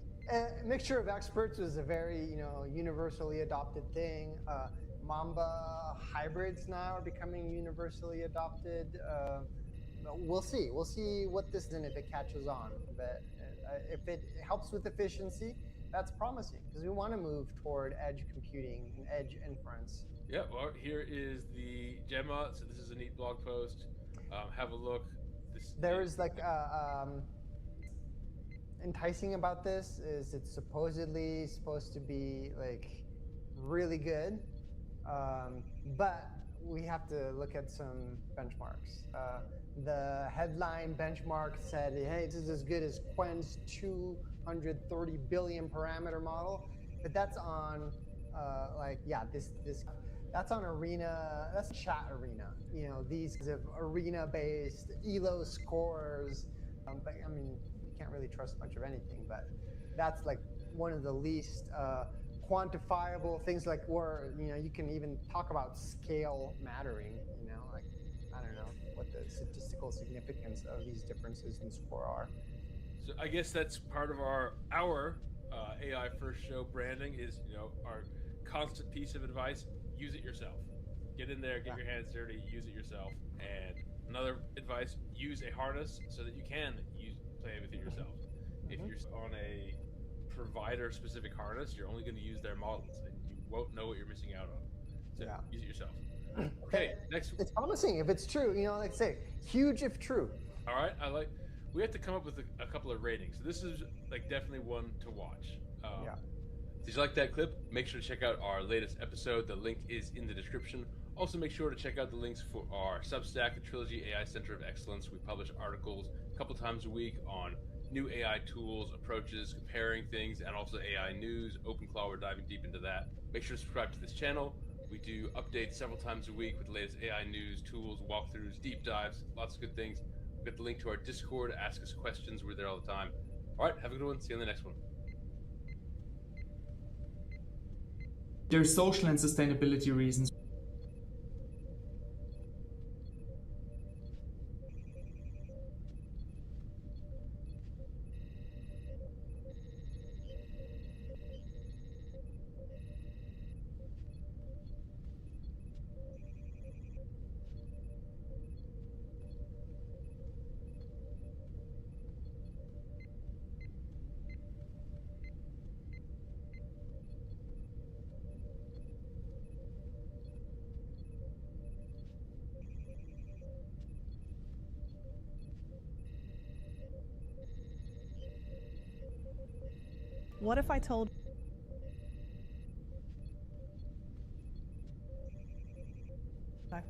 mixture of experts is a very universally adopted thing. Mamba hybrids now are becoming universally adopted. We'll see. We'll see what this is and if it catches on. But if it helps with efficiency, that's promising because we want to move toward edge computing and edge inference. Yeah, well, here is the Gemma. So this is a neat blog post. Have a look. There's like enticing about this is it's supposedly supposed to be like really good, but we have to look at some benchmarks. The headline benchmark said, hey, this is as good as Quen's 230 billion parameter model, but that's on that's on Arena, that's chat Arena. You know, these have arena-based ELO scores, but I mean, you can't really trust much of anything, but that's like one of the least quantifiable things, like where, you know, you can even talk about scale mattering, you know, like, I don't know what the statistical significance of these differences in score are. So I guess that's part of our AI First Show branding is, you know, our constant piece of advice: use it yourself. Get in there, get your hands dirty, use it yourself. And another advice: use a harness so that you can play with it yourself. If you're on a provider-specific harness, you're only going to use their models, and you won't know what you're missing out on. So use it yourself. Okay, next. It's promising if it's true. You know, like I say, huge if true. All right, we have to come up with a couple of ratings. So this is like definitely one to watch. Did you like that clip? Make sure to check out our latest episode. The link is in the description. Also, make sure to check out the links for our Substack, the Trilogy AI Center of Excellence. We publish articles a couple times a week on new AI tools, approaches, comparing things, and also AI news. OpenClaw, we're diving deep into that. Make sure to subscribe to this channel. We do updates several times a week with the latest AI news, tools, walkthroughs, deep dives, lots of good things. We've got the link to our Discord. Ask us questions. We're there all the time. All right, have a good one. See you on the next one. There's social and sustainability reasons. What if I told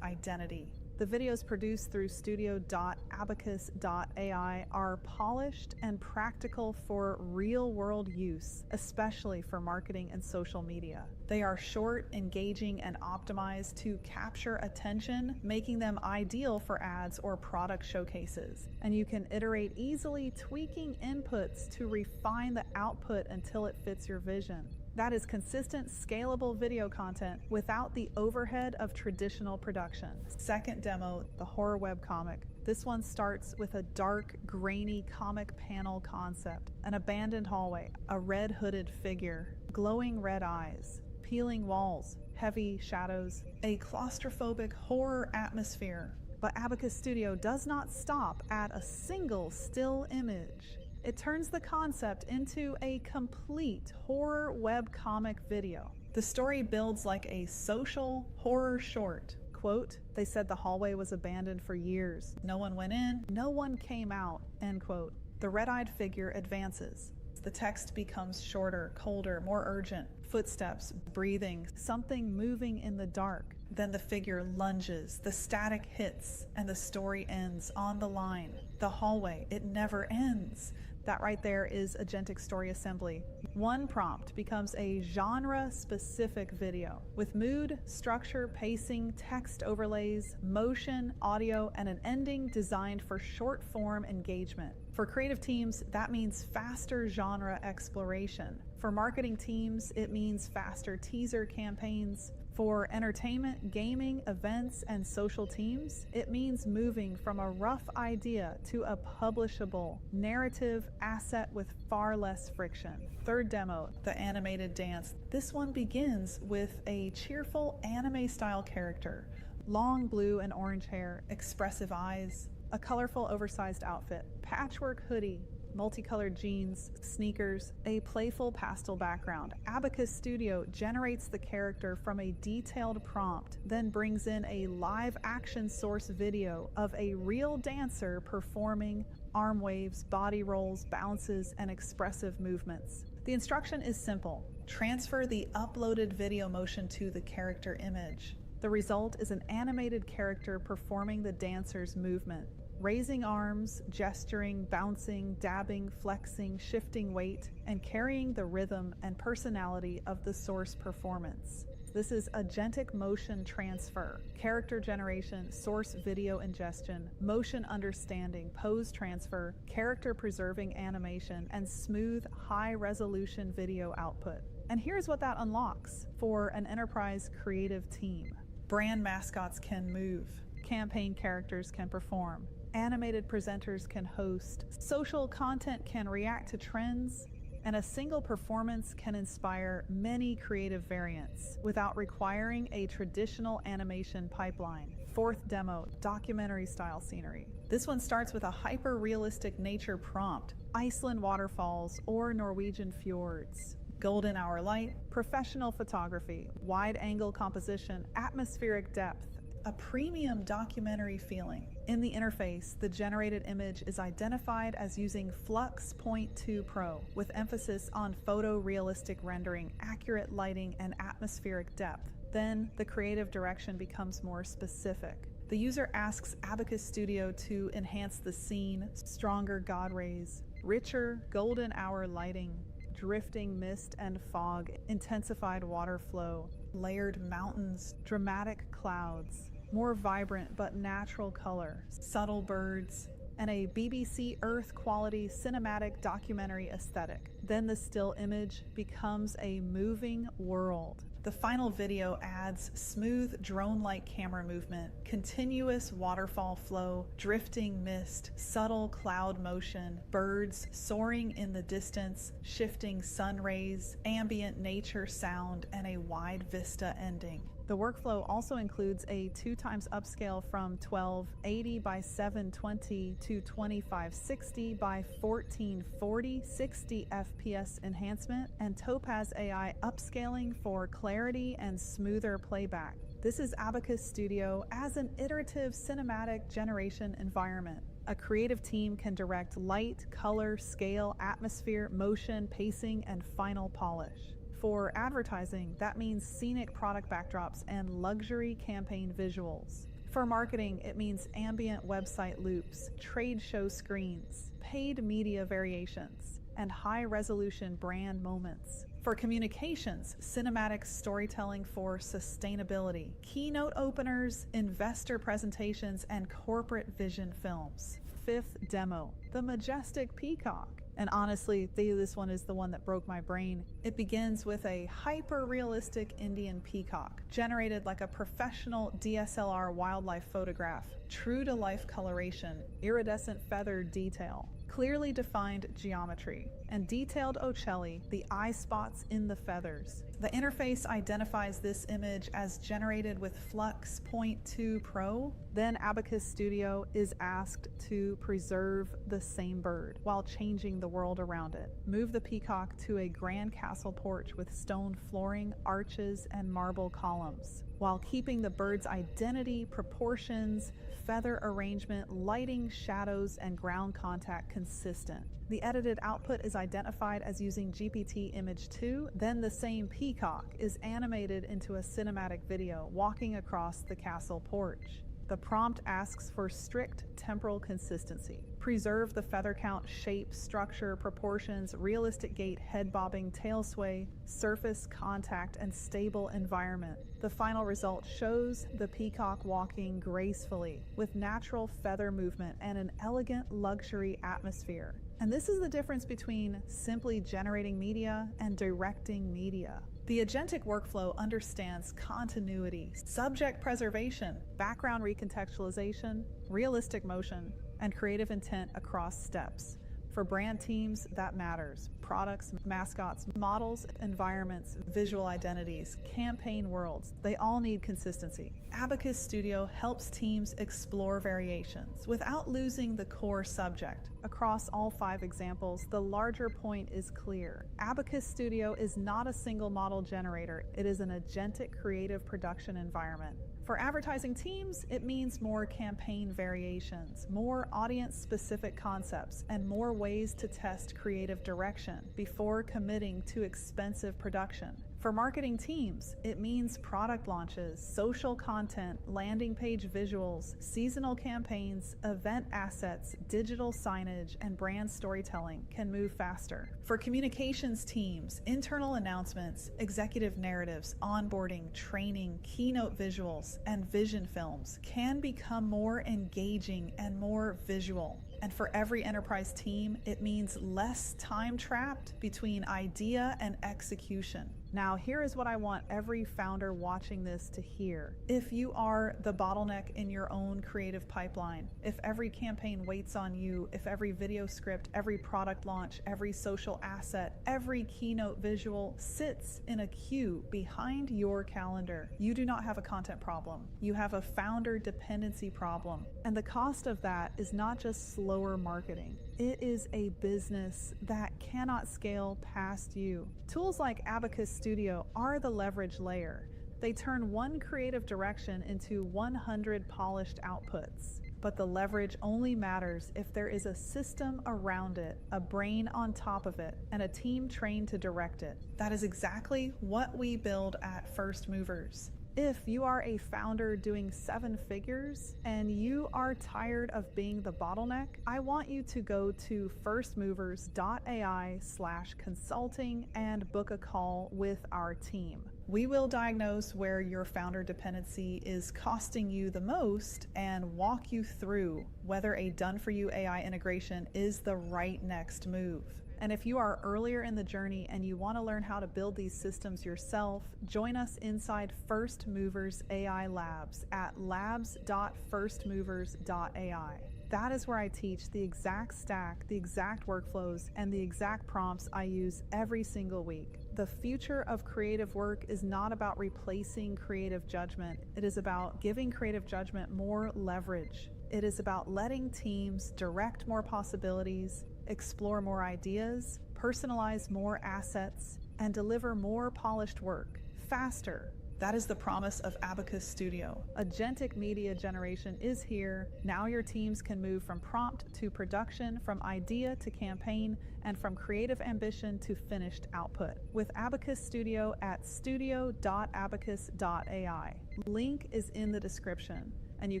identity? The videos produced through studio.abacus.ai are polished and practical for real-world use, especially for marketing and social media. They are short, engaging, and optimized to capture attention, making them ideal for ads or product showcases. And you can iterate easily, tweaking inputs to refine the output until it fits your vision. That is consistent, scalable video content without the overhead of traditional production. Second demo, the horror webcomic. This one starts with a dark, grainy comic panel concept, an abandoned hallway, a red hooded figure, glowing red eyes, peeling walls, heavy shadows, a claustrophobic horror atmosphere. But Abacus Studio does not stop at a single still image. It turns the concept into a complete horror webcomic video. The story builds like a social horror short. Quote, they said the hallway was abandoned for years. No one went in, no one came out, end quote. The red-eyed figure advances. The text becomes shorter, colder, more urgent. Footsteps, breathing, something moving in the dark. Then the figure lunges, the static hits, and the story ends on the line. The hallway, it never ends. That right there is agentic story assembly. One prompt becomes a genre-specific video with mood, structure, pacing, text overlays, motion, audio, and an ending designed for short-form engagement. For creative teams, that means faster genre exploration. For marketing teams, it means faster teaser campaigns. For entertainment, gaming, events, and social teams, it means moving from a rough idea to a publishable, narrative asset with far less friction. Third demo, the animated dance. This one begins with a cheerful anime-style character. Long blue and orange hair, expressive eyes, a colorful oversized outfit, patchwork hoodie, multicolored jeans, sneakers, a playful pastel background. Abacus Studio generates the character from a detailed prompt, then brings in a live action source video of a real dancer performing arm waves, body rolls, bounces, and expressive movements. The instruction is simple. Transfer the uploaded video motion to the character image. The result is an animated character performing the dancer's movement. Raising arms, gesturing, bouncing, dabbing, flexing, shifting weight, and carrying the rhythm and personality of the source performance. This is agentic motion transfer, character generation, source video ingestion, motion understanding, pose transfer, character preserving animation, and smooth, high-resolution video output. And here's what that unlocks for an enterprise creative team. Brand mascots can move, campaign characters can perform, animated presenters can host, social content can react to trends, and a single performance can inspire many creative variants without requiring a traditional animation pipeline. Fourth demo, documentary-style scenery. This one starts with a hyper-realistic nature prompt, Iceland waterfalls or Norwegian fjords. Golden hour light, professional photography, wide-angle composition, atmospheric depth, a premium documentary feeling. In the interface, the generated image is identified as using Flux Point 2 Pro, with emphasis on photorealistic rendering, accurate lighting, and atmospheric depth. Then, the creative direction becomes more specific. The user asks Abacus Studio to enhance the scene, stronger God rays, richer golden hour lighting, drifting mist and fog, intensified water flow, layered mountains, dramatic clouds, more vibrant but natural color, subtle birds, and a BBC Earth quality cinematic documentary aesthetic. Then the still image becomes a moving world. The final video adds smooth drone-like camera movement, continuous waterfall flow, drifting mist, subtle cloud motion, birds soaring in the distance, shifting sun rays, ambient nature sound, and a wide vista ending. The workflow also includes a 2x upscale from 1280 by 720 to 2560 by 1440 60 FPS enhancement and Topaz AI upscaling for clarity and smoother playback. This is Abacus Studio as an iterative cinematic generation environment. A creative team can direct light, color, scale, atmosphere, motion, pacing, and final polish. For advertising, that means scenic product backdrops and luxury campaign visuals. For marketing, it means ambient website loops, trade show screens, paid media variations, and high-resolution brand moments. For communications, cinematic storytelling for sustainability, keynote openers, investor presentations, and corporate vision films. Fifth demo, the majestic peacock. And honestly, this one is the one that broke my brain. It begins with a hyper-realistic Indian peacock, generated like a professional DSLR wildlife photograph, true-to-life coloration, iridescent feather detail, clearly defined geometry, and detailed ocelli, the eye spots in the feathers. The interface identifies this image as generated with Flux Point 2 Pro. Then Abacus Studio is asked to preserve the same bird while changing the world around it. Move the peacock to a grand castle porch with stone flooring, arches, and marble columns, while keeping the bird's identity, proportions, feather arrangement, lighting, shadows, and ground contact consistent. The edited output is identified as using GPT Image 2, then the same peacock is animated into a cinematic video walking across the castle porch. The prompt asks for strict temporal consistency. Preserve the feather count, shape, structure, proportions, realistic gait, head bobbing, tail sway, surface contact, and stable environment. The final result shows the peacock walking gracefully with natural feather movement and an elegant luxury atmosphere. And this is the difference between simply generating media and directing media. The agentic workflow understands continuity, subject preservation, background recontextualization, realistic motion, and creative intent across steps. For brand teams, that matters. Products, mascots, models, environments, visual identities, campaign worlds, they all need consistency. Abacus Studio helps teams explore variations without losing the core subject. Across all 5 examples, the larger point is clear. Abacus Studio is not a single model generator. It is an agentic creative production environment. For advertising teams, it means more campaign variations, more audience-specific concepts, and more ways to test creative direction before committing to expensive production. For marketing teams, it means product launches, social content, landing page visuals, seasonal campaigns, event assets, digital signage, and brand storytelling can move faster. For communications teams, internal announcements, executive narratives, onboarding, training, keynote visuals, and vision films can become more engaging and more visual. And for every enterprise team, it means less time trapped between idea and execution. Now, here is what I want every founder watching this to hear. If you are the bottleneck in your own creative pipeline, if every campaign waits on you, if every video script, every product launch, every social asset, every keynote visual sits in a queue behind your calendar, you do not have a content problem. You have a founder dependency problem. And the cost of that is not just slower marketing. It is a business that cannot scale past you. Tools like Abacus Studio are the leverage layer. They turn one creative direction into 100 polished outputs. But the leverage only matters if there is a system around it, a brain on top of it, and a team trained to direct it. That is exactly what we build at First Movers. If you are a founder doing 7 figures and you are tired of being the bottleneck, I want you to go to firstmovers.ai/consulting and book a call with our team. We will diagnose where your founder dependency is costing you the most and walk you through whether a done-for-you AI integration is the right next move. And if you are earlier in the journey and you want to learn how to build these systems yourself, join us inside First Movers AI Labs at labs.firstmovers.ai. That is where I teach the exact stack, the exact workflows, and the exact prompts I use every single week. The future of creative work is not about replacing creative judgment. It is about giving creative judgment more leverage. It is about letting teams direct more possibilities, explore more ideas, personalize more assets, and deliver more polished work faster. That is the promise of Abacus Studio. Agentic media generation is here. Now your teams can move from prompt to production, from idea to campaign, and from creative ambition to finished output. With Abacus Studio at studio.abacus.ai. Link is in the description, and you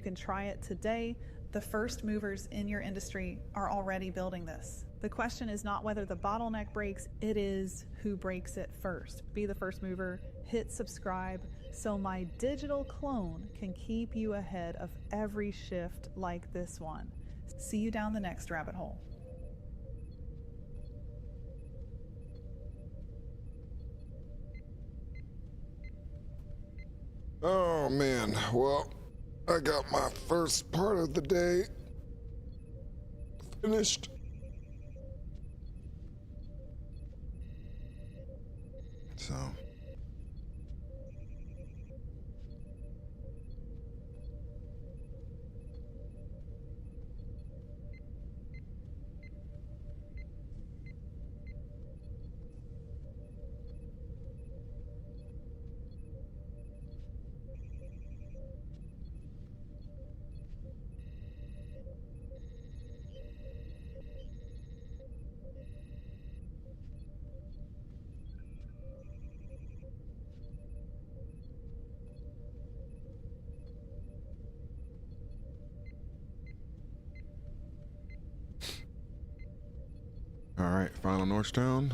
can try it today. The first movers in your industry are already building this. The question is not whether the bottleneck breaks, it is who breaks it first. Be the first mover, hit subscribe, so my digital clone can keep you ahead of every shift like this one. See you down the next rabbit hole. Oh man, well, I got my first part of the day finished. So. All right, final Northtown.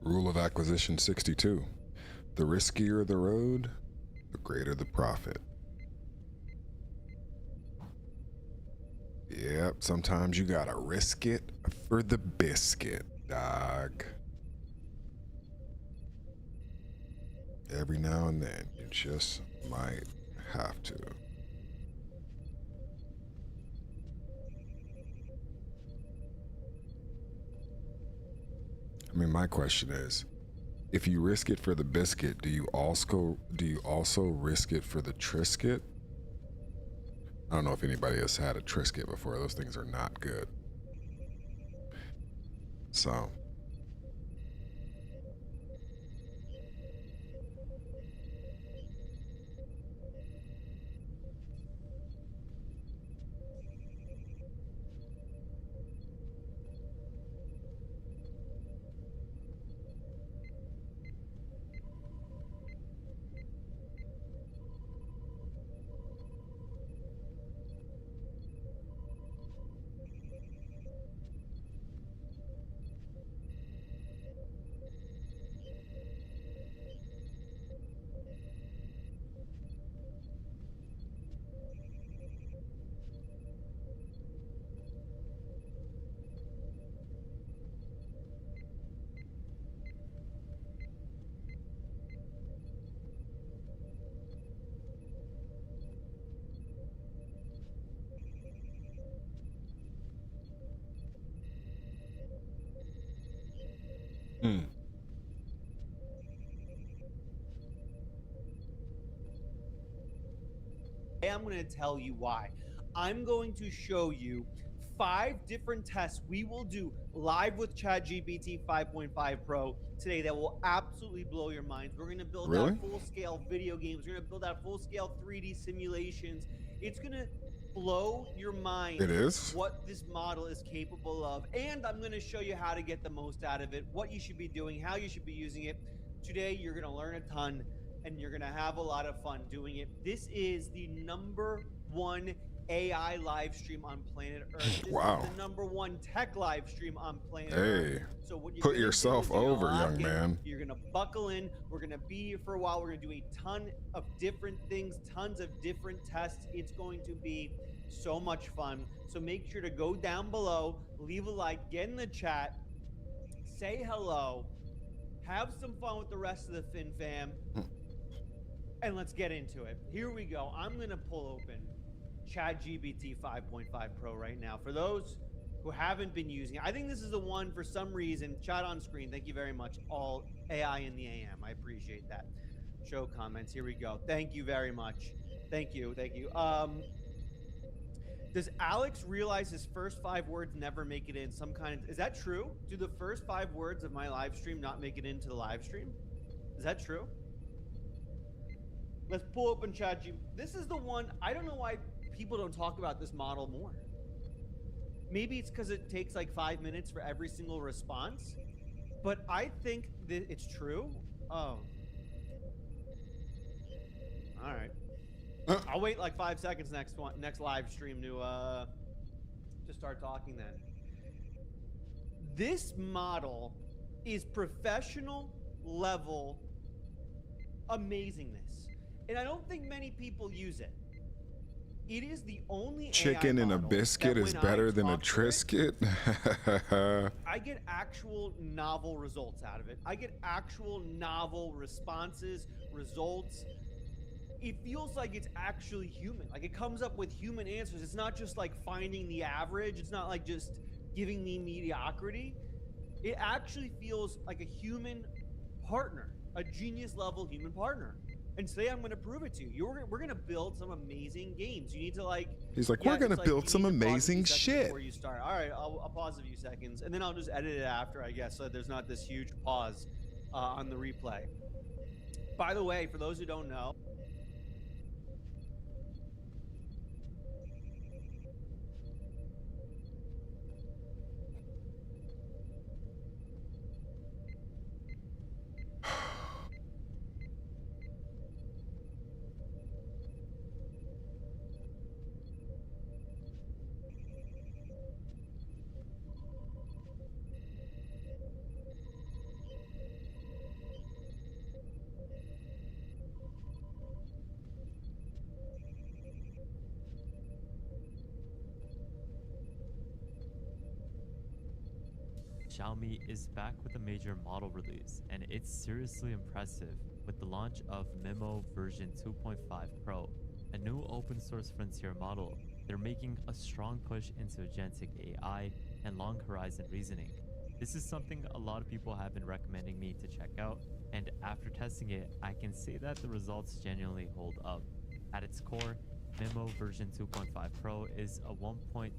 Rule of acquisition 62. The riskier the road, the greater the profit. Yep, sometimes you gotta risk it for the biscuit, dog. Every now and then, you just might have to. I mean, my question is, if you risk it for the biscuit, do you also risk it for the Triscuit? I don't know if anybody has had a Triscuit before. Those things are not good. So. I'm going to tell you why. I'm going to show you 5 different tests we will do live with ChatGPT 5.5 Pro today that will absolutely blow your minds. We're going to build out full-scale video games. We're going to build out full-scale 3D simulations. It's going to blow your mind. It is what this model is capable of. And I'm going to show you how to get the most out of it, what you should be doing, how you should be using it. Today, you're going to learn a ton, and you're going to have a lot of fun doing it. This is the #1 AI live stream on planet Earth. This wow. is the #1 tech live stream on planet hey, Earth. So what you're put yourself over, young in, man. You're going to buckle in. We're going to be here for a while. We're going to do a ton of different things, tons of different tests. It's going to be so much fun. So make sure to go down below, leave a like, get in the chat, say hello, have some fun with the rest of the Fin Fam, and let's get into it. Here we go. I'm going to pull open ChatGPT 5.5 Pro right now. For those who haven't been using it, I think this is the one for some reason. Chat on screen. Thank you very much. All AI in the AM. I appreciate that. Show comments. Here we go. Thank you very much. Thank you. Thank you. Does Alex realize his first 5 words never make it in some kind of... Is that true? Do the first 5 words of my live stream not make it into the live stream? Is that true? Let's pull open ChatGPT. This is the one... I don't know why people don't talk about this model more. Maybe it's because it takes like 5 minutes for every single response. But I think that it's true. Oh. All right. I'll wait like 5 seconds next live stream to start talking then. This model is professional level amazingness. And I don't think many people use it. It is the only chicken AI in a biscuit is better than a Triscuit. I get actual novel results out of it. I get actual novel responses, results. It feels like it's actually human. Like it comes up with human answers. It's not just like finding the average. It's not like just giving me mediocrity. It actually feels like a human partner, a genius level human partner. And today I'm going to prove it to you. We're going to build some amazing games. You need to like... He's like, we're going to build some amazing shit. Before you start. All right, I'll pause a few seconds and then I'll just edit it after, I guess, so there's not this huge pause on the replay. By the way, for those who don't know, Xiaomi is back with a major model release, and it's seriously impressive with the launch of Mimo version 2.5 Pro, a new open source frontier model. They're making a strong push into agentic AI and long horizon reasoning. This is something a lot of people have been recommending me to check out, and after testing it, I can say that the results genuinely hold up. At its core, Mimo version 2.5 Pro is a 1.2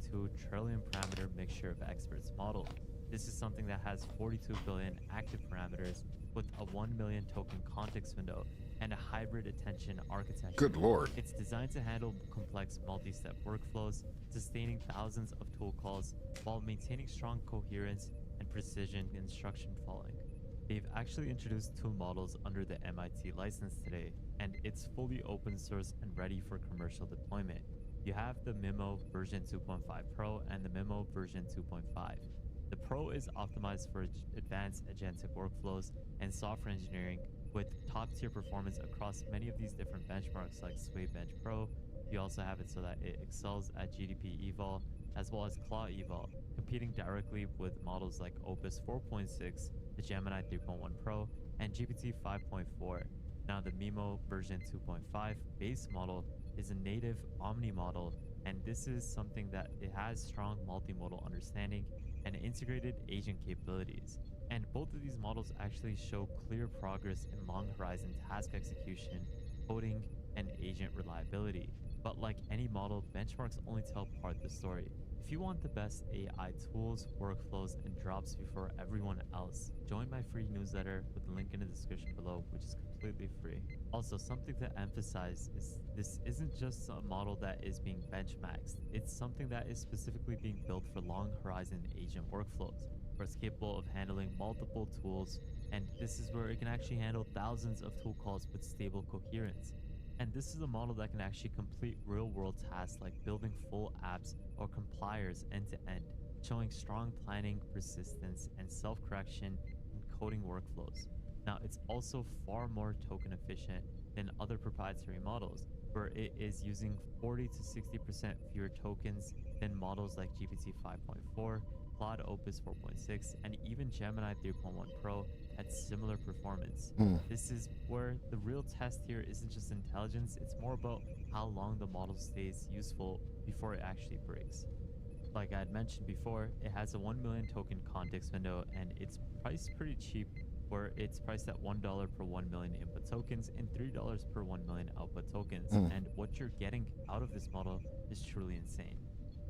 trillion parameter mixture of experts model. This is something that has 42 billion active parameters with a 1 million token context window and a hybrid attention architecture. Good lord. It's designed to handle complex multi-step workflows, sustaining thousands of tool calls while maintaining strong coherence and precision in instruction following. They've actually introduced 2 models under the MIT license today, and it's fully open source and ready for commercial deployment. You have the Mimo version 2.5 Pro and the Mimo version 2.5. The Pro is optimized for advanced agentic workflows and software engineering with top-tier performance across many of these different benchmarks like Sway Bench Pro. You also have it so that it excels at GDP Eval as well as Claude Eval, competing directly with models like Opus 4.6, the Gemini 3.1 Pro, and GPT 5.4. Now the Mimo version 2.5 base model is a native Omni model, and this is something that it has strong multimodal understanding and integrated agent capabilities. And both of these models actually show clear progress in long horizon task execution, coding, and agent reliability. But like any model, benchmarks only tell part of the story. If you want the best AI tools, workflows, and drops before everyone else, join my free newsletter with the link in the description below, which is completely free. Also, something to emphasize is this isn't just a model that is being benchmarked. It's something that is specifically being built for long horizon agent workflows, where it's capable of handling multiple tools, and this is where it can actually handle thousands of tool calls with stable coherence. And this is a model that can actually complete real-world tasks like building full apps or compliers end-to-end, showing strong planning, persistence, and self-correction in coding workflows. Now, it's also far more token efficient than other proprietary models, where it is using 40 to 60% fewer tokens than models like GPT 5.4, Claude Opus 4.6, and even Gemini 3.1 Pro at similar performance. This is where the real test here isn't just intelligence, it's more about how long the model stays useful before it actually breaks. Like I had mentioned before, it has a 1 million token context window, and it's priced pretty cheap, where it's priced at $1 per 1 million input tokens and $3 per 1 million output tokens. And what you're getting out of this model is truly insane.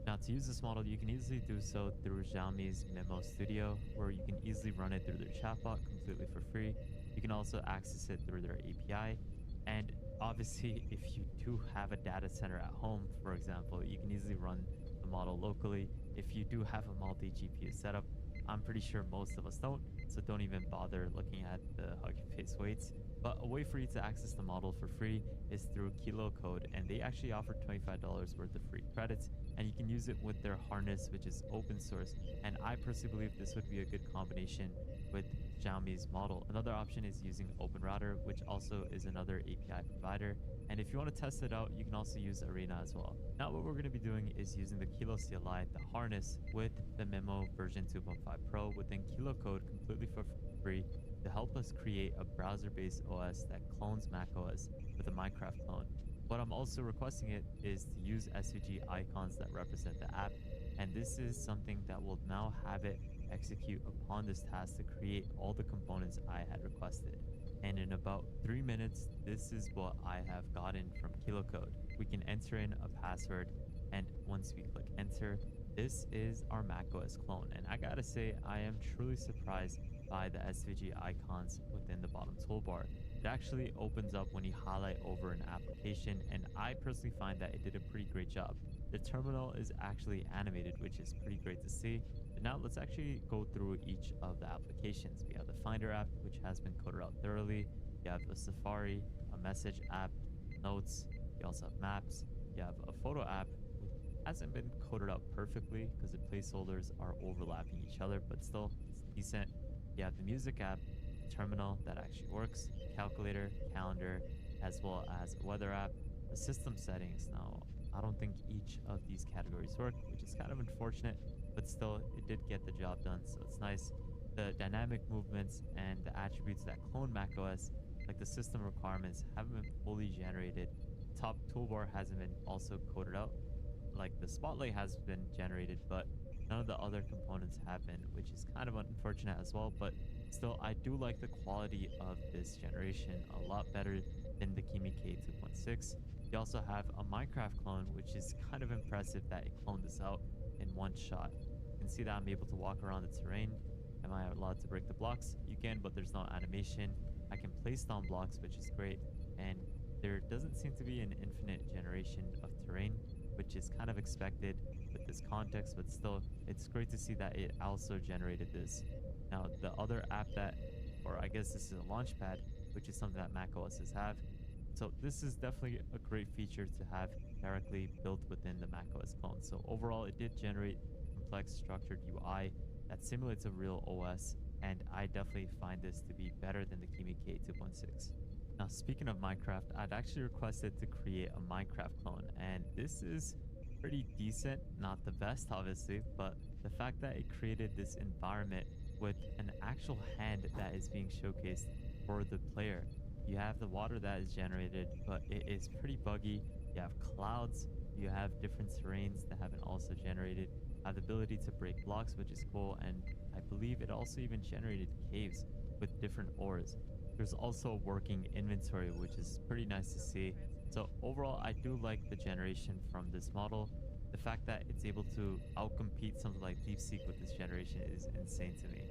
Now, to use this model, you can easily do so through Xiaomi's Mimo Studio, where you can easily run it through their chatbot completely for free. You can also access it through their API. And obviously, if you do have a data center at home, for example, you can easily run the model locally. If you do have a multi-GPU setup, I'm pretty sure most of us don't, so don't even bother looking at the Hugging Face weights. But a way for you to access the model for free is through Kilo Code, and they actually offer $25 worth of free credits, and you can use it with their harness, which is open source. And I personally believe this would be a good combination with Xiaomi's model. Another option is using OpenRouter, which also is another API provider. And if you want to test it out, you can also use Arena as well. Now what we're going to be doing is using the Kilo CLI, the harness, with the Mimo version 2.5 Pro within Kilo Code completely for free to help us create a browser-based OS that clones macOS with a Minecraft clone. What I'm also requesting it is to use SVG icons that represent the app, and this is something that will now have it execute upon this task to create all the components I had requested. And in about 3 minutes, this is what I have gotten from Kilo Code. We can enter in a password, and once we click enter, this is our macOS clone. And I gotta say, I am truly surprised by the SVG icons within the bottom toolbar. It actually opens up when you highlight over an application, and I personally find that it did a pretty great job. The terminal is actually animated, which is pretty great to see. But now let's actually go through each of the applications. We have the Finder app, which has been coded out thoroughly. You have a Safari, a message app, notes. You also have maps. You have a photo app, which hasn't been coded out perfectly because the placeholders are overlapping each other, but still, it's decent. You have the music app, terminal that actually works, calculator, calendar, as well as a weather app, the system settings. Now, I don't think each of these categories work, which is kind of unfortunate, but still, it did get the job done, so it's nice. The dynamic movements and the attributes that clone macOS, like the system requirements, haven't been fully generated. Top toolbar hasn't been also coded out. Like the spotlight has been generated, but none of the other components have been, which is kind of unfortunate as well. But still, I do like the quality of this generation a lot better than the Kimi K 2.6. You also have a Minecraft clone, which is kind of impressive that it cloned this out in one shot. You can see that I'm able to walk around the terrain. Am I allowed to break the blocks? You can, but there's no animation. I can place down blocks, which is great. And there doesn't seem to be an infinite generation of terrain, which is kind of expected with this context, but still, it's great to see that it also generated this. Now, the other app that, or I guess this is a launchpad, which is something that macOSs have. So this is definitely a great feature to have directly built within the macOS clone. So overall, it did generate complex structured UI that simulates a real OS, and I definitely find this to be better than the Kimi K 2.6. Now, speaking of Minecraft, I'd actually requested to create a Minecraft clone, and this is pretty decent, not the best obviously, but the fact that it created this environment with an actual hand that is being showcased for the player. You have the water that is generated, but it is pretty buggy. You have clouds, you have different terrains that have been also generated, have the ability to break blocks, which is cool, and I believe it also even generated caves with different ores. There's also a working inventory, which is pretty nice to see. So overall, I do like the generation from this model. The fact that it's able to outcompete something like DeepSeek with this generation is insane to me.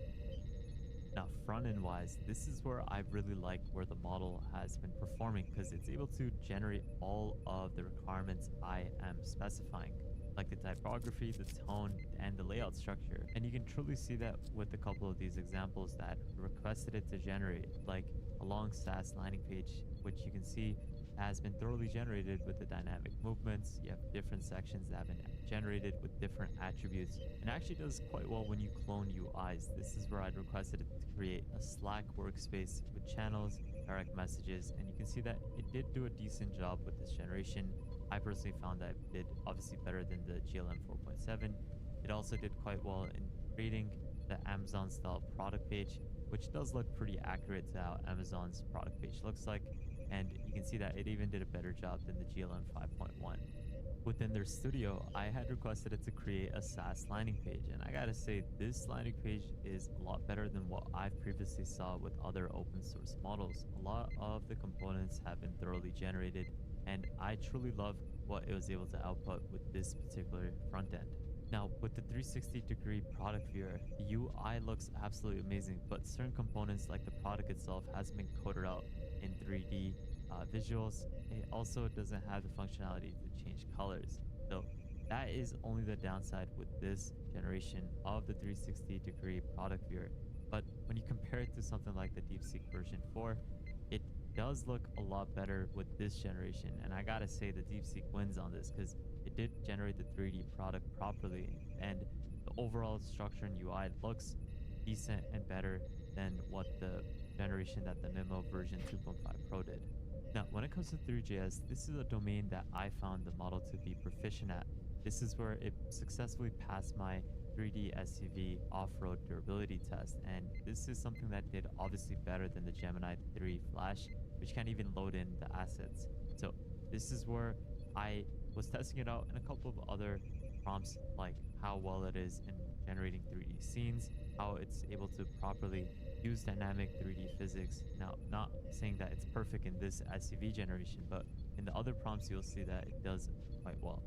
Now, front-end wise, this is where I really like where the model has been performing, because it's able to generate all of the requirements I am specifying, like the typography, the tone, and the layout structure. And you can truly see that with a couple of these examples that requested it to generate, like a long SAS landing page, which you can see has been thoroughly generated with the dynamic movements. You have different sections that have been generated with different attributes, and actually does quite well when you clone UIs. This is where I'd requested it to create a Slack workspace with channels, direct messages, and you can see that it did do a decent job with this generation. I personally found that it did obviously better than the GLM 4.7. It also did quite well in creating the Amazon style product page, which does look pretty accurate to how Amazon's product page looks like. And you can see that it even did a better job than the GLM 5.1. Within their studio, I had requested it to create a SaaS landing page, and I gotta say, this landing page is a lot better than what I've previously saw with other open source models. A lot of the components have been thoroughly generated, and I truly love what it was able to output with this particular front end. Now, with the 360-degree product viewer, the UI looks absolutely amazing, but certain components like the product itself hasn't been coded out in 3D visuals. It also doesn't have the functionality to change colors. So that is only the downside with this generation of the 360-degree product viewer. But when you compare it to something like the DeepSeek version 4, it does look a lot better with this generation. And I gotta say the DeepSeek wins on this, because it did generate the 3D product properly, and the overall structure and UI looks decent and better than what the generation that the Memo version 2.5 Pro did. Now, when it comes to 3GS, this is a domain that I found the model to be proficient at. This is where it successfully passed my 3D SUV off-road durability test, and this is something that did obviously better than the Gemini 3 Flash, which can't even load in the assets. So this is where I was testing it out in a couple of other prompts, like how well it is in generating 3D scenes, how it's able to properly use dynamic 3D physics. Now, not saying that it's perfect in this SUV generation, but in the other prompts, you'll see that it does quite well.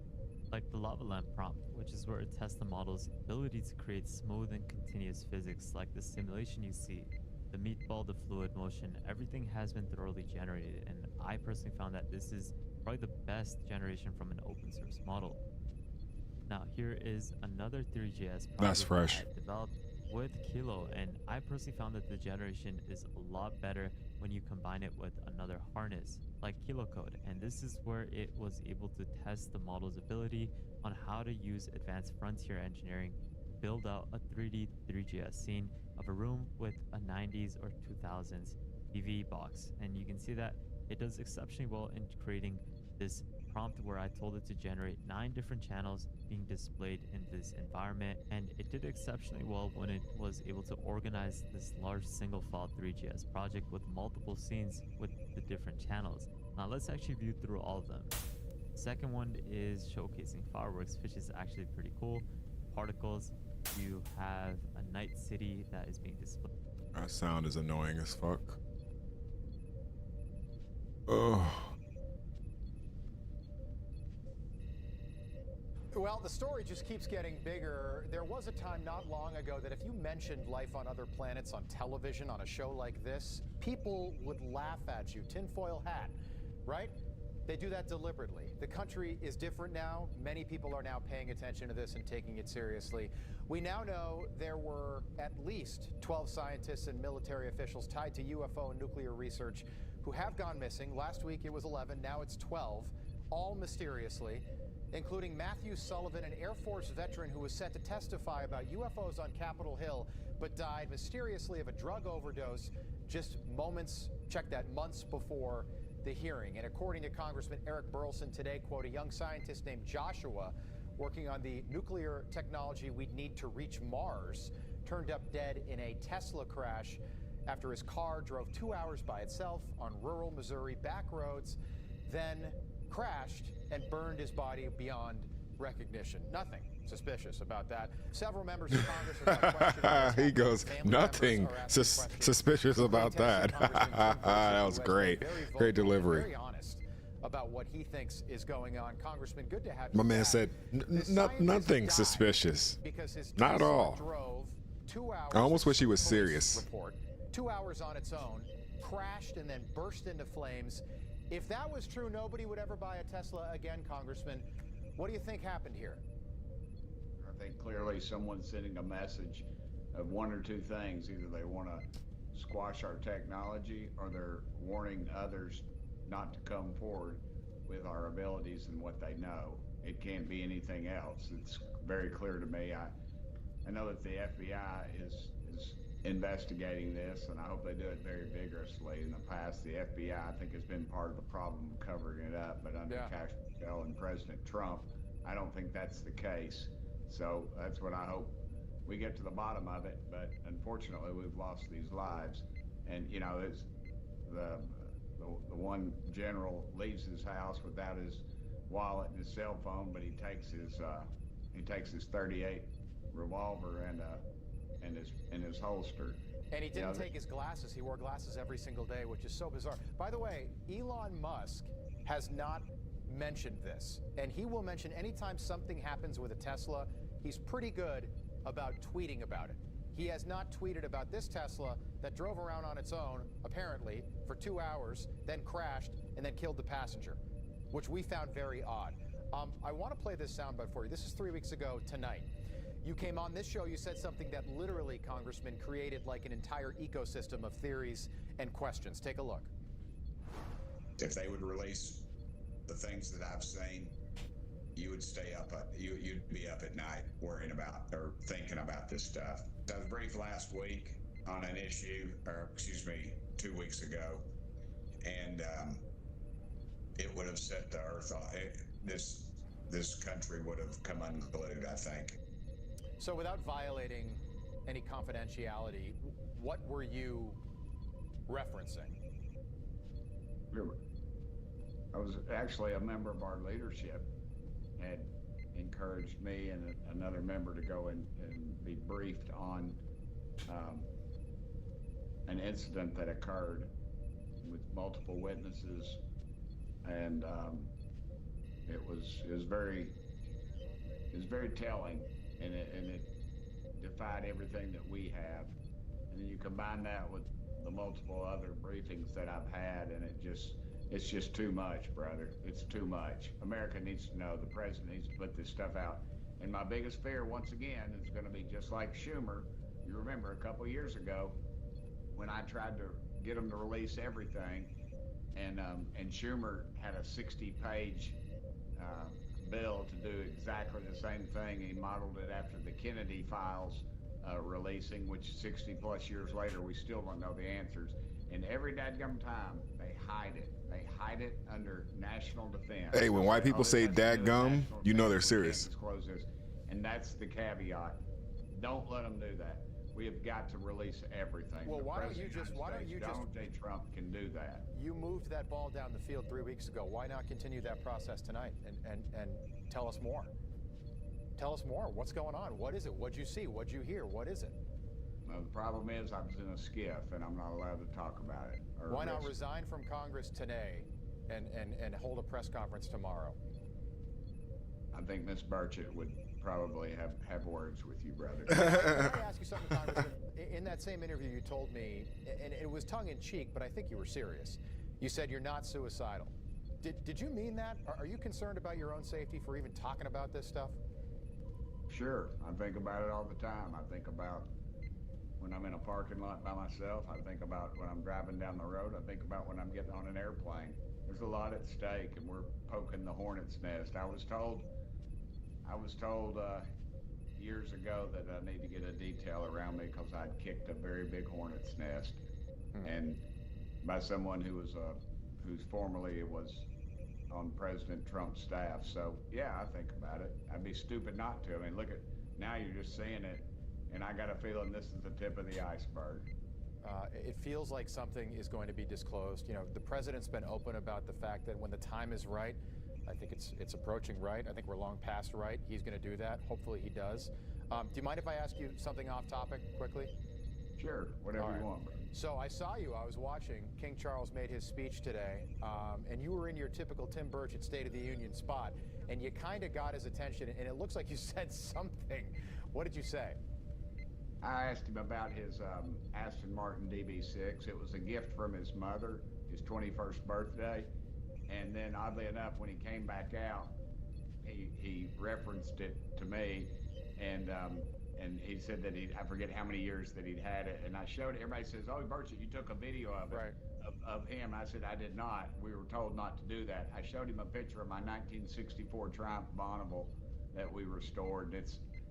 Like the lava lamp prompt, which is where it tests the model's ability to create smooth and continuous physics, like the simulation you see, the meatball, the fluid motion, everything has been thoroughly generated, and I personally found that this is probably the best generation from an open source model. Now, here is another 3GS That's fresh. that I developed with Kilo, and I personally found that the generation is a lot better when you combine it with another harness like Kilo Code, and this is where it was able to test the model's ability on how to use advanced frontier engineering to build out a 3D 3GS scene of a room with a 90s or 2000s TV box. And you can see that it does exceptionally well in creating this prompt where I told it to generate 9 different channels being displayed in this environment, and it did exceptionally well when it was able to organize this large single file 3GS project with multiple scenes with the different channels. Now let's actually view through all of them. Second one is showcasing fireworks, which is actually pretty cool. Particles, you have a night city that is being displayed. That sound is annoying as fuck. Oh. Well, the story just keeps getting bigger. There was a time not long ago that if you mentioned life on other planets on television on a show like this, people would laugh at you. Tinfoil hat, right? They do that deliberately. The country is different now. Many people are now paying attention to this and taking it seriously. We now know there were at least 12 scientists and military officials tied to UFO and nuclear research who have gone missing. Last week it was 11, now it's 12, all mysteriously, including Matthew Sullivan, an Air Force veteran who was set to testify about UFOs on Capitol Hill, but died mysteriously of a drug overdose just moments, check that, months before the hearing. And according to Congressman Eric Burleson today, quote, a young scientist named Joshua working on the nuclear technology we'd need to reach Mars turned up dead in a Tesla crash after his car drove 2 hours by itself on rural Missouri back roads, then crashed and burned his body beyond recognition. Nothing suspicious about that. Several members of Congress are questioning. He goes, nothing suspicious about that. That was great. Great delivery. Very honest about what he thinks is going on. Congressman, good to have you My man back. said, nothing suspicious. Not at all. Drove 2 hours. I almost wish he was serious. Report, 2 hours on its own, crashed and then burst into flames. If that was true, nobody would ever buy a Tesla again, Congressman. What do you think happened here? I think clearly someone's sending a message of one or two things. Either they want to squash our technology or they're warning others not to come forward with our abilities and what they know. It can't be anything else. It's very clear to me. I know that the FBI is investigating this, and I hope they do it very vigorously. In the past, the FBI, I think, has been part of the problem covering it up, but under Cash Patel and President Trump, I don't think that's the case. So that's what I hope we get to the bottom of it. But unfortunately, we've lost these lives. And you know, it's the one general leaves his house without his wallet and his cell phone, but he takes his .38 revolver and his holster. And he didn't take his glasses. He wore glasses every single day, which is so bizarre. By the way, Elon Musk has not mentioned this, and he will mention anytime something happens with a Tesla, he's pretty good about tweeting about it. He has not tweeted about this Tesla that drove around on its own, apparently, for 2 hours, then crashed, and then killed the passenger, which we found very odd. I want to play this soundbite for you. This is 3 weeks ago tonight. You came on this show, you said something that literally, Congressman, created like an entire ecosystem of theories and questions. Take a look. If they would release the things that I've seen, you would stay up, you'd be up at night worrying about or thinking about this stuff. I was briefed last week on an issue, or excuse me, 2 weeks ago, and it would have set the earth on. This country would have come unglued, I think. So without violating any confidentiality, what were you referencing? I was actually a member of our leadership had encouraged me and another member to go and be briefed on an incident that occurred with multiple witnesses, and it was very telling, and it defied everything that we have. And then you combine that with the multiple other briefings that I've had, and it's just too much, brother. It's too much. America needs to know. The president needs to put this stuff out. And my biggest fear, once again, is going to be just like Schumer. You remember a couple years ago when I tried to get him to release everything, and Schumer had a 60-page bill to do exactly the same thing. He modeled it after the Kennedy files releasing, which 60 plus years later, we still don't know the answers. And every dadgum time, they hide it. They hide it under national defense. Hey, when white people say dadgum, you know they're serious. Disclose this. And that's the caveat. Don't let them do that. We have got to release everything. Well, why don't you just Donald J. Trump can do that. You moved that ball down the field 3 weeks ago. Why not continue that process tonight and tell us more? Tell us more. What's going on? What is it? What'd you see? What'd you hear? What is it? Well, the problem is I was in a skiff and I'm not allowed to talk about it. Why not resign from Congress today and hold a press conference tomorrow? I think Ms. Burchett would probably have words with you, brother. Can I ask you something, Congressman? In that same interview, you told me, and it was tongue-in-cheek, but I think you were serious. You said you're not suicidal. Did you mean that? Are you concerned about your own safety for even talking about this stuff? Sure. I think about it all the time. I think about when I'm in a parking lot by myself. I think about when I'm driving down the road. I think about when I'm getting on an airplane. There's a lot at stake, and we're poking the hornet's nest. I was told years ago that I need to get a detail around me because I'd kicked a very big hornet's nest, and by someone who's formerly was on President Trump's staff. So yeah, I think about it. I'd be stupid not to. I mean, look at now, you're just seeing it, and I got a feeling this is the tip of the iceberg. It feels like something is going to be disclosed. You know, the president's been open about the fact that when the time is right, I think it's approaching right. I think we're long past right. He's going to do that. Hopefully he does. Do you mind if I ask you something off topic quickly? Sure, whatever you want. So I saw you. I was watching. King Charles made his speech today, and you were in your typical Tim Burchett State of the Union spot, and you kind of got his attention, and it looks like you said something. What did you say? I asked him about his Aston Martin DB6. It was a gift from his mother, his 21st birthday. And then, oddly enough, when he came back out, he referenced it to me, and he said that I forget how many years that he'd had it. And I showed it. Everybody says, "Oh, Burchett, you took a video of it, of him." I said, "I did not. We were told not to do that." I showed him a picture of my 1964 Triumph Bonneville that we restored.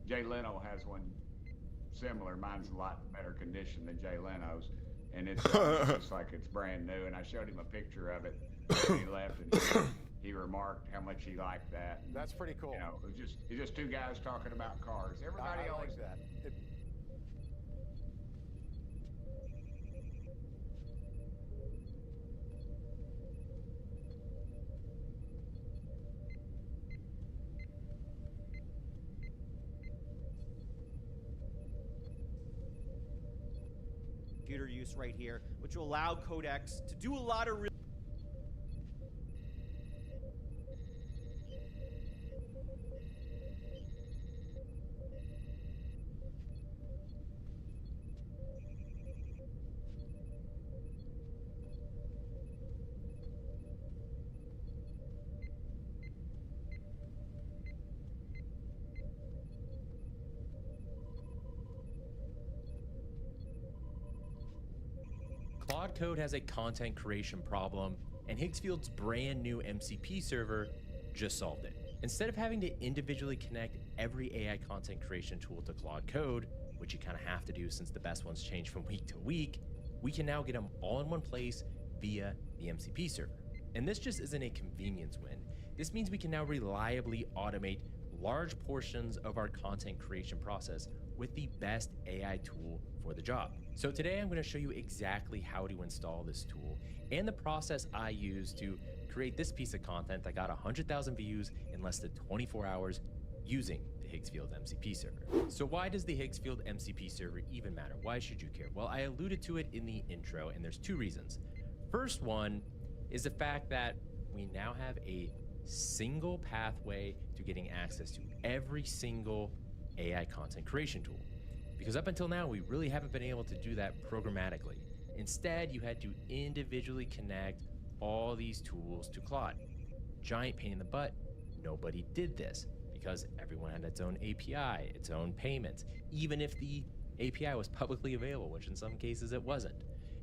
Jay Leno has one similar. Mine's a lot better condition than Jay Leno's, and it's just like it's brand new. And I showed him a picture of it. And he left, and he remarked how much he liked that. And, that's pretty cool. You know, it's just two guys talking about cars. Everybody I always like that. Computer use right here, which will allow codecs to do a lot of Claude Code has a content creation problem, and Higgsfield's brand new MCP server just solved it. Instead of having to individually connect every AI content creation tool to Claude Code, which you kind of have to do since the best ones change from week to week, we can now get them all in one place via the MCP server. And this just isn't a convenience win. This means we can now reliably automate large portions of our content creation process with the best AI tool for the job. So today I'm going to show you exactly how to install this tool and the process I use to create this piece of content that got 100,000 views in less than 24 hours using the Higgsfield MCP server. So why does the Higgsfield MCP server even matter? Why should you care? Well, I alluded to it in the intro, and there's two reasons. First one is the fact that we now have a single pathway to getting access to every single AI content creation tool. Because up until now, we really haven't been able to do that programmatically. Instead, you had to individually connect all these tools to Claude. Giant pain in the butt. Nobody did this because everyone had its own API, its own payments, even if the API was publicly available, which in some cases it wasn't.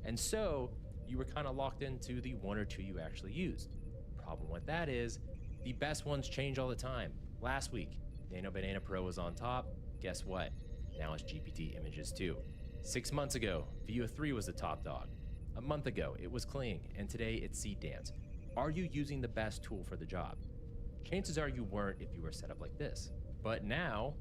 And so you were kind of locked into the one or two you actually used. Problem with that is the best ones change all the time. Last week, Nano Banana Pro was on top. Guess what? Now it's GPT Images 2. 6 months ago, Veo 3 was the top dog. A month ago, it was Cling, and today it's Seed Dance. Are you using the best tool for the job? Chances are you weren't if you were set up like this. But now,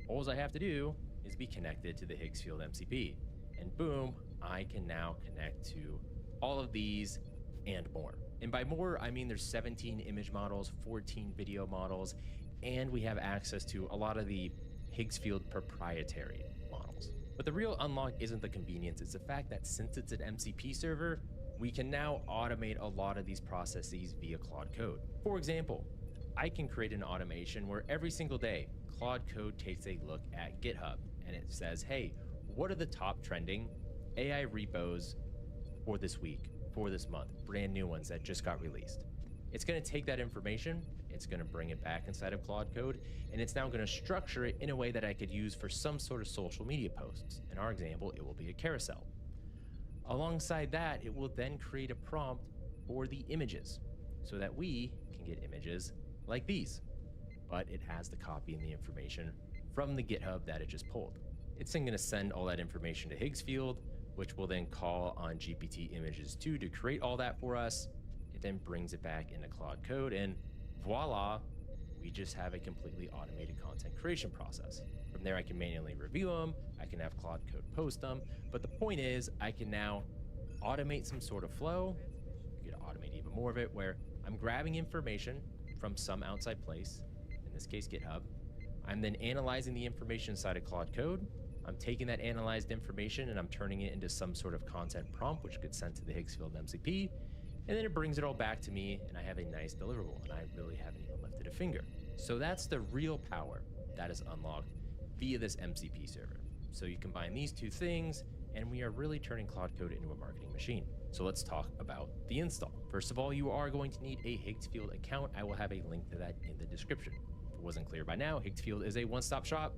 all I have to do is be connected to the Higgs field MCP. And boom, I can now connect to all of these and more. And by more, I mean there's 17 image models, 14 video models, and we have access to a lot of the Higgs field proprietary models. But the real unlock isn't the convenience, it's the fact that since it's an MCP server, we can now automate a lot of these processes via Claude Code. For example, I can create an automation where every single day, Claude Code takes a look at GitHub and it says, hey, what are the top trending AI repos for this week, for this month, brand new ones that just got released. It's going to take that information, it's going to bring it back inside of Claude Code, and it's now going to structure it in a way that I could use for some sort of social media posts. In our example, it will be a carousel. Alongside that, it will then create a prompt for the images so that we can get images like these, but it has the copy and the information from the GitHub that it just pulled. It's then going to send all that information to Higgs field, which will then call on GPT Images 2 to create all that for us. It then brings it back into Claude Code, and voila, we just have a completely automated content creation process. From there, I can manually review them, I can have Claude Code post them, but the point is I can now automate some sort of flow. You can automate even more of it, where I'm grabbing information from some outside place, in this case GitHub. I'm then analyzing the information inside of Claude Code. I'm taking that analyzed information and I'm turning it into some sort of content prompt, which gets sent to the Higgs field MCP, and then it brings it all back to me, and I have a nice deliverable, and I really haven't even lifted a finger. So that's the real power that is unlocked via this MCP server. So you combine these two things, and we are really turning Claude Code into a marketing machine. So let's talk about the install. First of all, you are going to need a Higgs field account. I will have a link to that in the description. If it wasn't clear by now, Higgs field is a one-stop shop.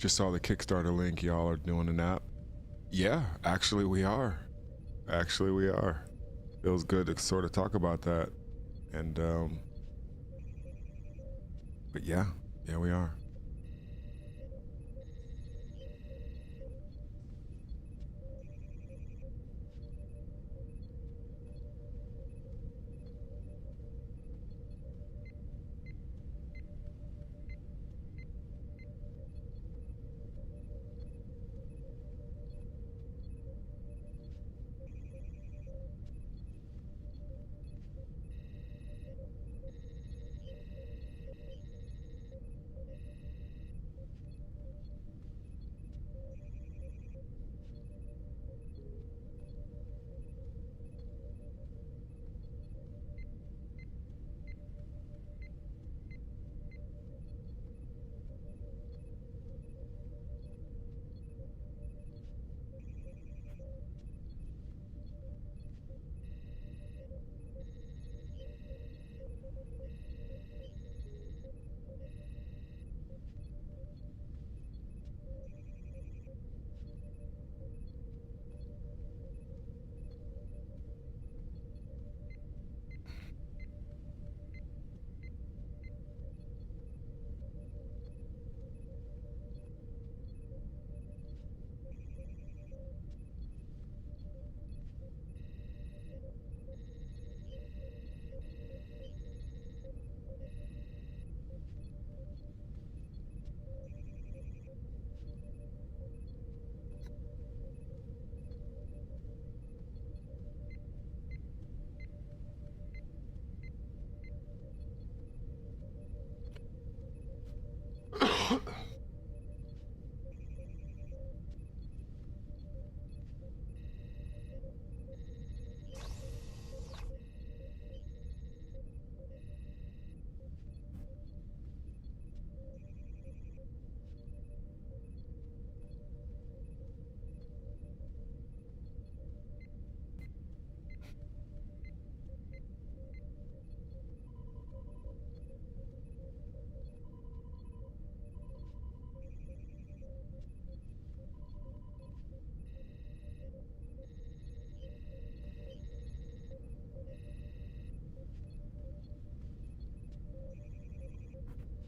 Just saw the Kickstarter link. Y'all are doing an app. Yeah, actually we are. Actually we are. Feels good to sort of talk about that. And but yeah, we are.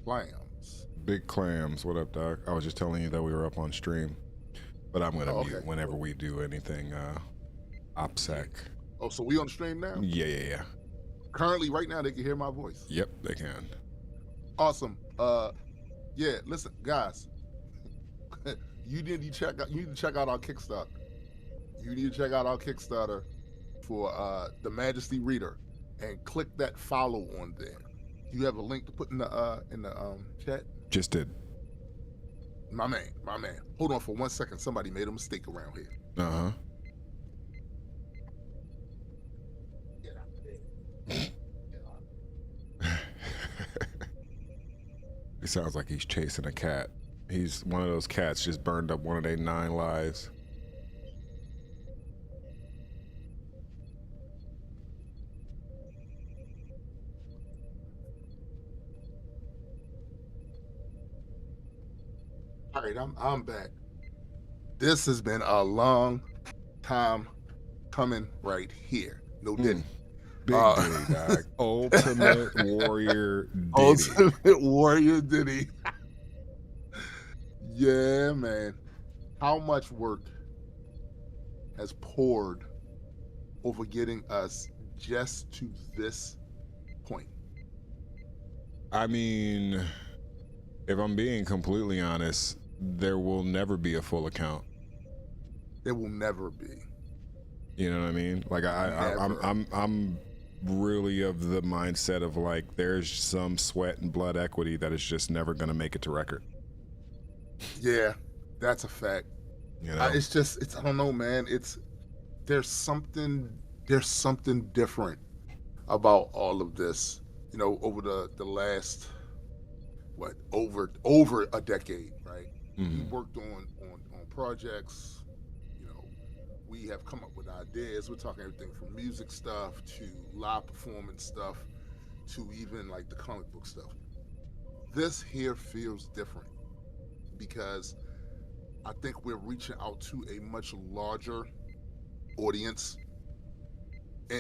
Clams. Big clams. What up, Doc? I was just telling you that we were up on stream, but I'm gonna mute okay. whenever we do anything OPSEC. Oh, so we on the stream now? Yeah. Currently, right now, they can hear my voice. Yep, they can. Awesome. Yeah. Listen, guys, you need to check out our Kickstarter. You need to check out our Kickstarter for the Majesty Reader, and click that follow on there. You have a link to put in the chat. Just did. My man. Hold on for 1 second. Somebody made a mistake around here. Uh-huh. It sounds like he's chasing a cat. He's one of those cats just burned up one of their 9 lives. All right, I'm back. This has been a long time coming right here. No Diddy. Big Diddy, dog. Ultimate Warrior Diddy. Ultimate Warrior Diddy. Yeah, man. How much work has poured over getting us just to this point? I mean, if I'm being completely honest, there will never be a full account. There will never be. You know what I mean? Like I'm really of the mindset of like there's some sweat and blood equity that is just never gonna make it to record. Yeah, that's a fact. You know? It's I don't know, man. There's something different about all of this. You know, over the last over a decade, right? Mm-hmm. We worked on projects. You know, we have come up with ideas. We're talking everything from music stuff to live performance stuff to even like the comic book stuff. This here feels different because I think we're reaching out to a much larger audience,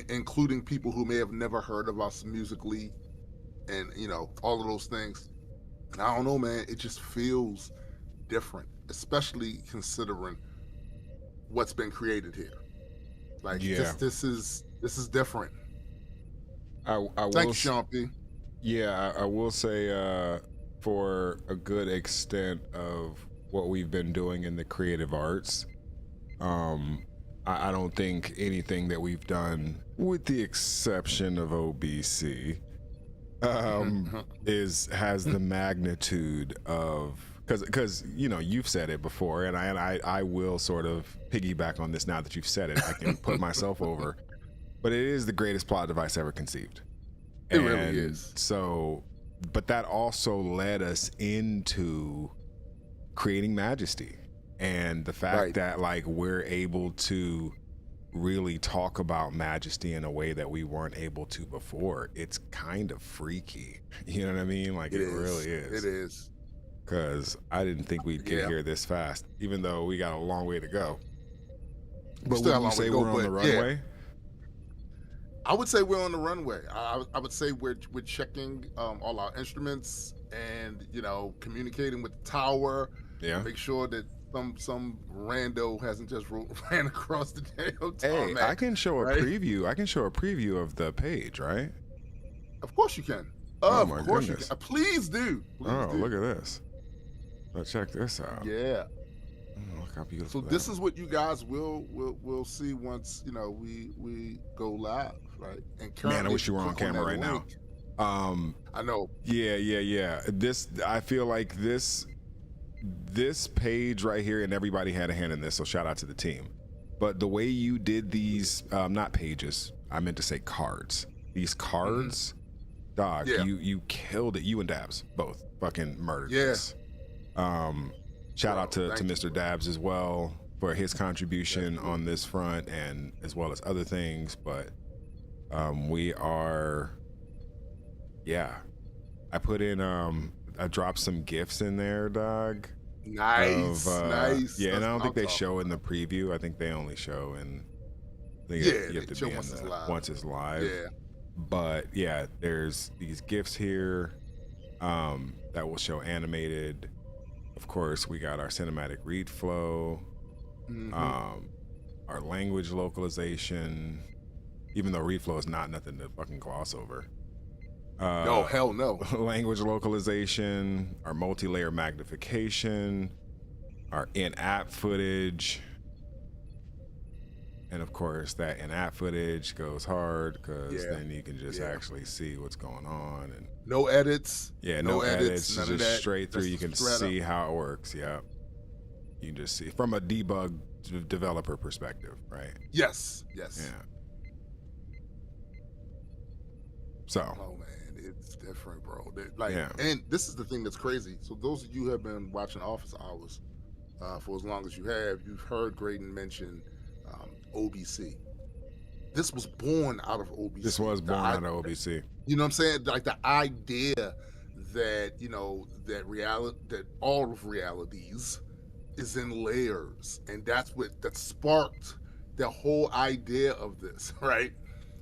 including people who may have never heard of us musically, and all of those things. And I don't know, man, it just feels different, especially considering what's been created here. Like, this is different. I Thank you, Sean P. Yeah, I will say, for a good extent of what we've been doing in the creative arts, I don't think anything that we've done, with the exception of OBC, has the magnitude of, because you've said it before, and I will sort of piggyback on this now that you've said it. I can put myself over, but it is the greatest plot device ever conceived. It really is. So, but that also led us into creating Majesty, and the fact that like we're able to really talk about Majesty in a way that we weren't able to before. It's kind of freaky. You know what I mean? Like it really is. It is. Because I didn't think we'd get here this fast, even though we got a long way to go. But would you say we're on the runway? Yeah. I would say we're on the runway. I would say we're checking all our instruments and communicating with the tower. Yeah. Make sure that some rando hasn't just ran across the damn tarmac. Hey, I can show a preview. I can show a preview of the page, right? Of course you can. Of course goodness. you can. Please do. Please do. Look at this. Let's check this out. Yeah. Look how beautiful. So this is what you guys will see once we go live, right? And man, I wish you were on camera right now. I know. Yeah. I feel like this page right here, and everybody had a hand in this, so shout out to the team. But the way you did these, not pages, I meant to say cards. These cards, dog, you killed it. You and Dabs both fucking murdered this. Shout out to Mr. Dabs as well for his contribution on this front, and as well as other things. But we are, I put in, I dropped some GIFs in there, dog. Nice. Yeah, and I don't think they show in the preview. I think they only show in. You have to be in once it's live. Yeah. But yeah, there's these GIFs here that will show animated. Of course, we got our cinematic read flow, our language localization. Even though read flow is not nothing to fucking gloss over. No, hell no. Language localization, our multi-layer magnification, our in-app footage, and of course that in-app footage goes hard because then you can just actually see what's going on, and no edits. Yeah, no edits. Just straight through. You can see how it works. Yeah, you can just see from a debug developer perspective, right? Yes. Yeah. So. Oh man, it's different, bro. And this is the thing that's crazy. So those of you who have been watching Office Hours for as long as you have, you've heard Greydon mention OBC. This was born out of OBC. This was born out of OBC. You know what I'm saying? Like the idea that that all of realities is in layers, and that sparked the whole idea of this, right?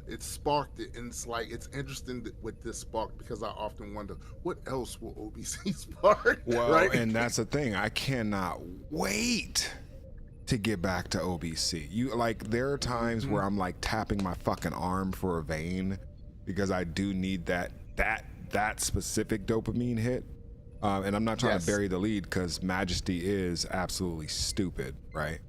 It sparked it, and it's interesting that what this sparked, because I often wonder what else will OBC spark. Well, right? And that's the thing. I cannot wait to get back to OBC. There are times where I'm like tapping my fucking arm for a vein because I do need that specific dopamine hit. And I'm not trying to bury the lead because Majesty is absolutely stupid, right?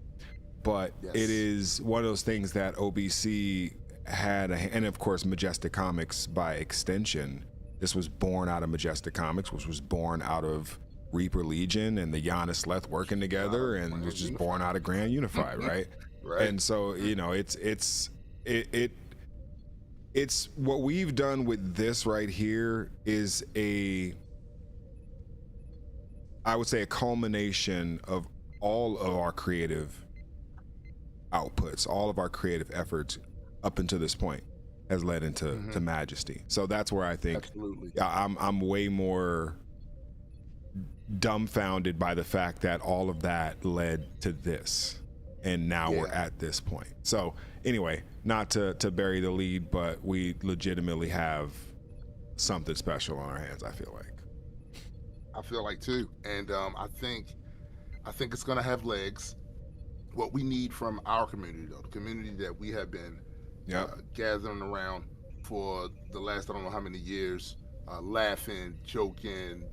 But it is one of those things that OBC had, and of course Majestic Comics by extension. This was born out of Majestic Comics, which was born out of Reaper Legion and the Giannis Leth working together, and which is born out of Grand Unify, right? Right. And so it's what we've done with this right here is I would say a culmination of all of our creative outputs, all of our creative efforts up until this point has led into to Majesty. So that's where I think I'm way more dumbfounded by the fact that all of that led to this, and now we're at this point. So anyway, not to bury the lead, but we legitimately have something special on our hands, I feel like. I feel like too, and I think it's gonna have legs. What we need from our community, though, the community that we have been gathering around for the last I don't know how many years, laughing, joking,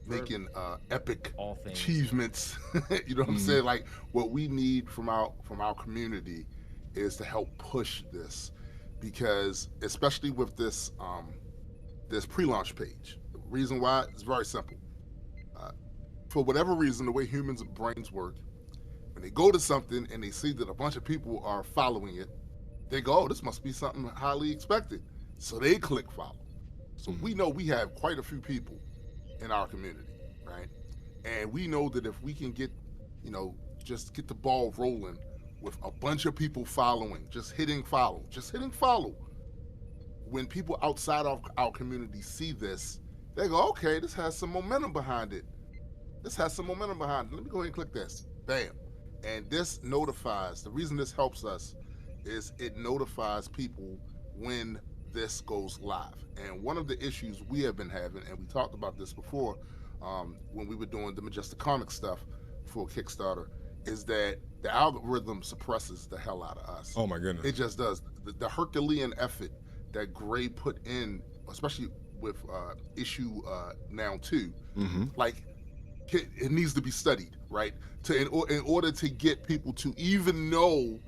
making epic achievements. You know what I'm saying? Like, what we need from our community is to help push this, because especially with this this pre-launch page. The reason why is very simple. For whatever reason, the way humans' brains work, when they go to something and they see that a bunch of people are following it, they go, oh, this must be something highly expected. So they click follow. So we know we have quite a few people in our community, right? And we know that if we can get, just get the ball rolling with a bunch of people following, just hitting follow, when people outside of our community see this, they go, okay, this has some momentum behind it. Let me go ahead and click this. Bam. And this notifies, the reason this helps us is it notifies people when this goes live. And one of the issues we have been having, and we talked about this before when we were doing the Majestic Comic stuff for Kickstarter, is that the algorithm suppresses the hell out of us. Oh my goodness. It just does. The Herculean effort that Gray put in, especially with issue now 2, like, it needs to be studied, right? In order to get people to even know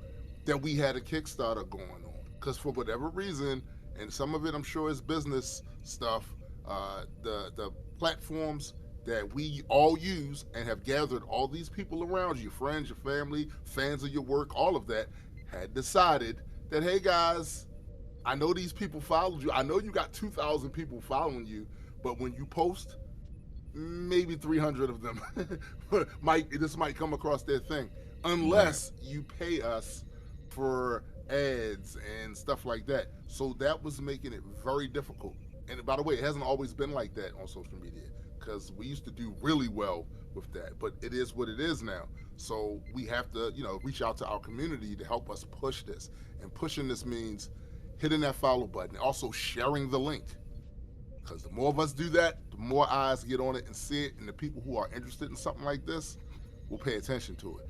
that we had a Kickstarter going on. Because for whatever reason, and some of it I'm sure is business stuff, the platforms that we all use and have gathered all these people around you, friends, your family, fans of your work, all of that, had decided that, hey guys, I know these people followed you. I know you got 2,000 people following you, but when you post, maybe 300 of them this might come across their thing, unless you pay us for ads and stuff like that. So that was making it very difficult. And by the way, it hasn't always been like that on social media, because we used to do really well with that, but it is what it is now. So we have to, reach out to our community to help us push this. And pushing this means hitting that follow button, also sharing the link. Because the more of us do that, the more eyes get on it and see it, and the people who are interested in something like this will pay attention to it.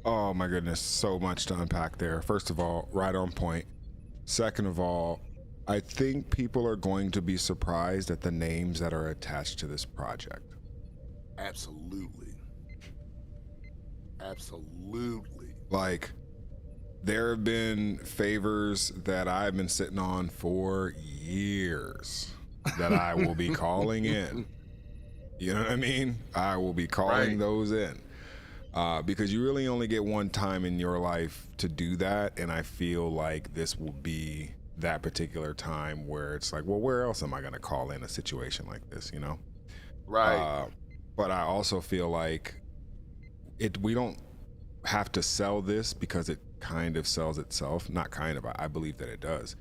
Oh my goodness, so much to unpack there. First of all, right on point. Second of all, I think people are going to be surprised at the names that are attached to this project. Absolutely. Like, there have been favors that I've been sitting on for years that I will be calling in. You know what I mean? I will be calling those in. Because you really only get one time in your life to do that, and I feel like this will be that particular time where it's like, well, where else am I going to call in a situation like this, Right. But I also feel like we don't have to sell this because it kind of sells itself. Not kind of, I believe that it does.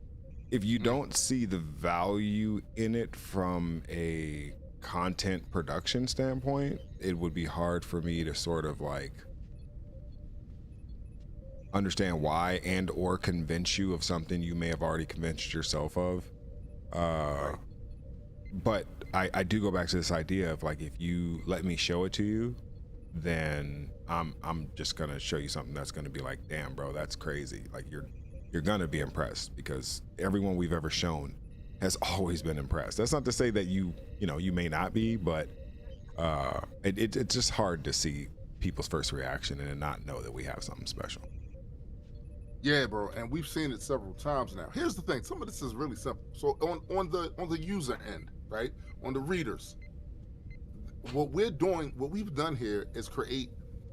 If you don't see the value in it from a content production standpoint, it would be hard for me to sort of like understand why and or convince you of something you may have already convinced yourself of. But I do go back to this idea of like, if you let me show it to you, then I'm just gonna show you something that's gonna be like, damn bro, that's crazy. Like you're gonna be impressed, because everyone we've ever shown has always been impressed. That's not to say that you may not be, but it's just hard to see people's first reaction and not know that we have something special. Yeah, bro, and we've seen it several times now. Here's the thing: some of this is really simple. So on the user end, right, on the readers, what we've done here is create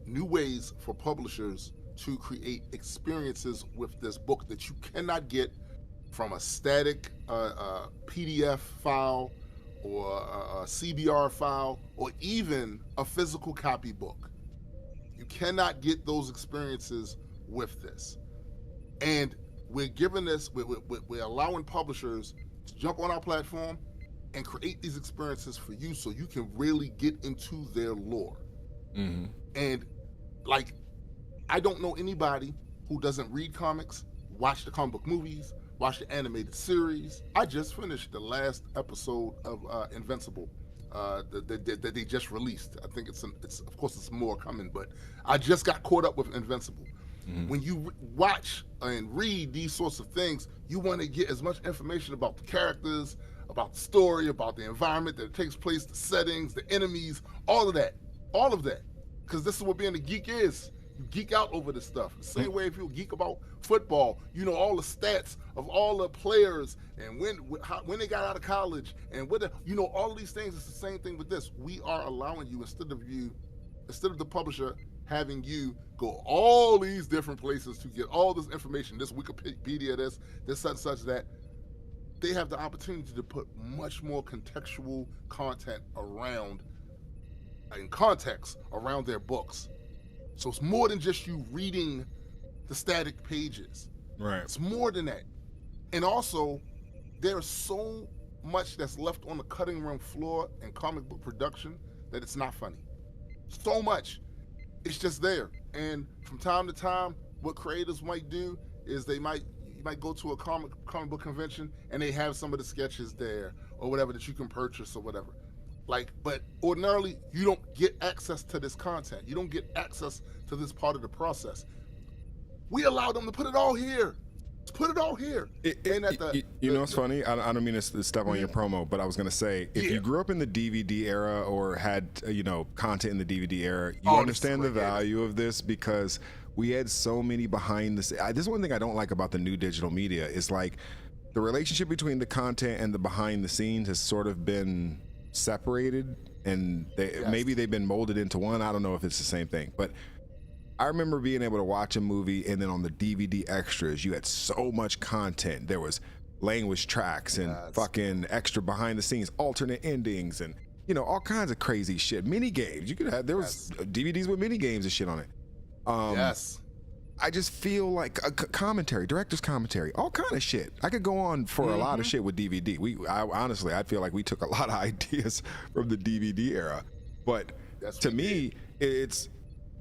new ways for publishers to create experiences with this book that you cannot get from a static PDF file or a CBR file or even a physical copy book. You cannot get those experiences with this. And we're giving this, we're allowing publishers to jump on our platform and create these experiences for you so you can really get into their lore. Mm-hmm. And like, I don't know anybody who doesn't read comics, watch the comic book movies, watch the animated series. I just finished the last episode of Invincible that they just released. I think it's of course it's more coming, but I just got caught up with Invincible. Mm-hmm. When you watch and read these sorts of things, you want to get as much information about the characters, about the story, about the environment that takes place, the settings, the enemies, all of that. Because this is what being a geek is. You geek out over this stuff. The same way if you geek about football, you know all the stats of all the players and when they got out of college and all of these things. It's the same thing with this. We are allowing you, instead of the publisher having you go all these different places to get all this information, this Wikipedia, this such that, they have the opportunity to put much more contextual content around and context around their books. So it's more than just you reading the static pages. Right. It's more than that. And also, there's so much that's left on the cutting room floor in comic book production that it's not funny. So much. It's just there. And from time to time, what creators might do is you might go to a comic book convention and they have some of the sketches there or whatever that you can purchase or whatever. But ordinarily, you don't get access to this content. You don't get access to this part of the process. We allow them to put it all here. Put it all here. You know what's funny? I don't mean to step on your promo, but I was going to say, if you grew up in the DVD era or had, content in the DVD era, you understand the value of this, because we had so many behind the scenes. This is one thing I don't like about the new digital media is like the relationship between the content and the behind the scenes has sort of been separated, and maybe they've been molded into one. I don't know if it's the same thing, but I remember being able to watch a movie, and then on the DVD extras, you had so much content. There was language tracks and fucking extra behind the scenes, alternate endings, and all kinds of crazy shit. Mini games. You could have was DVDs with mini games and shit on it. Yes. I just feel like a commentary, director's commentary, all kind of shit. I could go on for a lot of shit with DVD. Honestly, I feel like we took a lot of ideas from the DVD era, but to me,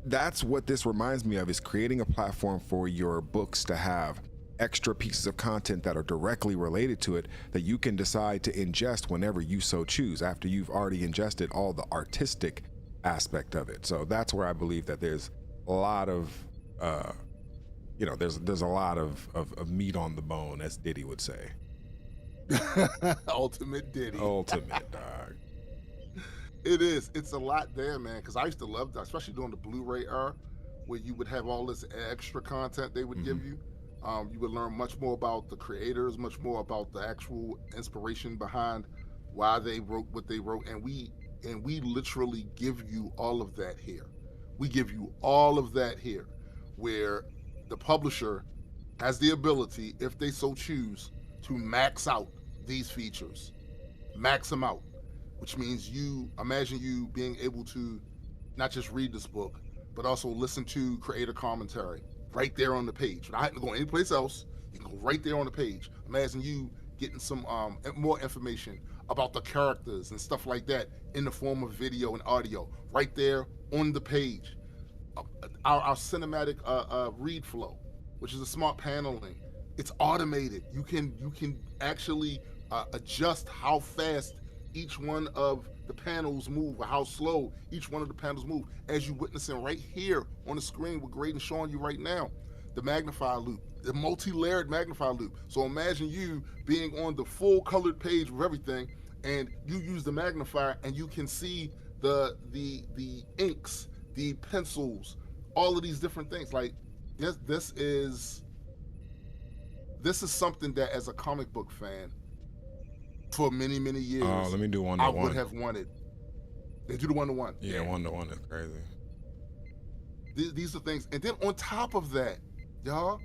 that's what this reminds me of, is creating a platform for your books to have extra pieces of content that are directly related to it that you can decide to ingest whenever you so choose, after you've already ingested all the artistic aspect of it. So that's where I believe that there's a lot of there's a lot of meat on the bone, as Diddy would say. Ultimate Diddy. Ultimate, dog. It is. It's a lot there, man, because I used to love that, especially during the Blu-ray era, where you would have all this extra content they would give you. You would learn much more about the creators, much more about the actual inspiration behind why they wrote what they wrote, and we literally give you all of that here. We give you all of that here, where the publisher has the ability, if they so choose, to max out these features. Max them out. Which means imagine you being able to not just read this book, but also listen to creator commentary right there on the page. Not having to go anyplace else. You can go right there on the page. Imagine you getting some more information about the characters and stuff like that in the form of video and audio right there on the page. Our cinematic read flow, which is a smart paneling. It's automated. You can actually adjust how fast each one of the panels move, or how slow each one of the panels move, as you're witnessing right here on the screen with Greydon showing you right now. The magnify loop, the multi-layered magnify loop. So imagine you being on the full colored page with everything, and you use the magnifier and you can see the inks, the pencils, all of these different things. Like this is something that, as a comic book fan, for many, many years, let me do one-to-one. I would have wanted. They do the one-to-one. Yeah, one-to-one is crazy. These are things. And then on top of that, y'all,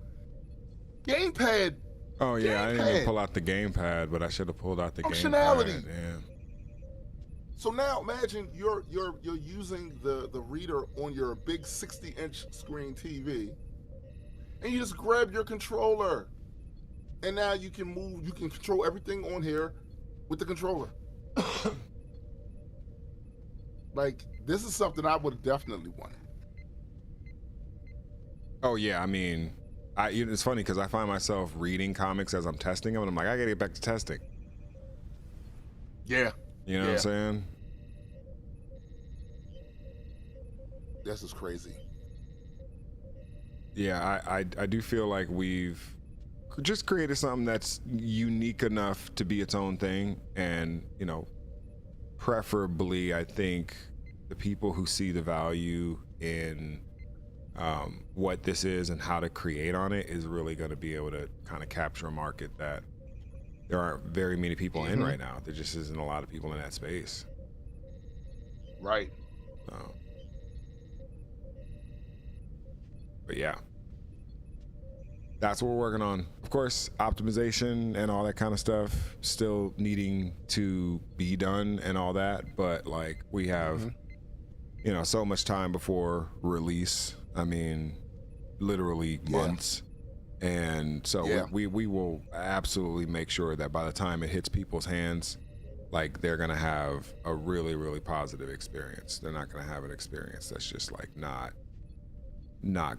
gamepad. Oh, yeah, I didn't even pull out the gamepad, but I should have pulled out the functionality. Gamepad. Yeah. So now imagine you're using the reader on your big 60-inch screen TV, and you just grab your controller, and now you can control everything on here with the controller. Like, this is something I would definitely want. Oh yeah, I mean, it's funny because I find myself reading comics as I'm testing them, and I'm like, I gotta get back to testing. Yeah. You know what I'm saying? This is crazy. Yeah, I do feel like we've just created something that's unique enough to be its own thing, and you know, preferably, I think the people who see the value in what this is and how to create on it is really going to be able to kind of capture a market that there aren't very many people in right now. There just isn't a lot of people in that space. Right. But yeah, that's what we're working on. Of course, optimization and all that kind of stuff still needing to be done and all that. But like, we have, you know, so much time before release. I mean, literally months. And so we will absolutely make sure that by the time it hits people's hands, like, they're gonna have a really, really positive experience. They're not gonna have an experience that's just like not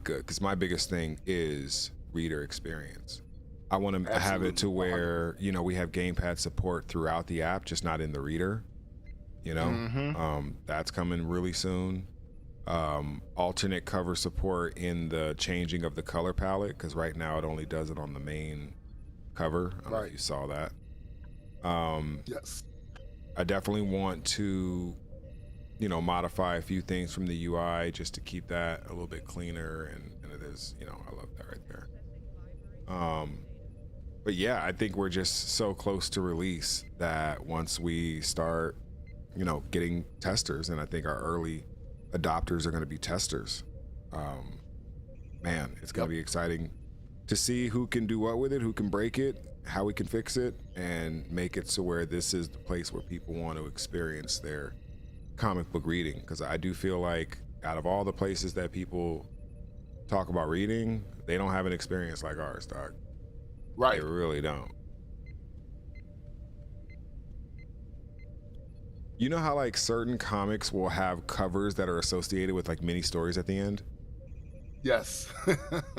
good. Because my biggest thing is reader experience. I want to have it to where, you know, we have gamepad support throughout the app, just not in the reader. You know, that's coming really soon. Alternate cover support in the changing of the color palette, because right now it only does it on the main cover. I don't know if you saw that. Yes. I definitely want to, you know, modify a few things from the UI just to keep that a little bit cleaner, and it is, you know, I love that right there. But yeah, I think we're just so close to release that once we start, you know, getting testers, and I think our early adopters are going to be testers. Man, it's going to be exciting to see who can do what with it, who can break it, how we can fix it, and make it so where this is the place where people want to experience their comic book reading. Because I do feel like out of all the places that people talk about reading, they don't have an experience like ours, dog. Right. They really don't. You know how like certain comics will have covers that are associated with like mini stories at the end? Yes.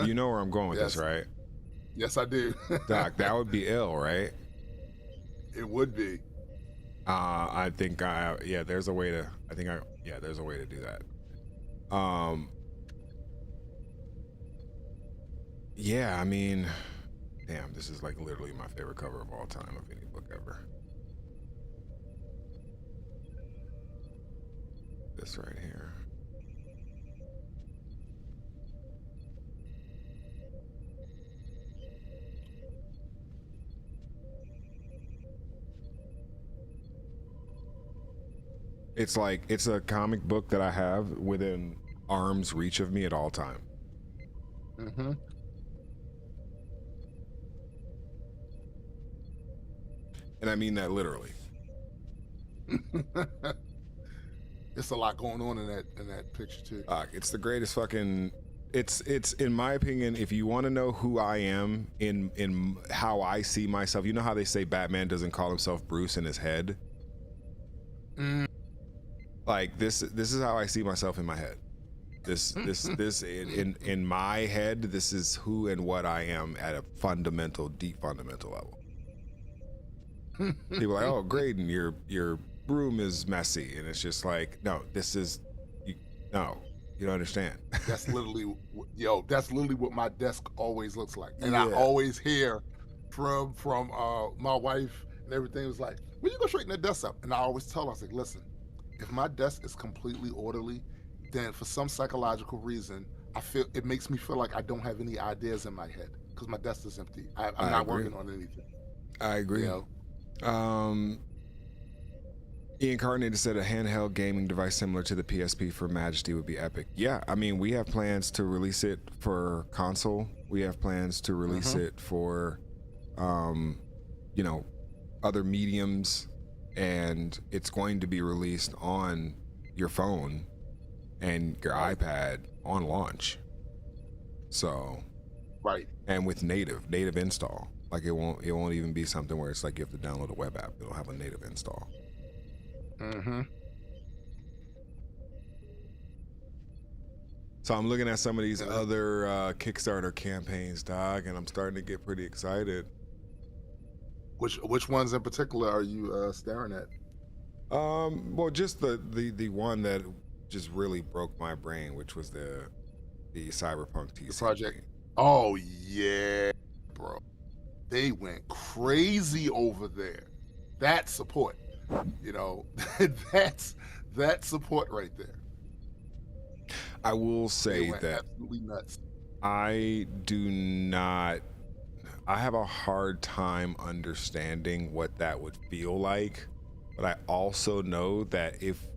You know where I'm going with this, right? Yes, I do. Doc, that would be ill, right? It would be. I think yeah, there's a way to, there's a way to do that. Yeah, I mean, damn, this is like literally my favorite cover of all time of any book ever. This right here. It's like, it's a comic book that I have within arm's reach of me at all time. And I mean that literally. It's a lot going on in that picture too. It's the greatest fucking. It's in my opinion, if you want to know who I am in how I see myself, you know how they say Batman doesn't call himself Bruce in his head. Like this is how I see myself in my head. This in my head, this is who and what I am at a fundamental, deep fundamental level. People are like, oh, Greydon, your room is messy, and it's just like, no, this is, you don't understand. That's literally, that's literally what my desk always looks like, and I always hear from my wife and everything. Was like, when you go straighten that desk up? And I always tell her, I was like, listen, if my desk is completely orderly, then for some psychological reason, it makes me feel like I don't have any ideas in my head because my desk is empty. I'm not working on anything. I agree. You know? Ian Carnator said a handheld gaming device similar to the PSP for Majesty would be epic. Yeah, I mean, we have plans to release it for console. We have plans to release it for, you know, other mediums, and it's going to be released on your phone and your iPad on launch. So, and with native install. Like it won't even be something where it's like you have to download a web app. It'll have a native install. Mm-hmm. So I'm looking at some of these other Kickstarter campaigns, dog, and I'm starting to get pretty excited. Which ones in particular are you staring at? Well, just the one that just really broke my brain, which was the Cyberpunk TCG. The project. Oh yeah, bro. They went crazy over there. That support, you know, that's that support right there. I will say that absolutely nuts. I have a hard time understanding what that would feel like, but I also know that if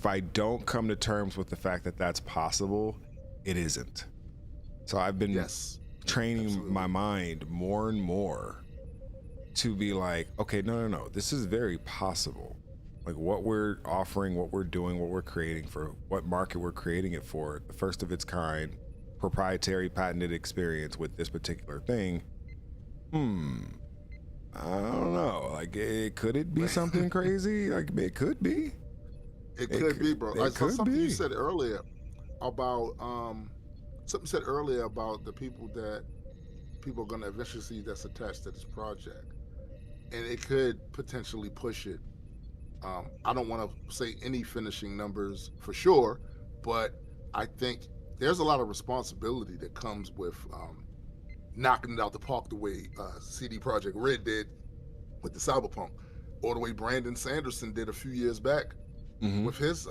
I don't come to terms with the fact that that's possible, it isn't. So I've been training my mind more and more to be like, okay, no, this is very possible. Like what we're offering, what we're doing, what we're creating for, what market we're creating it for, the first of its kind, proprietary patented experience with this particular thing. I don't know. Like, could it be something crazy? Like, it could be. It could be, bro. I saw something you said earlier about the people are going to eventually see that's attached to this project, and it could potentially push it. I don't want to say any finishing numbers for sure, but I think there's a lot of responsibility that comes with knocking it out the park the way CD Projekt Red did with the Cyberpunk, or the way Brandon Sanderson did a few years back with his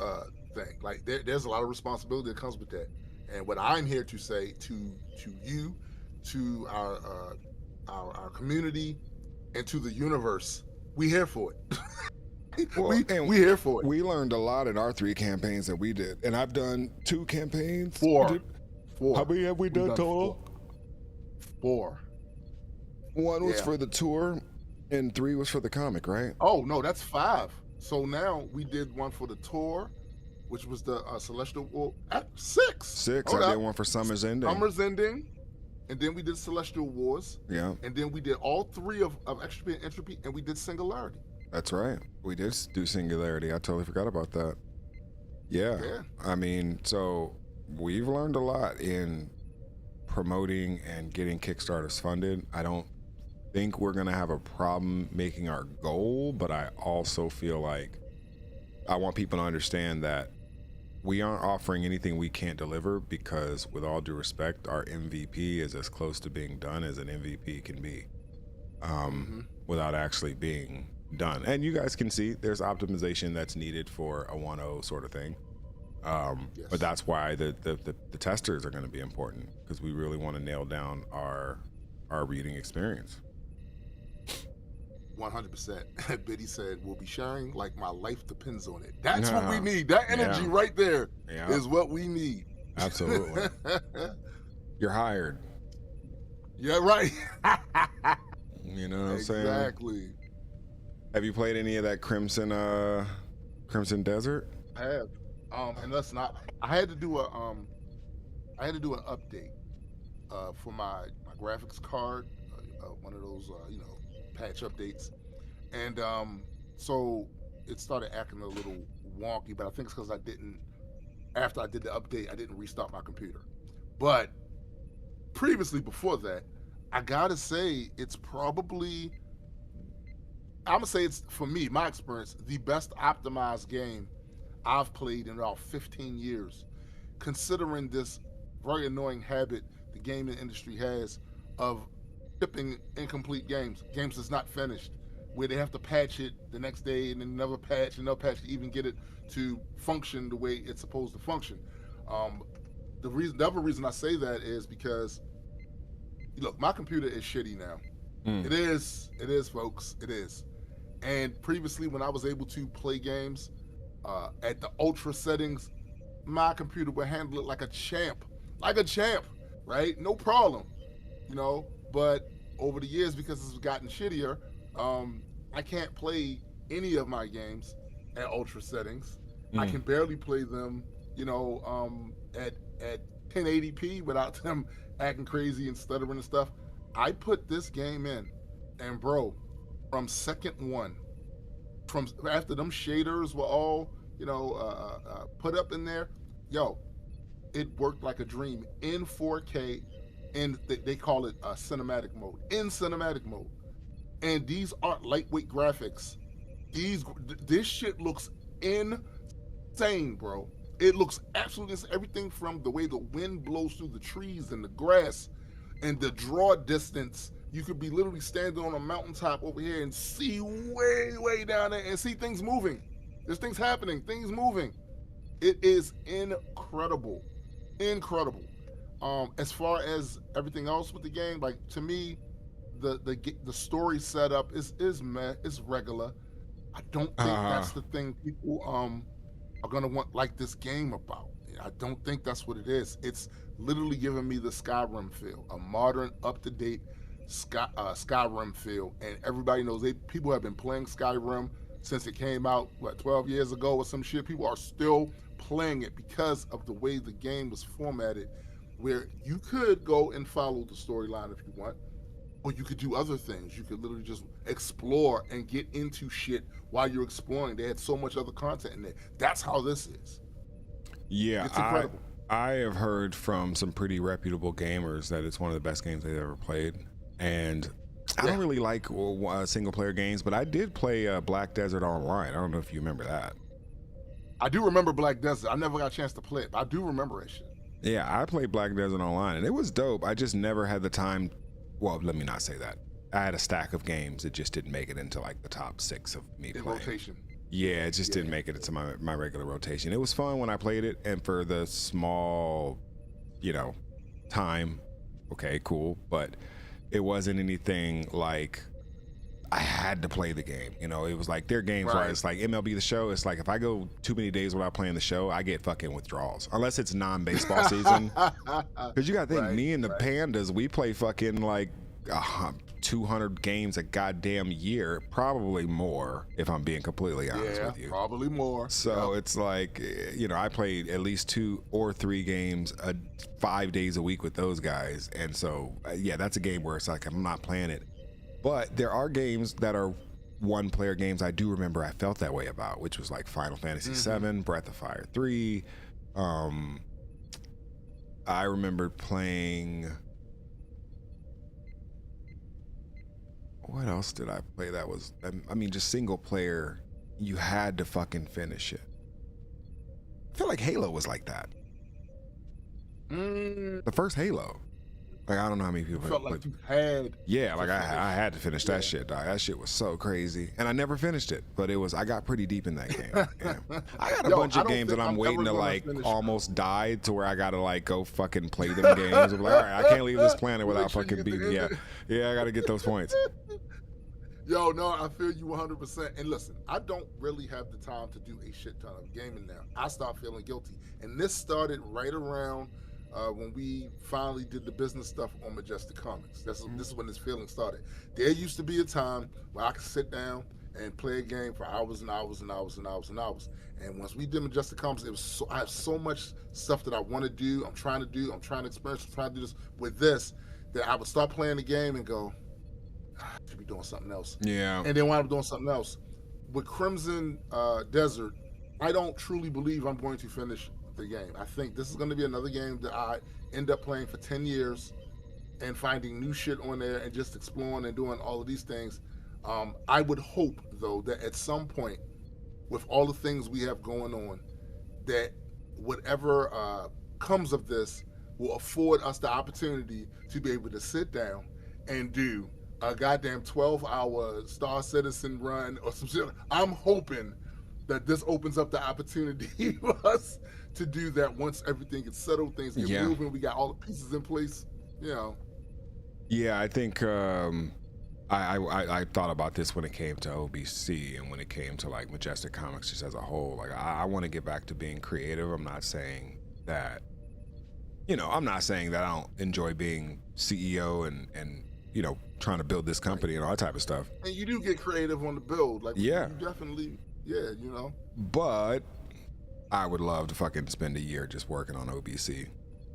thing. Like there's a lot of responsibility that comes with that. And what I'm here to say to you, to our community, and to the universe, we here for it. Well, we here for it. We learned a lot in our 3 campaigns that we did, and I've done 2 campaigns. 4. How many have we done total? 4. 1 was for the tour, and 3 was for the comic, right? Oh no, that's 5. So now we did one for the tour, which was the Celestial. Well, at 6. 6. I did one for Summer's Ending. Summer's Ending, and then we did Celestial Wars. Yeah. And then we did all 3 of Extropy and Entropy, and we did Singularity. That's right. We did do Singularity. I totally forgot about that. Yeah. I mean, so we've learned a lot in promoting and getting Kickstarters funded. I don't think we're going to have a problem making our goal, but I also feel like I want people to understand that we aren't offering anything we can't deliver, because with all due respect, our MVP is as close to being done as an MVP can be, without actually being done. And you guys can see there's optimization that's needed for a 1.0 sort of thing. But that's why the testers are going to be important, because we really want to nail down our reading experience. 100%. Biddy said, we'll be sharing like my life depends on it. That's what we need. That energy right there is what we need. Absolutely. You're hired. Yeah, right. You know what I'm saying? Exactly. Have you played any of that Crimson Desert? I have. And that's not. I had to do an update for my graphics card, one of those patch updates, and so it started acting a little wonky. But I think it's because after I did the update, I didn't restart my computer. But previously, before that, I gotta say it's probably, I'm gonna say it's, for me, my experience, the best optimized game I've played in about 15 years, considering this very annoying habit the gaming industry has of shipping incomplete games that's not finished, where they have to patch it the next day and then another patch to even get it to function the way it's supposed to function. The other reason I say that is because, look, my computer is shitty now. It is, folks, it is. And previously, when I was able to play games at the ultra settings, my computer would handle it like a champ, right? No problem, But over the years, because it's gotten shittier, I can't play any of my games at ultra settings. I can barely play them, at 1080p without them acting crazy and stuttering and stuff. I put this game in, and bro, from second one, from after them shaders were all, put up in there, yo, it worked like a dream in 4K, and they call it cinematic mode, in cinematic mode. And these aren't lightweight graphics. This shit looks insane, bro. It looks absolutely insane. Everything from the way the wind blows through the trees and the grass and the draw distance. You could be literally standing on a mountaintop over here and see way down there and see things moving. There's things happening, things moving. It is incredible. Incredible. As far as everything else with the game, like, to me, the story setup is regular. I don't think that's the thing people are gonna want like this game about. I don't think that's what it is. It's literally giving me the Skyrim feel, a modern, up-to-date Skyrim feel, and everybody knows people have been playing Skyrim since it came out, 12 years ago or some shit. People are still playing it because of the way the game was formatted, where you could go and follow the storyline if you want, or you could do other things. You could literally just explore and get into shit while you're exploring. They had so much other content in there. That's how this is. Yeah, it's incredible. I have heard from some pretty reputable gamers that it's one of the best games they've ever played. And I don't really like single player games, but I did play Black Desert Online. I don't know if you remember that. I do remember Black Desert. I never got a chance to play it, but I do remember that shit. Yeah, I played Black Desert Online, and it was dope. I just never had the time. Well, let me not say that. I had a stack of games that just didn't make it into like the top 6 of me playing. Rotation. Yeah, it just didn't make it into my regular rotation. It was fun when I played it, and for the small, time, okay, cool. But it wasn't anything like I had to play the game. It was like their games where it's like MLB The Show. It's like if I go too many days without playing the show, I get fucking withdrawals. Unless it's non-baseball season. Because you got to think, me and the Pandas, we play fucking like 200 games a goddamn year, probably more, if I'm being completely honest with you. Probably more. So it's like, I played at least 2 or 3 games 5 days a week with those guys. And so, that's a game where it's like, I'm not playing it. But there are games that are one-player games I do remember I felt that way about, which was like Final Fantasy VII, Breath of Fire 3. I remember playing... What else did I play that was, just single player, you had to fucking finish it. I feel like Halo was like that. The first Halo. Like, I don't know how many people felt like you had. Yeah, like I had to finish that shit, dog. That shit was so crazy. And I never finished it, but I got pretty deep in that game. Yeah. I got a bunch of games that I'm waiting to like almost die to where I gotta like go fucking play them games. I'm like, all right, I can't leave this planet without fucking beating. Yeah, I gotta get those points. Yo, no, I feel you 100%. And listen, I don't really have the time to do a shit ton of gaming now. I start feeling guilty. And this started right around when we finally did the business stuff on Majestic Comics. This is when this feeling started. There used to be a time where I could sit down and play a game for hours and hours and hours and hours and hours. And once we did Majestic Comics, I have so much stuff that I want to do, I'm trying to experience, I'm trying to do this with this, that I would start playing the game and go, I should be doing something else. Yeah. And then wind up doing something else. With Crimson Desert, I don't truly believe I'm going to finish the game. I think this is going to be another game that I end up playing for 10 years and finding new shit on there and just exploring and doing all of these things. I would hope, though, that at some point, with all the things we have going on, that whatever comes of this will afford us the opportunity to be able to sit down and do a goddamn 12-hour Star Citizen run or some shit. I'm hoping that this opens up the opportunity for us to do that once everything gets settled, things get moving, we got all the pieces in place, Yeah, I think I thought about this when it came to OBC and when it came to like Majestic Comics just as a whole. Like I want to get back to being creative. I'm not saying that, I'm not saying that I don't enjoy being CEO and trying to build this company and all that type of stuff. And you do get creative on the build. Like, you definitely, But I would love to fucking spend a year just working on OBC.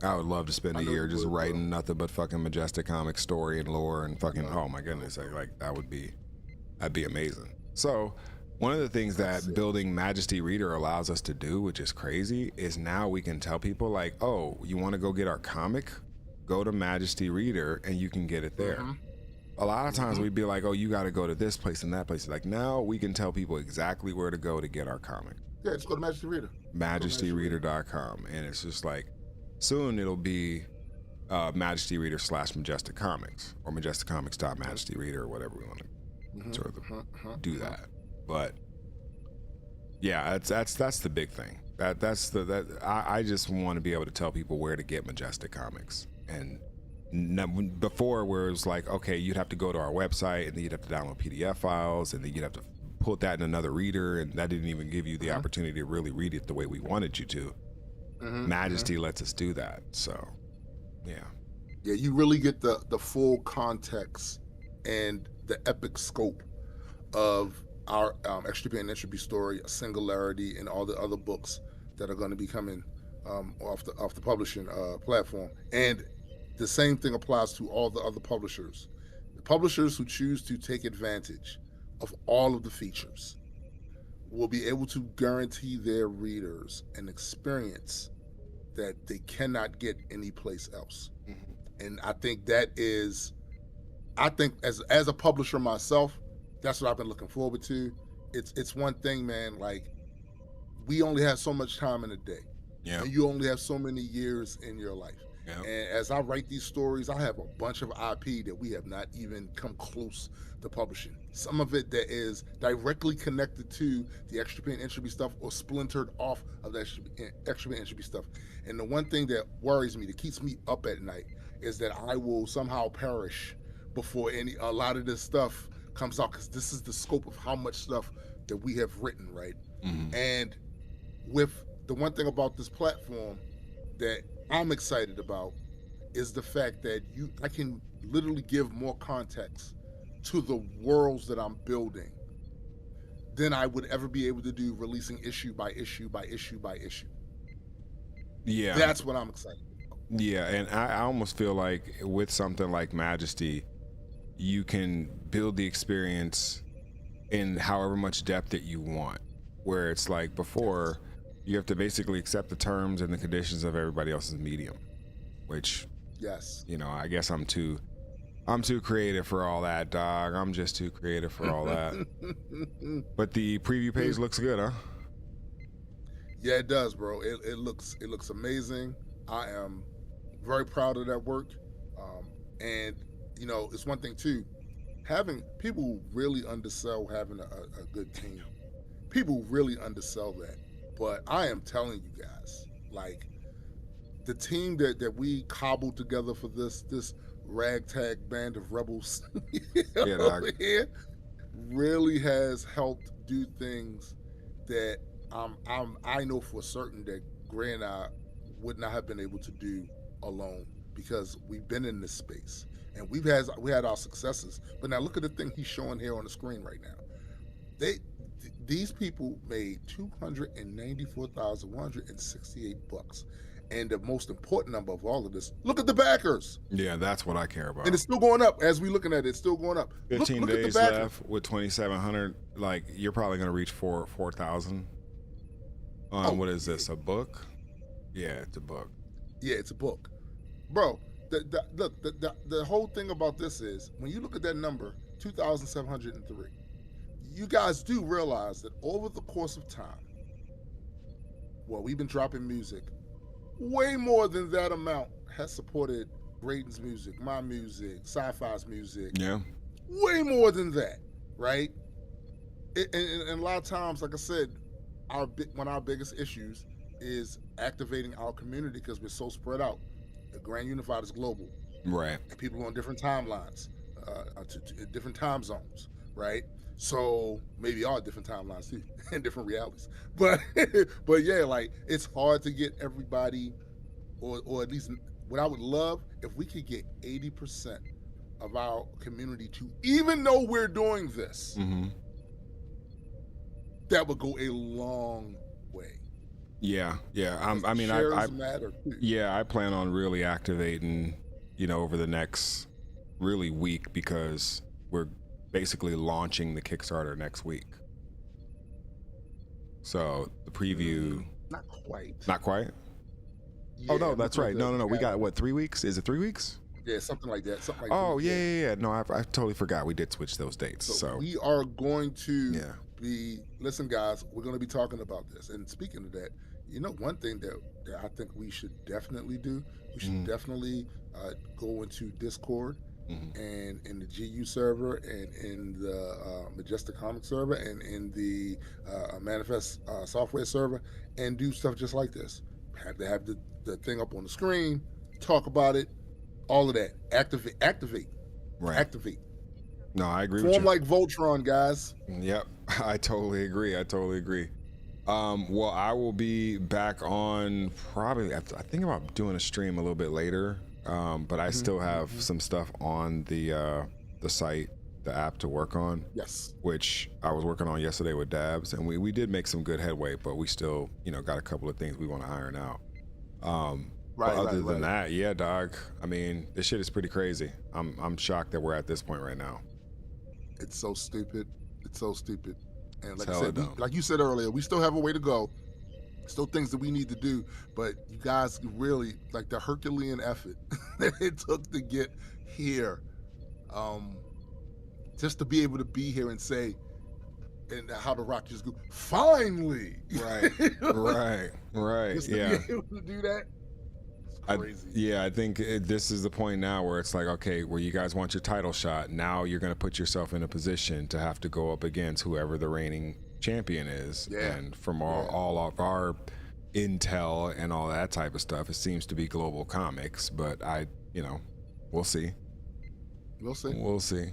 I would love to spend a year just writing nothing but fucking Majestic Comics story and lore and fucking, oh my goodness, like that'd be amazing. So One of the things that building Majesty Reader allows us to do, which is crazy, is now we can tell people like, oh, you want to go get our comic? Go to Majesty Reader and you can get it there. A lot of times we'd be like, oh, you got to go to this place and that place. Like now we can tell people exactly where to go to get our comic. Yeah, just go to Majesty Reader. MajestyReader.com. And it's just like, soon it'll be Majesty Reader /Majestic Comics or Majestic Reader or whatever we want to sort of do that. But yeah, that's the big thing. I just want to be able to tell people where to get Majestic Comics. And before, where it was like, okay, you'd have to go to our website and then you'd have to download PDF files and then you'd have to put that in another reader, and that didn't even give you the opportunity to really read it the way we wanted you to. Majesty lets us do that. So yeah, you really get the full context and the epic scope of our Entropy and Entropy story, Singularity, and all the other books that are going to be coming off the publishing platform. And the same thing applies to all the other publishers. The publishers who choose to take advantage of all of the features will be able to guarantee their readers an experience that they cannot get anyplace else. And I think that is, as a publisher myself, that's what I've been looking forward to. It's one thing, man, like we only have so much time in a day. Yeah. And you only have so many years in your life. Yeah. And as I write these stories, I have a bunch of IP that we have not even come close to publishing. Some of it that is directly connected to the Entropy and Entropy stuff or splintered off of the Entropy and Entropy stuff. And the one thing that worries me, that keeps me up at night, is that I will somehow perish before a lot of this stuff comes out, because this is the scope of how much stuff that we have written, right? And with the one thing about this platform that I'm excited about is the fact that I can literally give more context to the worlds that I'm building than I would ever be able to do releasing issue by issue by issue by issue. Yeah. That's what I'm excited about. Yeah, and I almost feel like with something like Majesty, you can build the experience in however much depth that you want, where it's like before, you have to basically accept the terms and the conditions of everybody else's medium, which, I guess I'm too creative for all that, dog. I'm just too creative for all that. But the preview page looks good, huh? Yeah, it does, bro. It looks amazing. I am very proud of that work. And it's one thing too, having people really undersell having a good team. People really undersell that. But I am telling you guys, like, the team that we cobbled together for this ragtag band of rebels here really has helped do things that I know for certain that Gray and I would not have been able to do alone, because we've been in this space and we had our successes. But now look at the thing he's showing here on the screen right now. These people made $294,168, and the most important number of all of this, look at the backers. Yeah, that's what I care about. And it's still going up as we looking at it. It's still going up. 15 days left with 2,700. Like, you're probably gonna reach 4,000. What is this? A book? Yeah, it's a book. Yeah, it's a book, bro. The whole thing about this is when you look at that number, 2,703. You guys do realize that over the course of time, we've been dropping music, way more than that amount has supported Greydon's music, my music, Sci-Fi's music. Yeah. Way more than that, right? And a lot of times, like I said, one of our biggest issues is activating our community because we're so spread out. The Grand Unified is global. Right. And people on different timelines, different time zones, right? So maybe all different timelines too, and different realities. But yeah, like, it's hard to get everybody, or at least what I would love if we could get 80% of our community to even know we're doing this. That would go a long way. Yeah. I matter too. Yeah, I plan on really activating, over the next really week, because we're basically launching the Kickstarter next week. So the preview. Not quite. Not quite. Yeah, Oh no, that's looking right. at No. We got what, 3 weeks? Is it 3 weeks? Yeah, something like that. Something like Oh that. yeah. No, I totally forgot. We did switch those dates. So we are going to be. Listen, guys, we're going to be talking about this. And speaking of that, one thing that I think we should definitely do. We should definitely go into Discord and in the GU server and in the Majestic Comics server and in the Manifest software server and do stuff just like this. Have to have the thing up on the screen, talk about it, all of that. Activate. Right. Activate. No, I agree with Form you. like Voltron, guys. Yep, I totally agree. Well, I will be back on probably. I think about doing a stream a little bit later, but I still have some stuff on the site, the app to work on. Yes. Which I was working on yesterday with Dabs, and we did make some good headway, but we still, got a couple of things we want to iron out. But other than that, yeah, dog. I mean, this shit is pretty crazy. I'm shocked that we're at this point right now. It's so stupid. And like It's I said, like you said earlier, we still have a way to go. Still things that we need to do. But you guys really, like the Herculean effort that it took to get here, just to be able to be here and say, and how the Rock just go, finally. Right. Just to Yeah. be able to do that. I think this is the point now where it's like, okay, where you guys want your title shot. Now you're going to put yourself in a position to have to go up against whoever the reigning champion is. Yeah. And from all of our intel and all that type of stuff, it seems to be Global Comics. But we'll see. We'll see. We'll see.